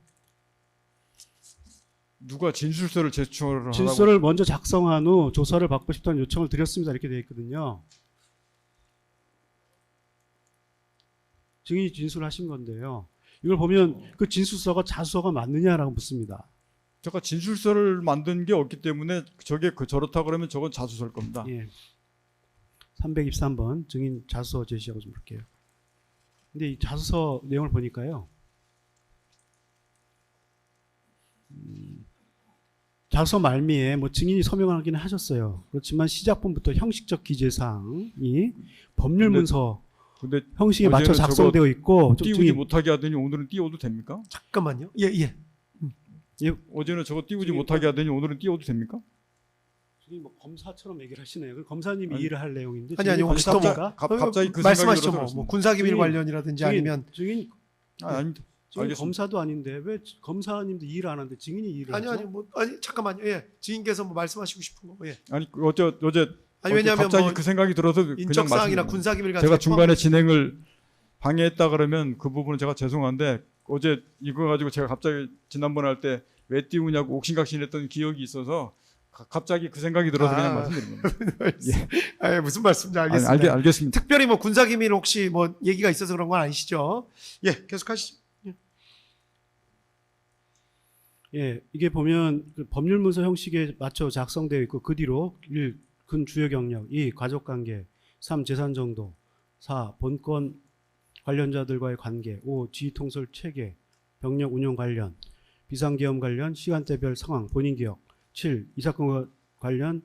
누가 진술서를 제출하라고? 진술서를 먼저 작성한 후 조사를 받고 싶다는 요청을 드렸습니다. 이렇게 되어 있거든요. 증인이 진술하신 건데요. 이걸 보면 그 진술서가 자수서가 맞느냐라고 묻습니다. 제가 진술서를 만든 게 없기 때문에 저게 저렇다 그러면 저건 자수서일 겁니다. 예. 323번 증인 자수서 제시하고 좀 볼게요. 근데 이 자수서 내용을 보니까요. 자수서 말미에 뭐 증인이 서명하기는 하셨어요. 그렇지만 시작본부터 형식적 기재사항이 법률 문서 근데 형식에 맞춰 작성되어 있고 좀 띄우지 못하게 하더니 오늘은 띄워도 됩니까? 잠깐만요. 예. 어제는 저거 띄우지 못하게 하더니 오늘은 띄워도 됩니까? 증인 뭐 검사처럼 얘기를 하시네요. 그 검사님이 이해를 할 내용인데 아니 혹시 또 갑자기 그 말씀하시죠. 생각이 뭐 군사기밀 증인, 관련이라든지 아니면 증인 아닙니다. 증인 알겠습니다. 검사도 아닌데 왜 검사님도 이해를 안 하는데 증인이 이해를 하죠? 아니 잠깐만요. 예. 증인께서 뭐 말씀하시고 싶은 거. 예. 아니 어제 아니 왜냐하면 갑자기 뭐 그 생각이 들어서 그냥 인적 사항이나 말씀드립니다. 군사기밀 같은 제가 게 중간에 진행을 방해했다 그러면 그 부분은 제가 죄송한데 어제 이거 가지고 제가 갑자기 지난번에 할 때 왜 띄우냐고 옥신각신했던 기억이 있어서 갑자기 그 생각이 들어서 그냥 말씀드립니다. 예. 무슨 말씀인지 알겠습니다. 알겠습니다. 특별히 뭐 군사기밀 혹시 뭐 얘기가 있어서 그런 건 아니시죠? 예, 계속하시죠. 예, 이게 보면 그 법률문서 형식에 맞춰 작성되어 있고 그 뒤로 1. 근 주요 경력, 2. 가족관계, 3. 재산 정도, 4. 본건 관련자들과의 관계, 5. 지휘통솔 체계, 병력 운영 관련, 비상계엄 관련, 시간대별 상황, 본인 기억, 7. 이 사건과 관련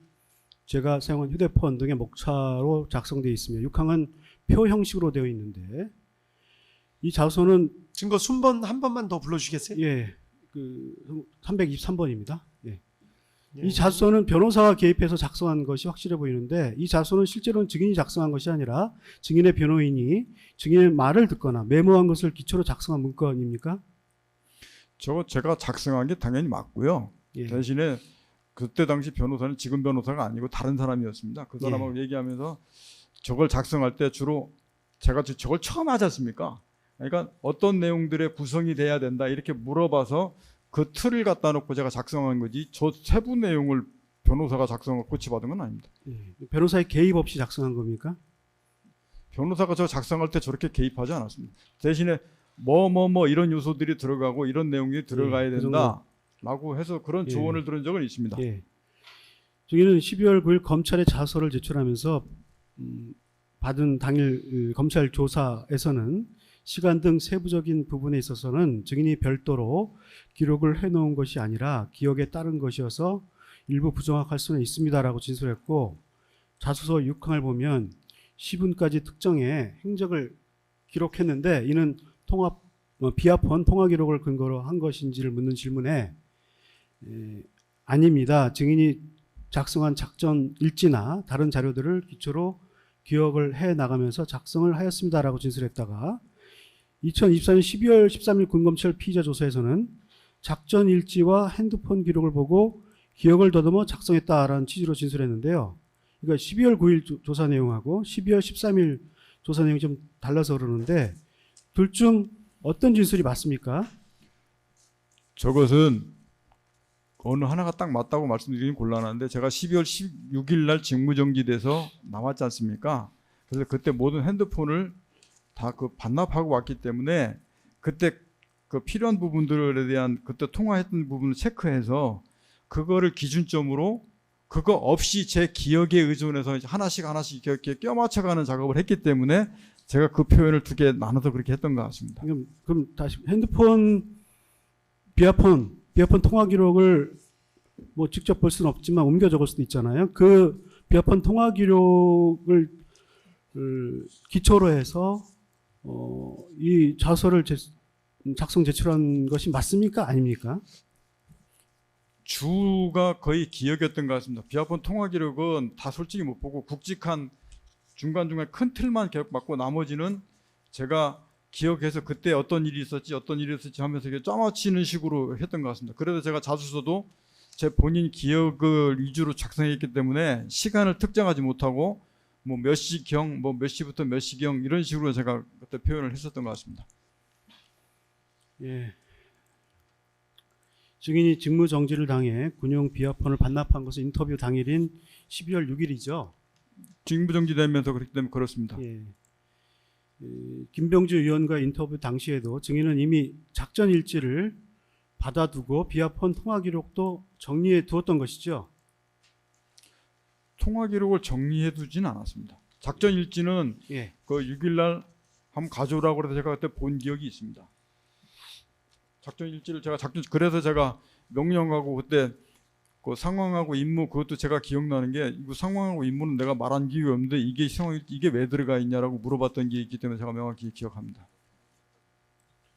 제가 사용한 휴대폰 등의 목차로 작성되어 있으며 6항은 표 형식으로 되어 있는데 이 자소는 증거 순번 한 번만 더 불러주시겠어요? 예, 그 323번입니다. 예. 이 자소는 변호사가 개입해서 작성한 것이 확실해 보이는데 이 자소는 실제로는 증인이 작성한 것이 아니라 증인의 변호인이 증인의 말을 듣거나 메모한 것을 기초로 작성한 문건입니까? 저거 제가 작성한 게 당연히 맞고요. 예. 대신에 그때 당시 변호사는 지금 변호사가 아니고 다른 사람이었습니다. 그 사람하고 얘기하면서 저걸 작성할 때 주로 제가 저걸 처음 하지 않습니까? 그러니까 어떤 내용들의 구성이 돼야 된다 이렇게 물어봐서 그 틀을 갖다 놓고 제가 작성한 거지 저 세부 내용을 변호사가 작성하고 고치받은 건 아닙니다. 예. 변호사의 개입 없이 작성한 겁니까? 변호사가 저 작성할 때 저렇게 개입하지 않았습니다. 대신에 이런 요소들이 들어가고 이런 내용이 들어가야 그 된다. 라고 해서 그런 예. 조언을 들은 적은 있습니다. 예. 증인은 12월 9일 검찰에 자서를 제출하면서 받은 당일 검찰 조사에서는 시간 등 세부적인 부분에 있어서는 증인이 별도로 기록을 해놓은 것이 아니라 기억에 따른 것이어서 일부 부정확할 수는 있습니다라고 진술했고, 자수서 6항을 보면 시분까지 특정해 행적을 기록했는데 이는 비합헌 통화 기록을 근거로 한 것인지를 묻는 질문에 아닙니다. 증인이 작성한 작전 일지나 다른 자료들을 기초로 기억을 해 나가면서 작성을 하였습니다라고 진술했다가 2024년 12월 13일 군검찰 피의자 조사에서는 작전 일지와 핸드폰 기록을 보고 기억을 더듬어 작성했다라는 취지로 진술했는데요. 그러니까 12월 9일 조사 내용하고 12월 13일 조사 내용이 좀 달라서 그러는데 둘 중 어떤 진술이 맞습니까? 저것은 어느 하나가 딱 맞다고 말씀드리긴 곤란한데 제가 12월 16일 날 직무정지돼서 나왔지 않습니까? 그래서 그때 모든 핸드폰을 다 그 반납하고 왔기 때문에 그때 그 필요한 부분들에 대한 그때 통화했던 부분을 체크해서 그거를 기준점으로 그거 없이 제 기억에 의존해서 하나씩 이렇게 껴맞춰가는 작업을 했기 때문에 제가 그 표현을 두 개 나눠서 그렇게 했던 것 같습니다. 그럼 다시 핸드폰 비합헌 통화 기록을 뭐 직접 볼 수는 없지만 옮겨 적을 수도 있잖아요. 그 비합헌 통화 기록을 기초로 해서 이 자서를 작성 제출한 것이 맞습니까? 아닙니까? 주가 거의 기억이었던 것 같습니다. 비합헌 통화 기록은 다 솔직히 못 보고 굵직한 중간중간 큰 틀만 기억받고 나머지는 제가 기억해서 그때 어떤 일이 있었지 하면서 이렇게 짜맞히는 식으로 했던 것 같습니다. 그래서 제가 자수서도 제 본인 기억을 위주로 작성했기 때문에 시간을 특정하지 못하고 뭐 몇 시경, 뭐 몇 시부터 몇 시경 이런 식으로 제가 그때 표현을 했었던 것 같습니다. 예. 증인이 직무 정지를 당해 군용 비합헌을 반납한 것은 인터뷰 당일인 12월 6일이죠. 직무정지되면서 그렇기 때문에 그렇습니다. 예. 김병주 의원과 인터뷰 당시에도 증인은 이미 작전 일지를 받아두고 비합헌 통화 기록도 정리해 두었던 것이죠. 통화 기록을 정리해 두진 않았습니다. 작전 일지는 예. 그 6일 날 한번 가져오라고 해서 제가 그때 본 기억이 있습니다. 작전 일지를 그래서 제가 명령하고 그때 그 상황하고 임무 그것도 제가 기억나는 게 이거 상황하고 임무는 내가 말한 기억이 없는데 이게 왜 들어가 있냐라고 물어봤던 게 있기 때문에 제가 명확히 기억합니다.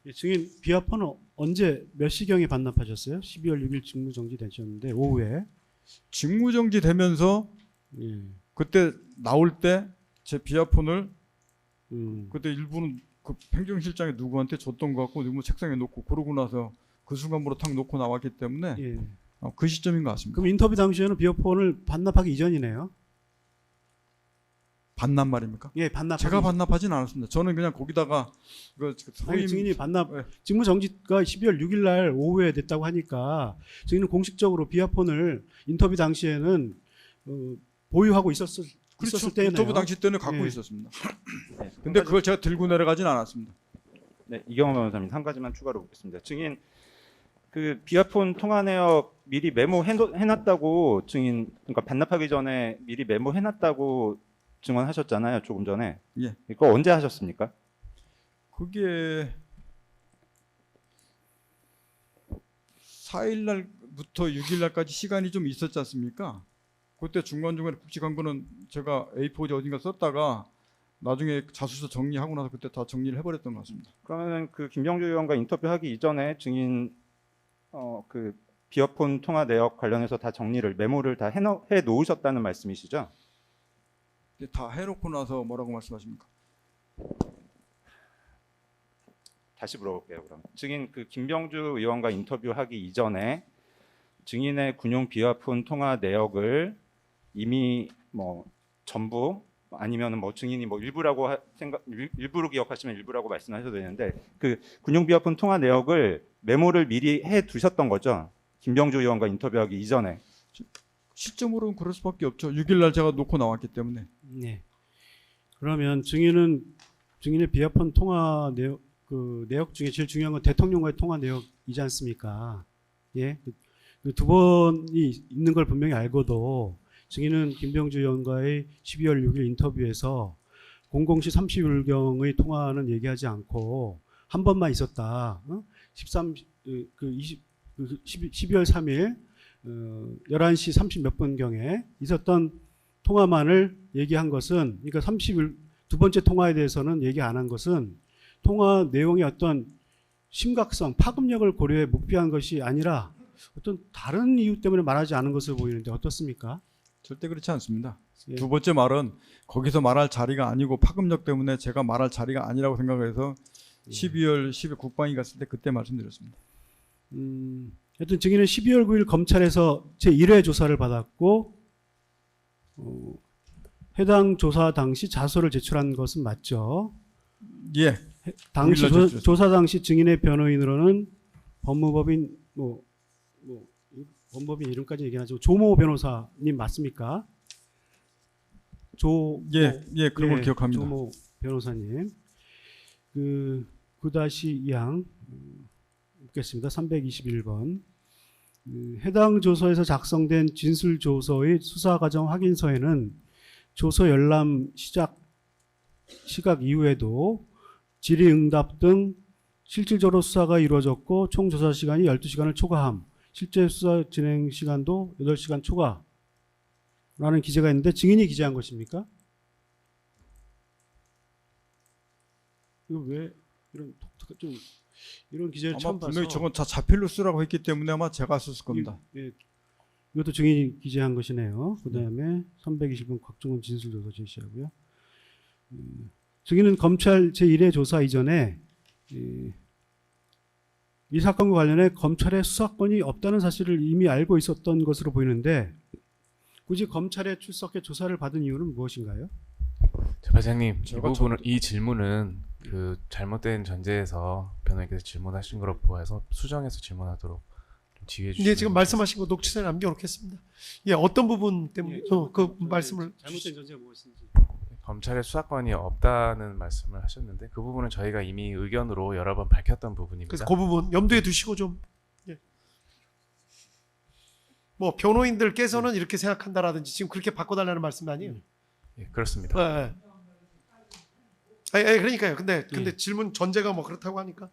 예, 증인 비합헌은 언제 몇 시경에 반납하셨어요? 12월 6일 직무 정지 되셨는데 오후에 직무정지 되면서 예. 그때 나올 때 제 비합헌을 그때 일부는 그 행정실장이 누구한테 줬던 것 같고 누구 책상에 놓고 그러고 나서 그 순간부로 탁 놓고 나왔기 때문에 예. 그 시점인 것 같습니다. 그럼 인터뷰 당시에는 비합헌을 반납하기 이전이네요. 반납 말입니까? 예, 반납. 제가 반납하진 않았습니다. 저는 그냥 거기다가 아니, 증인이 반납 네. 직무 정지가 12월 6일 날 오후에 됐다고 하니까 증인은 공식적으로 비합헌을 인터뷰 당시에는 보유하고 있었을 때네요. 인터뷰 당시 때는 갖고 예. 있었습니다. 네, 근데 그걸 제가 들고 내려가진 않았습니다. 네, 이경호 변호사님 한 가지만 추가로 묻겠습니다. 증인 그 비합헌 통화 내역 미리 메모해놨다고 증인 그러니까 반납하기 전에 미리 메모해놨다고 증언하셨잖아요. 조금 전에. 예. 이거 언제 하셨습니까? 그게 4일 날부터 6일 날까지 시간이 좀 있었지 않습니까? 그때 중간중간에 굵직한 거는 제가 A4지 어딘가 썼다가 나중에 자수서 정리하고 나서 그때 다 정리를 해버렸던 것 같습니다. 그러면 그 김병주 의원과 인터뷰하기 이전에 증인 그 비합헌 통화 내역 관련해서 다 정리를 메모를 다 해 놓으셨다는 말씀이시죠? 다 해놓고 나서 뭐라고 말씀하십니까? 다시 물어볼게요. 그럼 증인 그 김병주 의원과 인터뷰하기 이전에 증인의 군용 비합헌 통화 내역을 이미 뭐 전부 아니면은 뭐 증인이 뭐 일부라고 일부로 기억하시면 일부라고 말씀하셔도 되는데 그 군용 비합헌 통화 내역을 메모를 미리 해 두셨던 거죠? 김병주 의원과 인터뷰하기 이전에. 시점으로는 그럴 수밖에 없죠. 6일 날 제가 놓고 나왔기 때문에. 네. 그러면 증인의 비합헌 통화 내역 그 내역 중에 제일 중요한 건 대통령과의 통화 내역이지 않습니까? 예. 그 두 번이 있는 걸 분명히 알고도 증인은 김병주 의원과의 12월 6일 인터뷰에서 00시 30분경의 통화는 얘기하지 않고 한 번만 있었다. 12월 3일 11시 30 몇 분경에 있었던 통화만을 얘기한 것은, 그러니까 30일 두 번째 통화에 대해서는 얘기 안 한 것은 통화 내용의 어떤 심각성, 파급력을 고려해 묵비한 것이 아니라 어떤 다른 이유 때문에 말하지 않은 것으로 보이는데 어떻습니까? 절대 그렇지 않습니다. 예. 두 번째 말은 거기서 말할 자리가 아니고 파급력 때문에 제가 말할 자리가 아니라고 생각해서 12월 10일 국방위 갔을 때 그때 말씀드렸습니다. 하여튼 증인은 12월 9일 검찰에서 제1회 조사를 받았고 해당 조사 당시 자소를 제출한 것은 맞죠? 예. 당시 우리가 제출했습니다. 조사 당시 증인의 변호인으로는 법무법인 법무법인 이름까지 얘기하죠. 조모 변호사님 맞습니까? 예, 그런 걸 기억합니다. 조모 변호사님. 그 9-2항 묻겠습니다. 321번. 해당 조서에서 작성된 진술 조서의 수사 과정 확인서에는 조서 열람 시각 이후에도 질의응답 등 실질적으로 수사가 이루어졌고 총 조사 시간이 12시간을 초과함, 실제 수사 진행 시간도 8시간 초과라는 기재가 있는데 증인이 기재한 것입니까? 이거 왜 이런 독특한 좀 이런 기재를 아마 처음 봐서 분명히 저건 다 자필로 쓰라고 했기 때문에 아마 제가 썼을 겁니다. 이것도 증인이 기재한 것이네요. 그다음에 320번 곽종원 진술조서 제시하고요. 증인은 검찰 제1회 조사 이전에 이 사건과 관련해 검찰의 수사권이 없다는 사실을 이미 알고 있었던 것으로 보이는데 굳이 검찰에 출석해 조사를 받은 이유는 무엇인가요? 재판장님, 이 질문은 그 잘못된 전제에서 변호인께서 질문하신 거로 보아서 수정해서 질문하도록 좀 지휘해 주시면. 예, 지금 말씀하신 거 녹취서에 남겨놓겠습니다. 예, 어떤 부분 때문에 그 말씀을 잘못된 전제가 무엇인지. 검찰의 수사권이 없다는 말씀을 하셨는데 그 부분은 저희가 이미 의견으로 여러 번 밝혔던 부분입니다. 그래서 그 부분 염두에 두시고 좀 뭐 변호인들께서는 이렇게 생각한다라든지 지금 그렇게 바꿔달라는 말씀 아니에요? 예, 그렇습니다. 예. 그러니까요. 근데 질문 전제가 뭐 그렇다고 하니까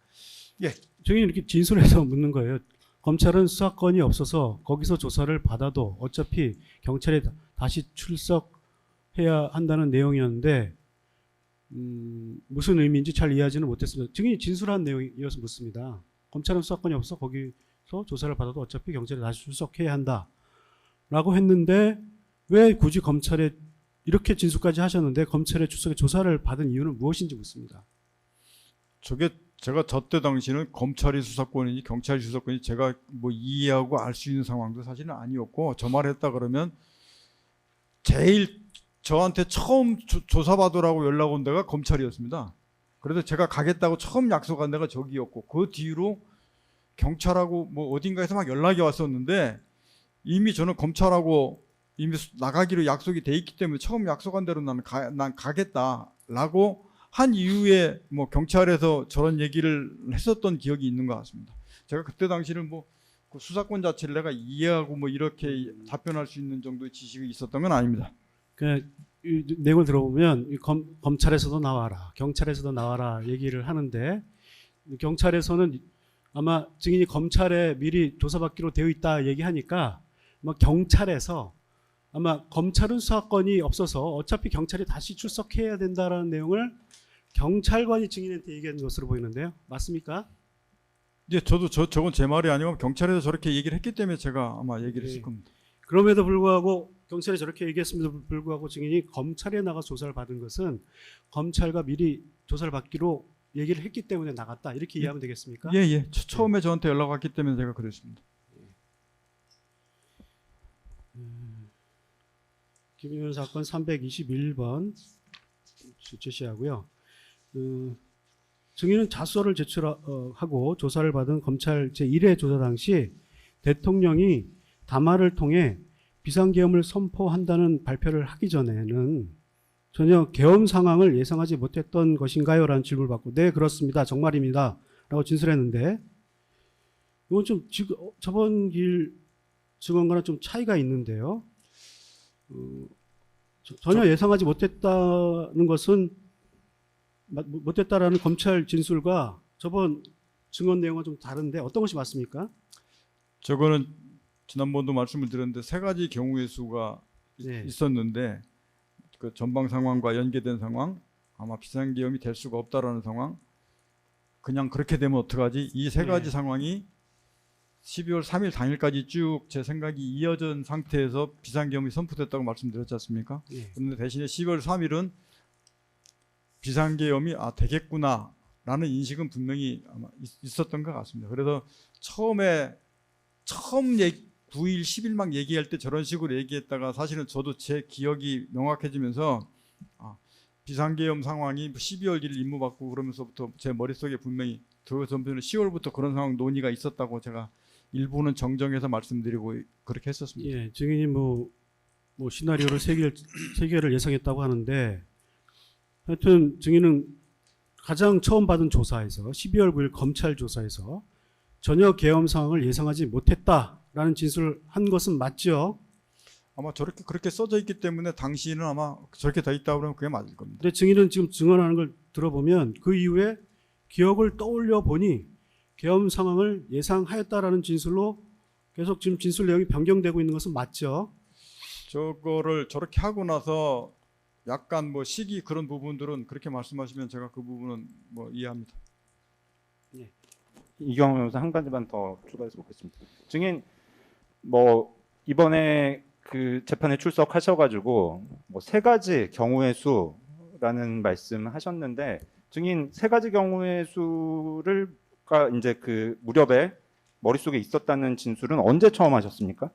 증인이 이렇게 진술해서 묻는 거예요. 검찰은 수사권이 없어서 거기서 조사를 받아도 어차피 경찰에 다시 출석해야 한다는 내용이었는데 무슨 의미인지 잘 이해하지는 못했습니다. 증인이 진술한 내용이어서 묻습니다. 검찰은 수사권이 없어 거기서 조사를 받아도 어차피 경찰에 다시 출석해야 한다라고 했는데 왜 굳이 검찰에 이렇게 진술까지 하셨는데 검찰에 출석해 조사를 받은 이유는 무엇인지 묻습니다. 저게 제가 저때 당시는 검찰이 수사권인지 경찰이 수사권인지 제가 뭐 이해하고 알 수 있는 상황도 사실은 아니었고 저 말했다 그러면 제일 저한테 처음 조사받으라고 연락 온 데가 검찰이었습니다. 그래서 제가 가겠다고 처음 약속한 데가 저기였고 그 뒤로 경찰하고 뭐 어딘가에서 막 연락이 왔었는데 이미 저는 검찰하고 이미 나가기로 약속이 돼 있기 때문에 처음 약속한 대로 난 가겠다라고 한 이후에 뭐 경찰에서 저런 얘기를 했었던 기억이 있는 것 같습니다. 제가 그때 당시는 뭐 그 수사권 자체를 내가 이해하고 뭐 이렇게 답변할 수 있는 정도의 지식이 있었던 건 아닙니다. 이 내용을 들어보면 검찰에서도 나와라, 경찰에서도 나와라 얘기를 하는데 경찰에서는 아마 증인이 검찰에 미리 조사받기로 되어 있다 얘기하니까 아마 경찰에서 아마 검찰은 수사권이 없어서 어차피 경찰이 다시 출석해야 된다라는 내용을 경찰관이 증인한테 얘기한 것으로 보이는데요. 맞습니까? 예, 저도 저건 제 말이 아니고 경찰에서 저렇게 얘기를 했기 때문에 제가 아마 얘기를 했을 겁니다. 그럼에도 불구하고 경찰이 저렇게 얘기했음에도 불구하고 증인이 검찰에 나가 조사를 받은 것은 검찰과 미리 조사를 받기로 얘기를 했기 때문에 나갔다 이렇게 이해하면 되겠습니까? 예. 처음에 저한테 연락 왔기 때문에 제가 그랬습니다. 김의원 사건 321번 제시하고요. 증인은 자소를 제출하고 조사를 받은 검찰 제1회 조사 당시 대통령이 담화를 통해 비상계엄을 선포한다는 발표를 하기 전에는 전혀 계엄 상황을 예상하지 못했던 것인가요? 라는 질문을 받고 네 그렇습니다. 정말입니다. 라고 진술했는데 이건 좀 지금 저번 길 증언과는 좀 차이가 있는데요. 전혀 예상하지 못했다는 것은 못했다라는 검찰 진술과 저번 증언 내용은 좀 다른데 어떤 것이 맞습니까? 저거는 지난번도 말씀을 드렸는데 세 가지 경우의 수가 네. 있었는데 그 전방 상황과 연계된 상황, 아마 비상계엄이 될 수가 없다라는 상황, 그냥 그렇게 되면 어떡하지? 이 세 가지 네. 상황이 12월 3일 당일까지 쭉 제 생각이 이어진 상태에서 비상계엄이 선포됐다고 말씀드렸지 않습니까? 네. 그런데 대신에 12월 3일은 비상계엄이 되겠구나라는 인식은 분명히 아마 있었던 것 같습니다. 그래서 처음 9일, 10일만 얘기할 때 저런 식으로 얘기했다가 사실은 저도 제 기억이 명확해지면서 비상계엄 상황이 12월 1일 임무받고 그러면서부터 제 머릿속에 분명히 전부는 10월부터 그런 상황 논의가 있었다고 제가 일부는 정정해서 말씀드리고 그렇게 했었습니다. 예, 증인이 뭐 시나리오를 세 개를 예상했다고 하는데 하여튼 증인은 가장 처음 받은 조사에서 12월 9일 검찰 조사에서 전혀 계엄 상황을 예상하지 못했다라는 진술을 한 것은 맞죠? 아마 저렇게 그렇게 써져 있기 때문에 당시에는 아마 저렇게 돼 있다고 그러면 그게 맞을 겁니다. 근데 증인은 지금 증언하는 걸 들어보면 그 이후에 기억을 떠올려 보니 계엄 상황을 예상하였다라는 진술로 계속 지금 진술 내용이 변경되고 있는 것은 맞죠? 저거를 저렇게 하고 나서 약간 뭐 시기 그런 부분들은 그렇게 말씀하시면 제가 그 부분은 뭐 이해합니다. 이경호 변호사 한 가지만 더 추가해서 보겠습니다. 증인 뭐 이번에 그 재판에 출석하셔가지고 뭐 세 가지 경우의 수라는 말씀하셨는데 증인 세 가지 경우의 수를가 이제 그 무렵에 머릿속에 있었다는 진술은 언제 처음 하셨습니까?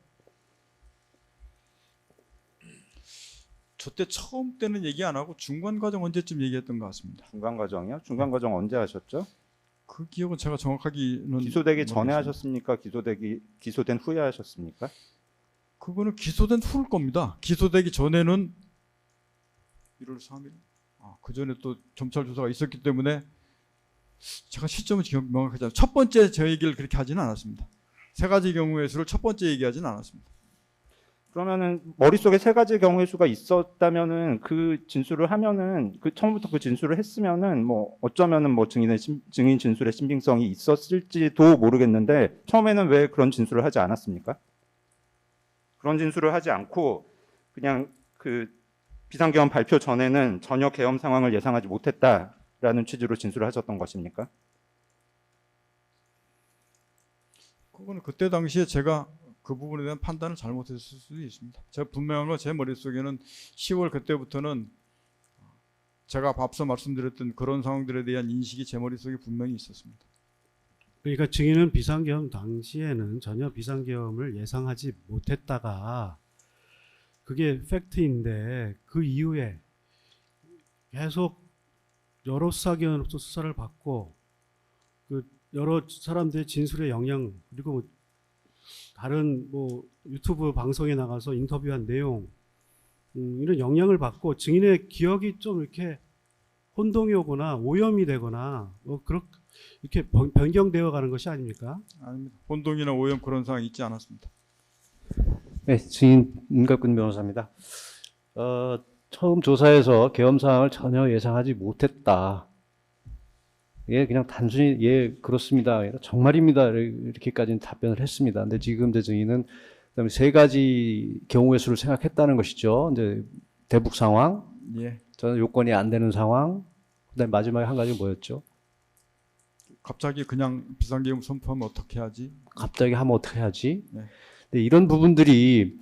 저 때 처음 때는 얘기 안 하고 중간 과정 언제쯤 얘기했던 것 같습니다. 중간 과정이요? 중간 과정 언제 하셨죠? 그 기억은 제가 정확하게는 기소되기 전에 모르겠습니다. 하셨습니까? 기소된 후에 하셨습니까? 그거는 기소된 후일 겁니다. 기소되기 전에는 1월 3일. 그 전에 또 검찰 조사가 있었기 때문에 제가 시점은 기억 명확하지 않아요. 첫 번째 저 얘기를 그렇게 하지는 않았습니다. 세 가지 경우의 수를 첫 번째 얘기하지는 않았습니다. 그러면은 머릿속에 세 가지 경우의 수가 있었다면은 그 진술을 하면은 그 처음부터 그 진술을 했으면은 뭐 어쩌면은 뭐 증인 진술의 신빙성이 있었을지도 모르겠는데 처음에는 왜 그런 진술을 하지 않았습니까? 그런 진술을 하지 않고 그냥 그 비상계엄 발표 전에는 전혀 계엄 상황을 예상하지 못했다라는 취지로 진술을 하셨던 것입니까? 그거는 그때 당시에 제가 그 부분에 대한 판단을 잘못했을 수도 있습니다. 제가 분명한 건 제 머릿속에는 10월 그때부터는 제가 앞서 말씀드렸던 그런 상황들에 대한 인식이 제 머릿속에 분명히 있었습니다. 그러니까 증인은 비상계엄 당시에는 전혀 비상계엄을 예상하지 못했다가 그게 팩트인데 그 이후에 계속 여러 수사기관으로부터 수사를 받고 그 여러 사람들의 진술의 영향 그리고 다른 뭐 유튜브 방송에 나가서 인터뷰한 내용 이런 영향을 받고 증인의 기억이 좀 이렇게 혼동이 오거나 오염이 되거나 뭐 이렇게 변경되어 가는 것이 아닙니까? 아닙니다. 혼동이나 오염 그런 상황이 있지 않았습니다. 네, 증인 임갑근 변호사입니다. 처음 조사에서 계엄 상황을 전혀 예상하지 못했다. 예, 그냥 단순히 예 그렇습니다. 정말입니다. 이렇게까지는 답변을 했습니다. 근데 지금 제 증인은 그다음에 세 가지 경우의 수를 생각했다는 것이죠. 이제 대북 상황, 예. 저는 요건이 안 되는 상황, 그다음에 마지막에 한 가지 뭐였죠? 갑자기 그냥 비상계엄 선포하면 어떻게 하지? 갑자기 하면 어떻게 하지? 네. 근데 이런 부분들이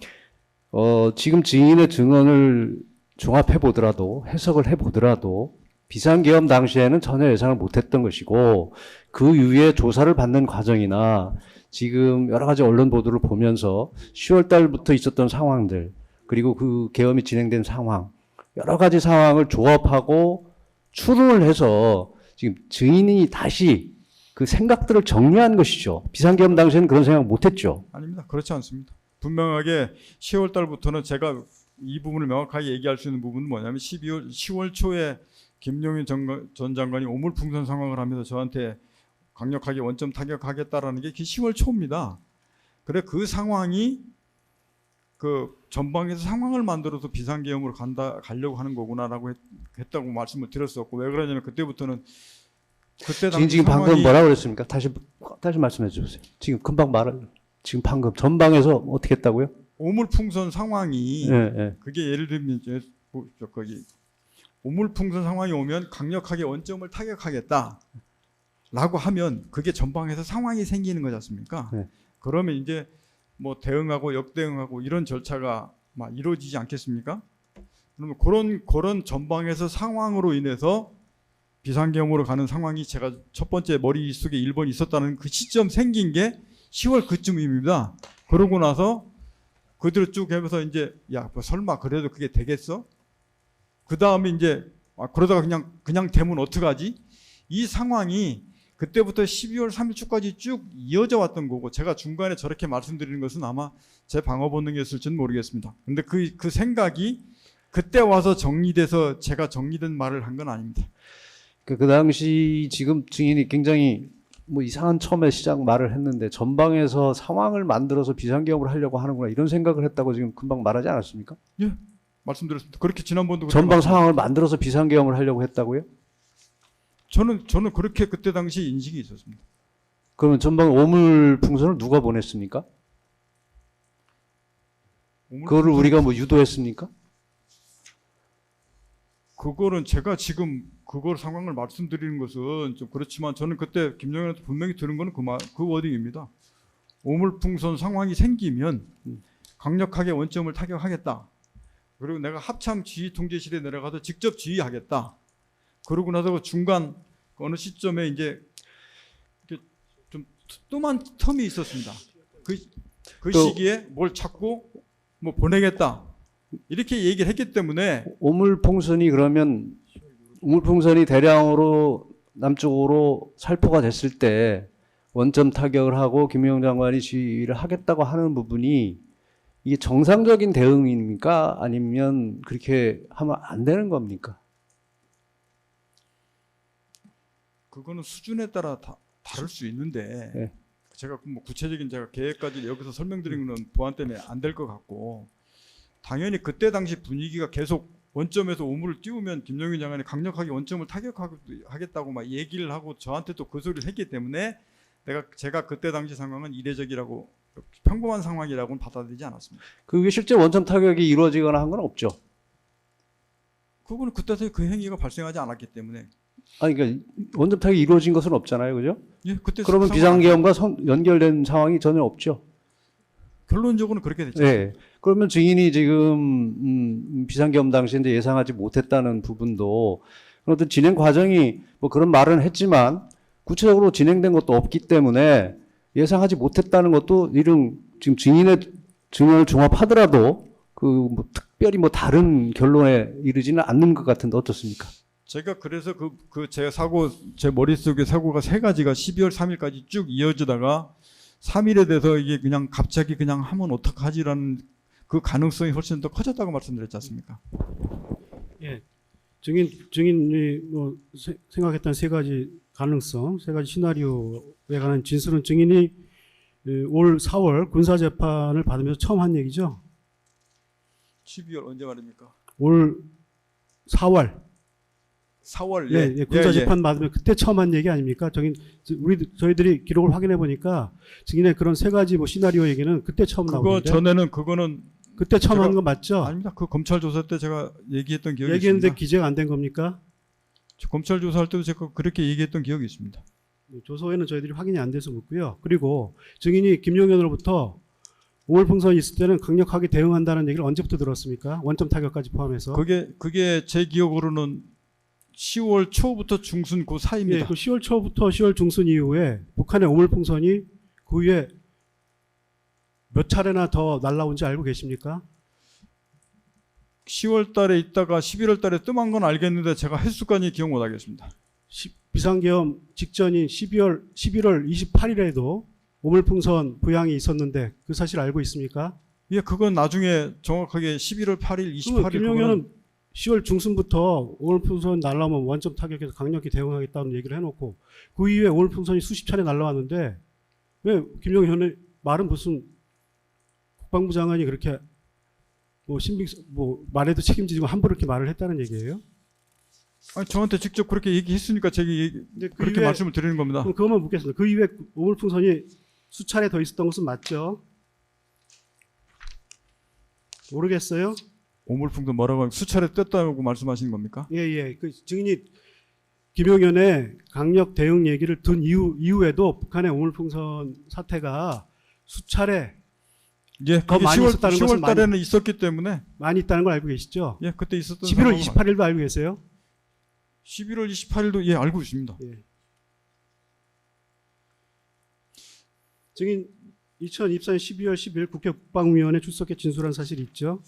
지금 증인의 증언을 종합해 보더라도 해석을 해 보더라도 비상계엄 당시에는 전혀 예상을 못했던 것이고 그 이후에 조사를 받는 과정이나 지금 여러 가지 언론 보도를 보면서 10월 달부터 있었던 상황들 그리고 그 계엄이 진행된 상황 여러 가지 상황을 조합하고 추론을 해서 지금 증인이 다시 그 생각들을 정리한 것이죠. 비상계엄 당시에는 그런 생각 못했죠. 아닙니다. 그렇지 않습니다. 분명하게 10월 달부터는 제가 이 부분을 명확하게 얘기할 수 있는 부분은 뭐냐면 10월 초에 김용인 전 장관이 오물풍선 상황을 하면서 저한테 강력하게 원점 타격하겠다라는 게 10월 초입니다. 그래 그 상황이 그 전방에서 상황을 만들어서 비상계엄으로 가려고 하는 거구나라고 했다고 말씀을 드렸었고, 왜 그러냐면 그때부터는 그때 당시 지금 방금 상황이 뭐라 그랬습니까? 다시 말씀해 주세요. 지금 금방 지금 방금 전방에서 어떻게 했다고요? 오물풍선 상황이 예. 그게 예를 들면 이제 거기 오물풍선 상황이 오면 강력하게 원점을 타격하겠다라고 하면 그게 전방에서 상황이 생기는 거지 않습니까? 네. 그러면 이제 뭐 대응하고 역대응하고 이런 절차가 막 이루어지지 않겠습니까? 그러면 그런 전방에서 상황으로 인해서 비상계엄으로 가는 상황이 제가 첫 번째 머릿속에 1번 있었다는 그 시점 생긴 게 10월 그쯤입니다. 그러고 나서 그대로 쭉 하면서 이제 야, 뭐 설마 그래도 그게 되겠어? 그 다음에 이제 그러다가 그냥 되면 어떡하지? 이 상황이 그때부터 12월 3일 초까지 쭉 이어져 왔던 거고, 제가 중간에 저렇게 말씀드리는 것은 아마 제 방어 본능이었을지는 모르겠습니다. 근데 그 생각이 그때 와서 정리돼서 제가 정리된 말을 한 건 아닙니다. 그 당시 지금 증인이 굉장히 뭐 이상한 처음에 시작 말을 했는데 전방에서 상황을 만들어서 비상계엄을 하려고 하는구나 이런 생각을 했다고 지금 금방 말하지 않았습니까? 예, 말씀드렸습니다. 그렇게 지난번도 전방 상황을 만들어서 비상계엄을 하려고 했다고요? 저는 그렇게 그때 당시 인식이 있었습니다. 그러면 전방 오물풍선을 누가 보냈습니까? 그거를 우리가 뭐 유도했습니까? 그거는 제가 지금 그걸 상황을 말씀드리는 것은 좀 그렇지만 저는 그때 김정현한테 분명히 들은 거는 그 워딩입니다. 오물풍선 상황이 생기면 강력하게 원점을 타격하겠다. 그리고 내가 합참 지휘 통제실에 내려가서 직접 지휘하겠다. 그러고 나서 그 중간 어느 시점에 이제 좀 뜸한 텀이 있었습니다. 그 시기에 뭘 찾고 뭐 보내겠다. 이렇게 얘기를 했기 때문에 오물풍선이 그러면 우물풍선이 대량으로 남쪽으로 살포가 됐을 때 원점 타격을 하고 김영삼 장관이 지휘를 하겠다고 하는 부분이 이게 정상적인 대응입니까? 아니면 그렇게 하면 안 되는 겁니까? 그거는 수준에 따라 다를 수 있는데 네. 제가 뭐 구체적인 제가 계획까지 여기서 설명드리는 건 보안 때문에 안 될 것 같고, 당연히 그때 당시 분위기가 계속 원점에서 오물을 띄우면 김정인 장관이 강력하게 원점을 타격하겠다고 막 얘기를 하고 저한테 또 그 소리를 했기 때문에 제가 그때 당시 상황은 이례적이라고 평범한 상황이라고는 받아들이지 않았습니다. 그게 실제 원점 타격이 이루어지거나 한 건 없죠. 그거는 그때 그 행위가 발생하지 않았기 때문에. 아니 그러니까 원점 타격이 이루어진 것은 없잖아요, 그죠? 예, 그때 그러면 비상계엄과 연결된 상황이 전혀 없죠. 결론적으로는 그렇게 됐죠. 네. 그러면 증인이 지금 비상계엄 당시에 이제 예상하지 못했다는 부분도 어떤 진행 과정이 뭐 그런 말은 했지만 구체적으로 진행된 것도 없기 때문에 예상하지 못했다는 것도 이런 지금 증인의 증언을 종합하더라도 그 뭐 특별히 뭐 다른 결론에 이르지는 않는 것 같은데 어떻습니까? 제가 그래서 제 머릿속에 사고가 세 가지가 12월 3일까지 쭉 이어지다가 3일에 대해서 이게 그냥 갑자기 그냥 하면 어떡하지라는 그 가능성이 훨씬 더 커졌다고 말씀드렸지 않습니까? 예, 증인이 뭐 생각했던 세 가지 가능성, 세 가지 시나리오에 관한 진술은 증인이 올 4월 군사재판을 받으면서 처음 한 얘기죠. 12월 언제 말입니까? 올 4월. 4월 예, 군사재판 받으면 그때 처음 한 얘기 아닙니까? 저희들이 기록을 확인해 보니까 증인의 그런 세 가지 뭐 시나리오 얘기는 그때 처음 나오는데. 그거는 그때 처음 한 건 맞죠? 아닙니다. 그 검찰 조사 때 제가 얘기했던 기억이 얘기했는데 있습니다. 기재가 안 된 겁니까? 검찰 조사할 때도 제가 그렇게 얘기했던 기억이 있습니다. 조서에는 저희들이 확인이 안 돼서 묻고요. 그리고 증인이 김용현으로부터 오물풍선이 있을 때는 강력하게 대응한다는 얘기를 언제부터 들었습니까? 원점 타격까지 포함해서. 그게 제 기억으로는 10월 초부터 중순 그 사이입니다. 예, 그 10월 초부터 10월 중순 이후에 북한의 오물풍선이 그 위에 몇 차례나 더 날라온지 알고 계십니까? 10월 달에 있다가 11월 달에 뜸한 건 알겠는데 제가 횟수까지 기억 못 하겠습니다. 비상계엄 직전인 11월 28일에도 오물풍선 부양이 있었는데 그 사실 알고 있습니까? 예, 그건 나중에 정확하게 11월 8일, 28일 김용현은 10월 중순부터 오물풍선 날라오면 원점 타격해서 강력히 대응하겠다는 얘기를 해놓고 그 이후에 오물풍선이 수십 차례 날라왔는데 왜 김영희 현 말은 무슨 국방부 장관이 그렇게 뭐 말에도 책임지고 함부로 이렇게 말을 했다는 얘기예요? 아니, 저한테 직접 그렇게 얘기했으니까 제가 그렇게 이후에- 말씀을 드리는 겁니다. 그럼 그것만 묻겠습니다. 그 이후에 오물풍선이 수차례 더 있었던 것은 맞죠? 모르겠어요? 오물풍도 뭐라고 수차례 뗐다고 말씀하시는 겁니까? 예. 그 증인이 김용현의 강력 대응 얘기를 든 이후에도 북한의 오물풍선 사태가 수차례 예, 더 그게 많이 있었다는 10월 것은 달에는 있었기 때문에 많이 있다는 걸 알고 계시죠? 예, 그때 있었던 11월 상황을 28일도 알고 계세요? 11월 28일도 예, 알고 있습니다. 예. 증인 2024년 12월 10일 국회 국방위원회 출석에 진술한 사실이 있죠?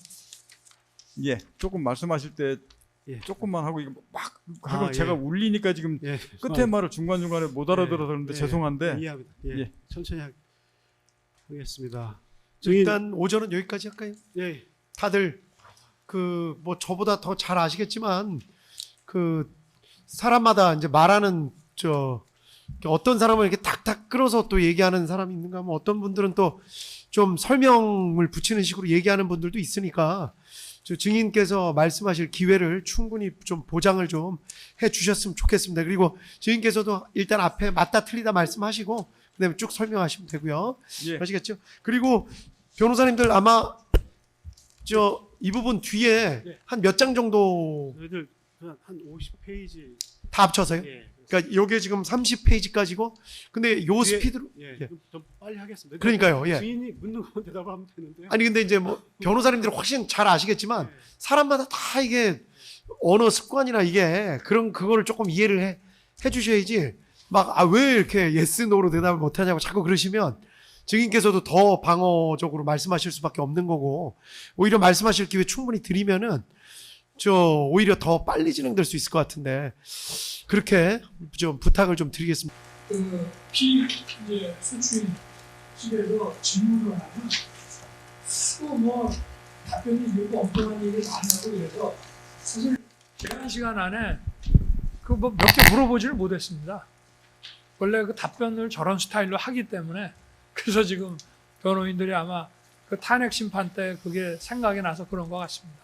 예, 조금 말씀하실 때 예. 조금만 하고 이거 막 하고 아, 제가 예. 울리니까 지금 예. 끝에 말을 중간중간에 못 알아들어서 그런데 죄송한데 이해합니다. 예. 예. 천천히 하겠습니다. 증인 일단 오전은 여기까지 할까요? 예. 다들 그 뭐 저보다 더 잘 아시겠지만 그 사람마다 이제 말하는 어떤 사람은 이렇게 탁탁 끌어서 또 얘기하는 사람이 있는가 하면 어떤 분들은 또 좀 설명을 붙이는 식으로 얘기하는 분들도 있으니까 저 증인께서 말씀하실 기회를 충분히 좀 보장을 좀 해주셨으면 좋겠습니다. 그리고 증인께서도 일단 앞에 맞다 틀리다 말씀하시고 그다음에 쭉 설명하시면 되고요. 예. 아시겠죠? 그리고 변호사님들 아마 이 부분 뒤에 예. 한 몇 장 정도 저희들 한 50페이지 다 합쳐서요? 예. 그러니까 요게 지금 30페이지까지고 근데 요 스피드로 예. 예. 좀 빨리 하겠습니다. 그러니까요. 예. 증인이 묻는 거 대답하면 되는데. 아니 근데 이제 뭐 변호사님들은 훨씬 잘 아시겠지만 예. 사람마다 다 이게 언어 습관이나 이게 그거를 조금 이해를 해 주셔야지 막 왜 이렇게 예스 노로 대답을 못 하냐고 자꾸 그러시면 증인께서도 더 방어적으로 말씀하실 수밖에 없는 거고 오히려 말씀하실 기회 충분히 드리면은 오히려 더 빨리 진행될 수 있을 것 같은데 그렇게 좀 부탁을 좀 드리겠습니다. 이제 수출 측에서 질문을 하면 또 답변이 되고 엉뚱한 얘기를 많이 하고 그래서 사실 제한 시간 안에 몇 개 물어보지를 못했습니다. 원래 그 답변을 저런 스타일로 하기 때문에 그래서 지금 변호인들이 아마 그 탄핵 심판 때 그게 생각이 나서 그런 것 같습니다.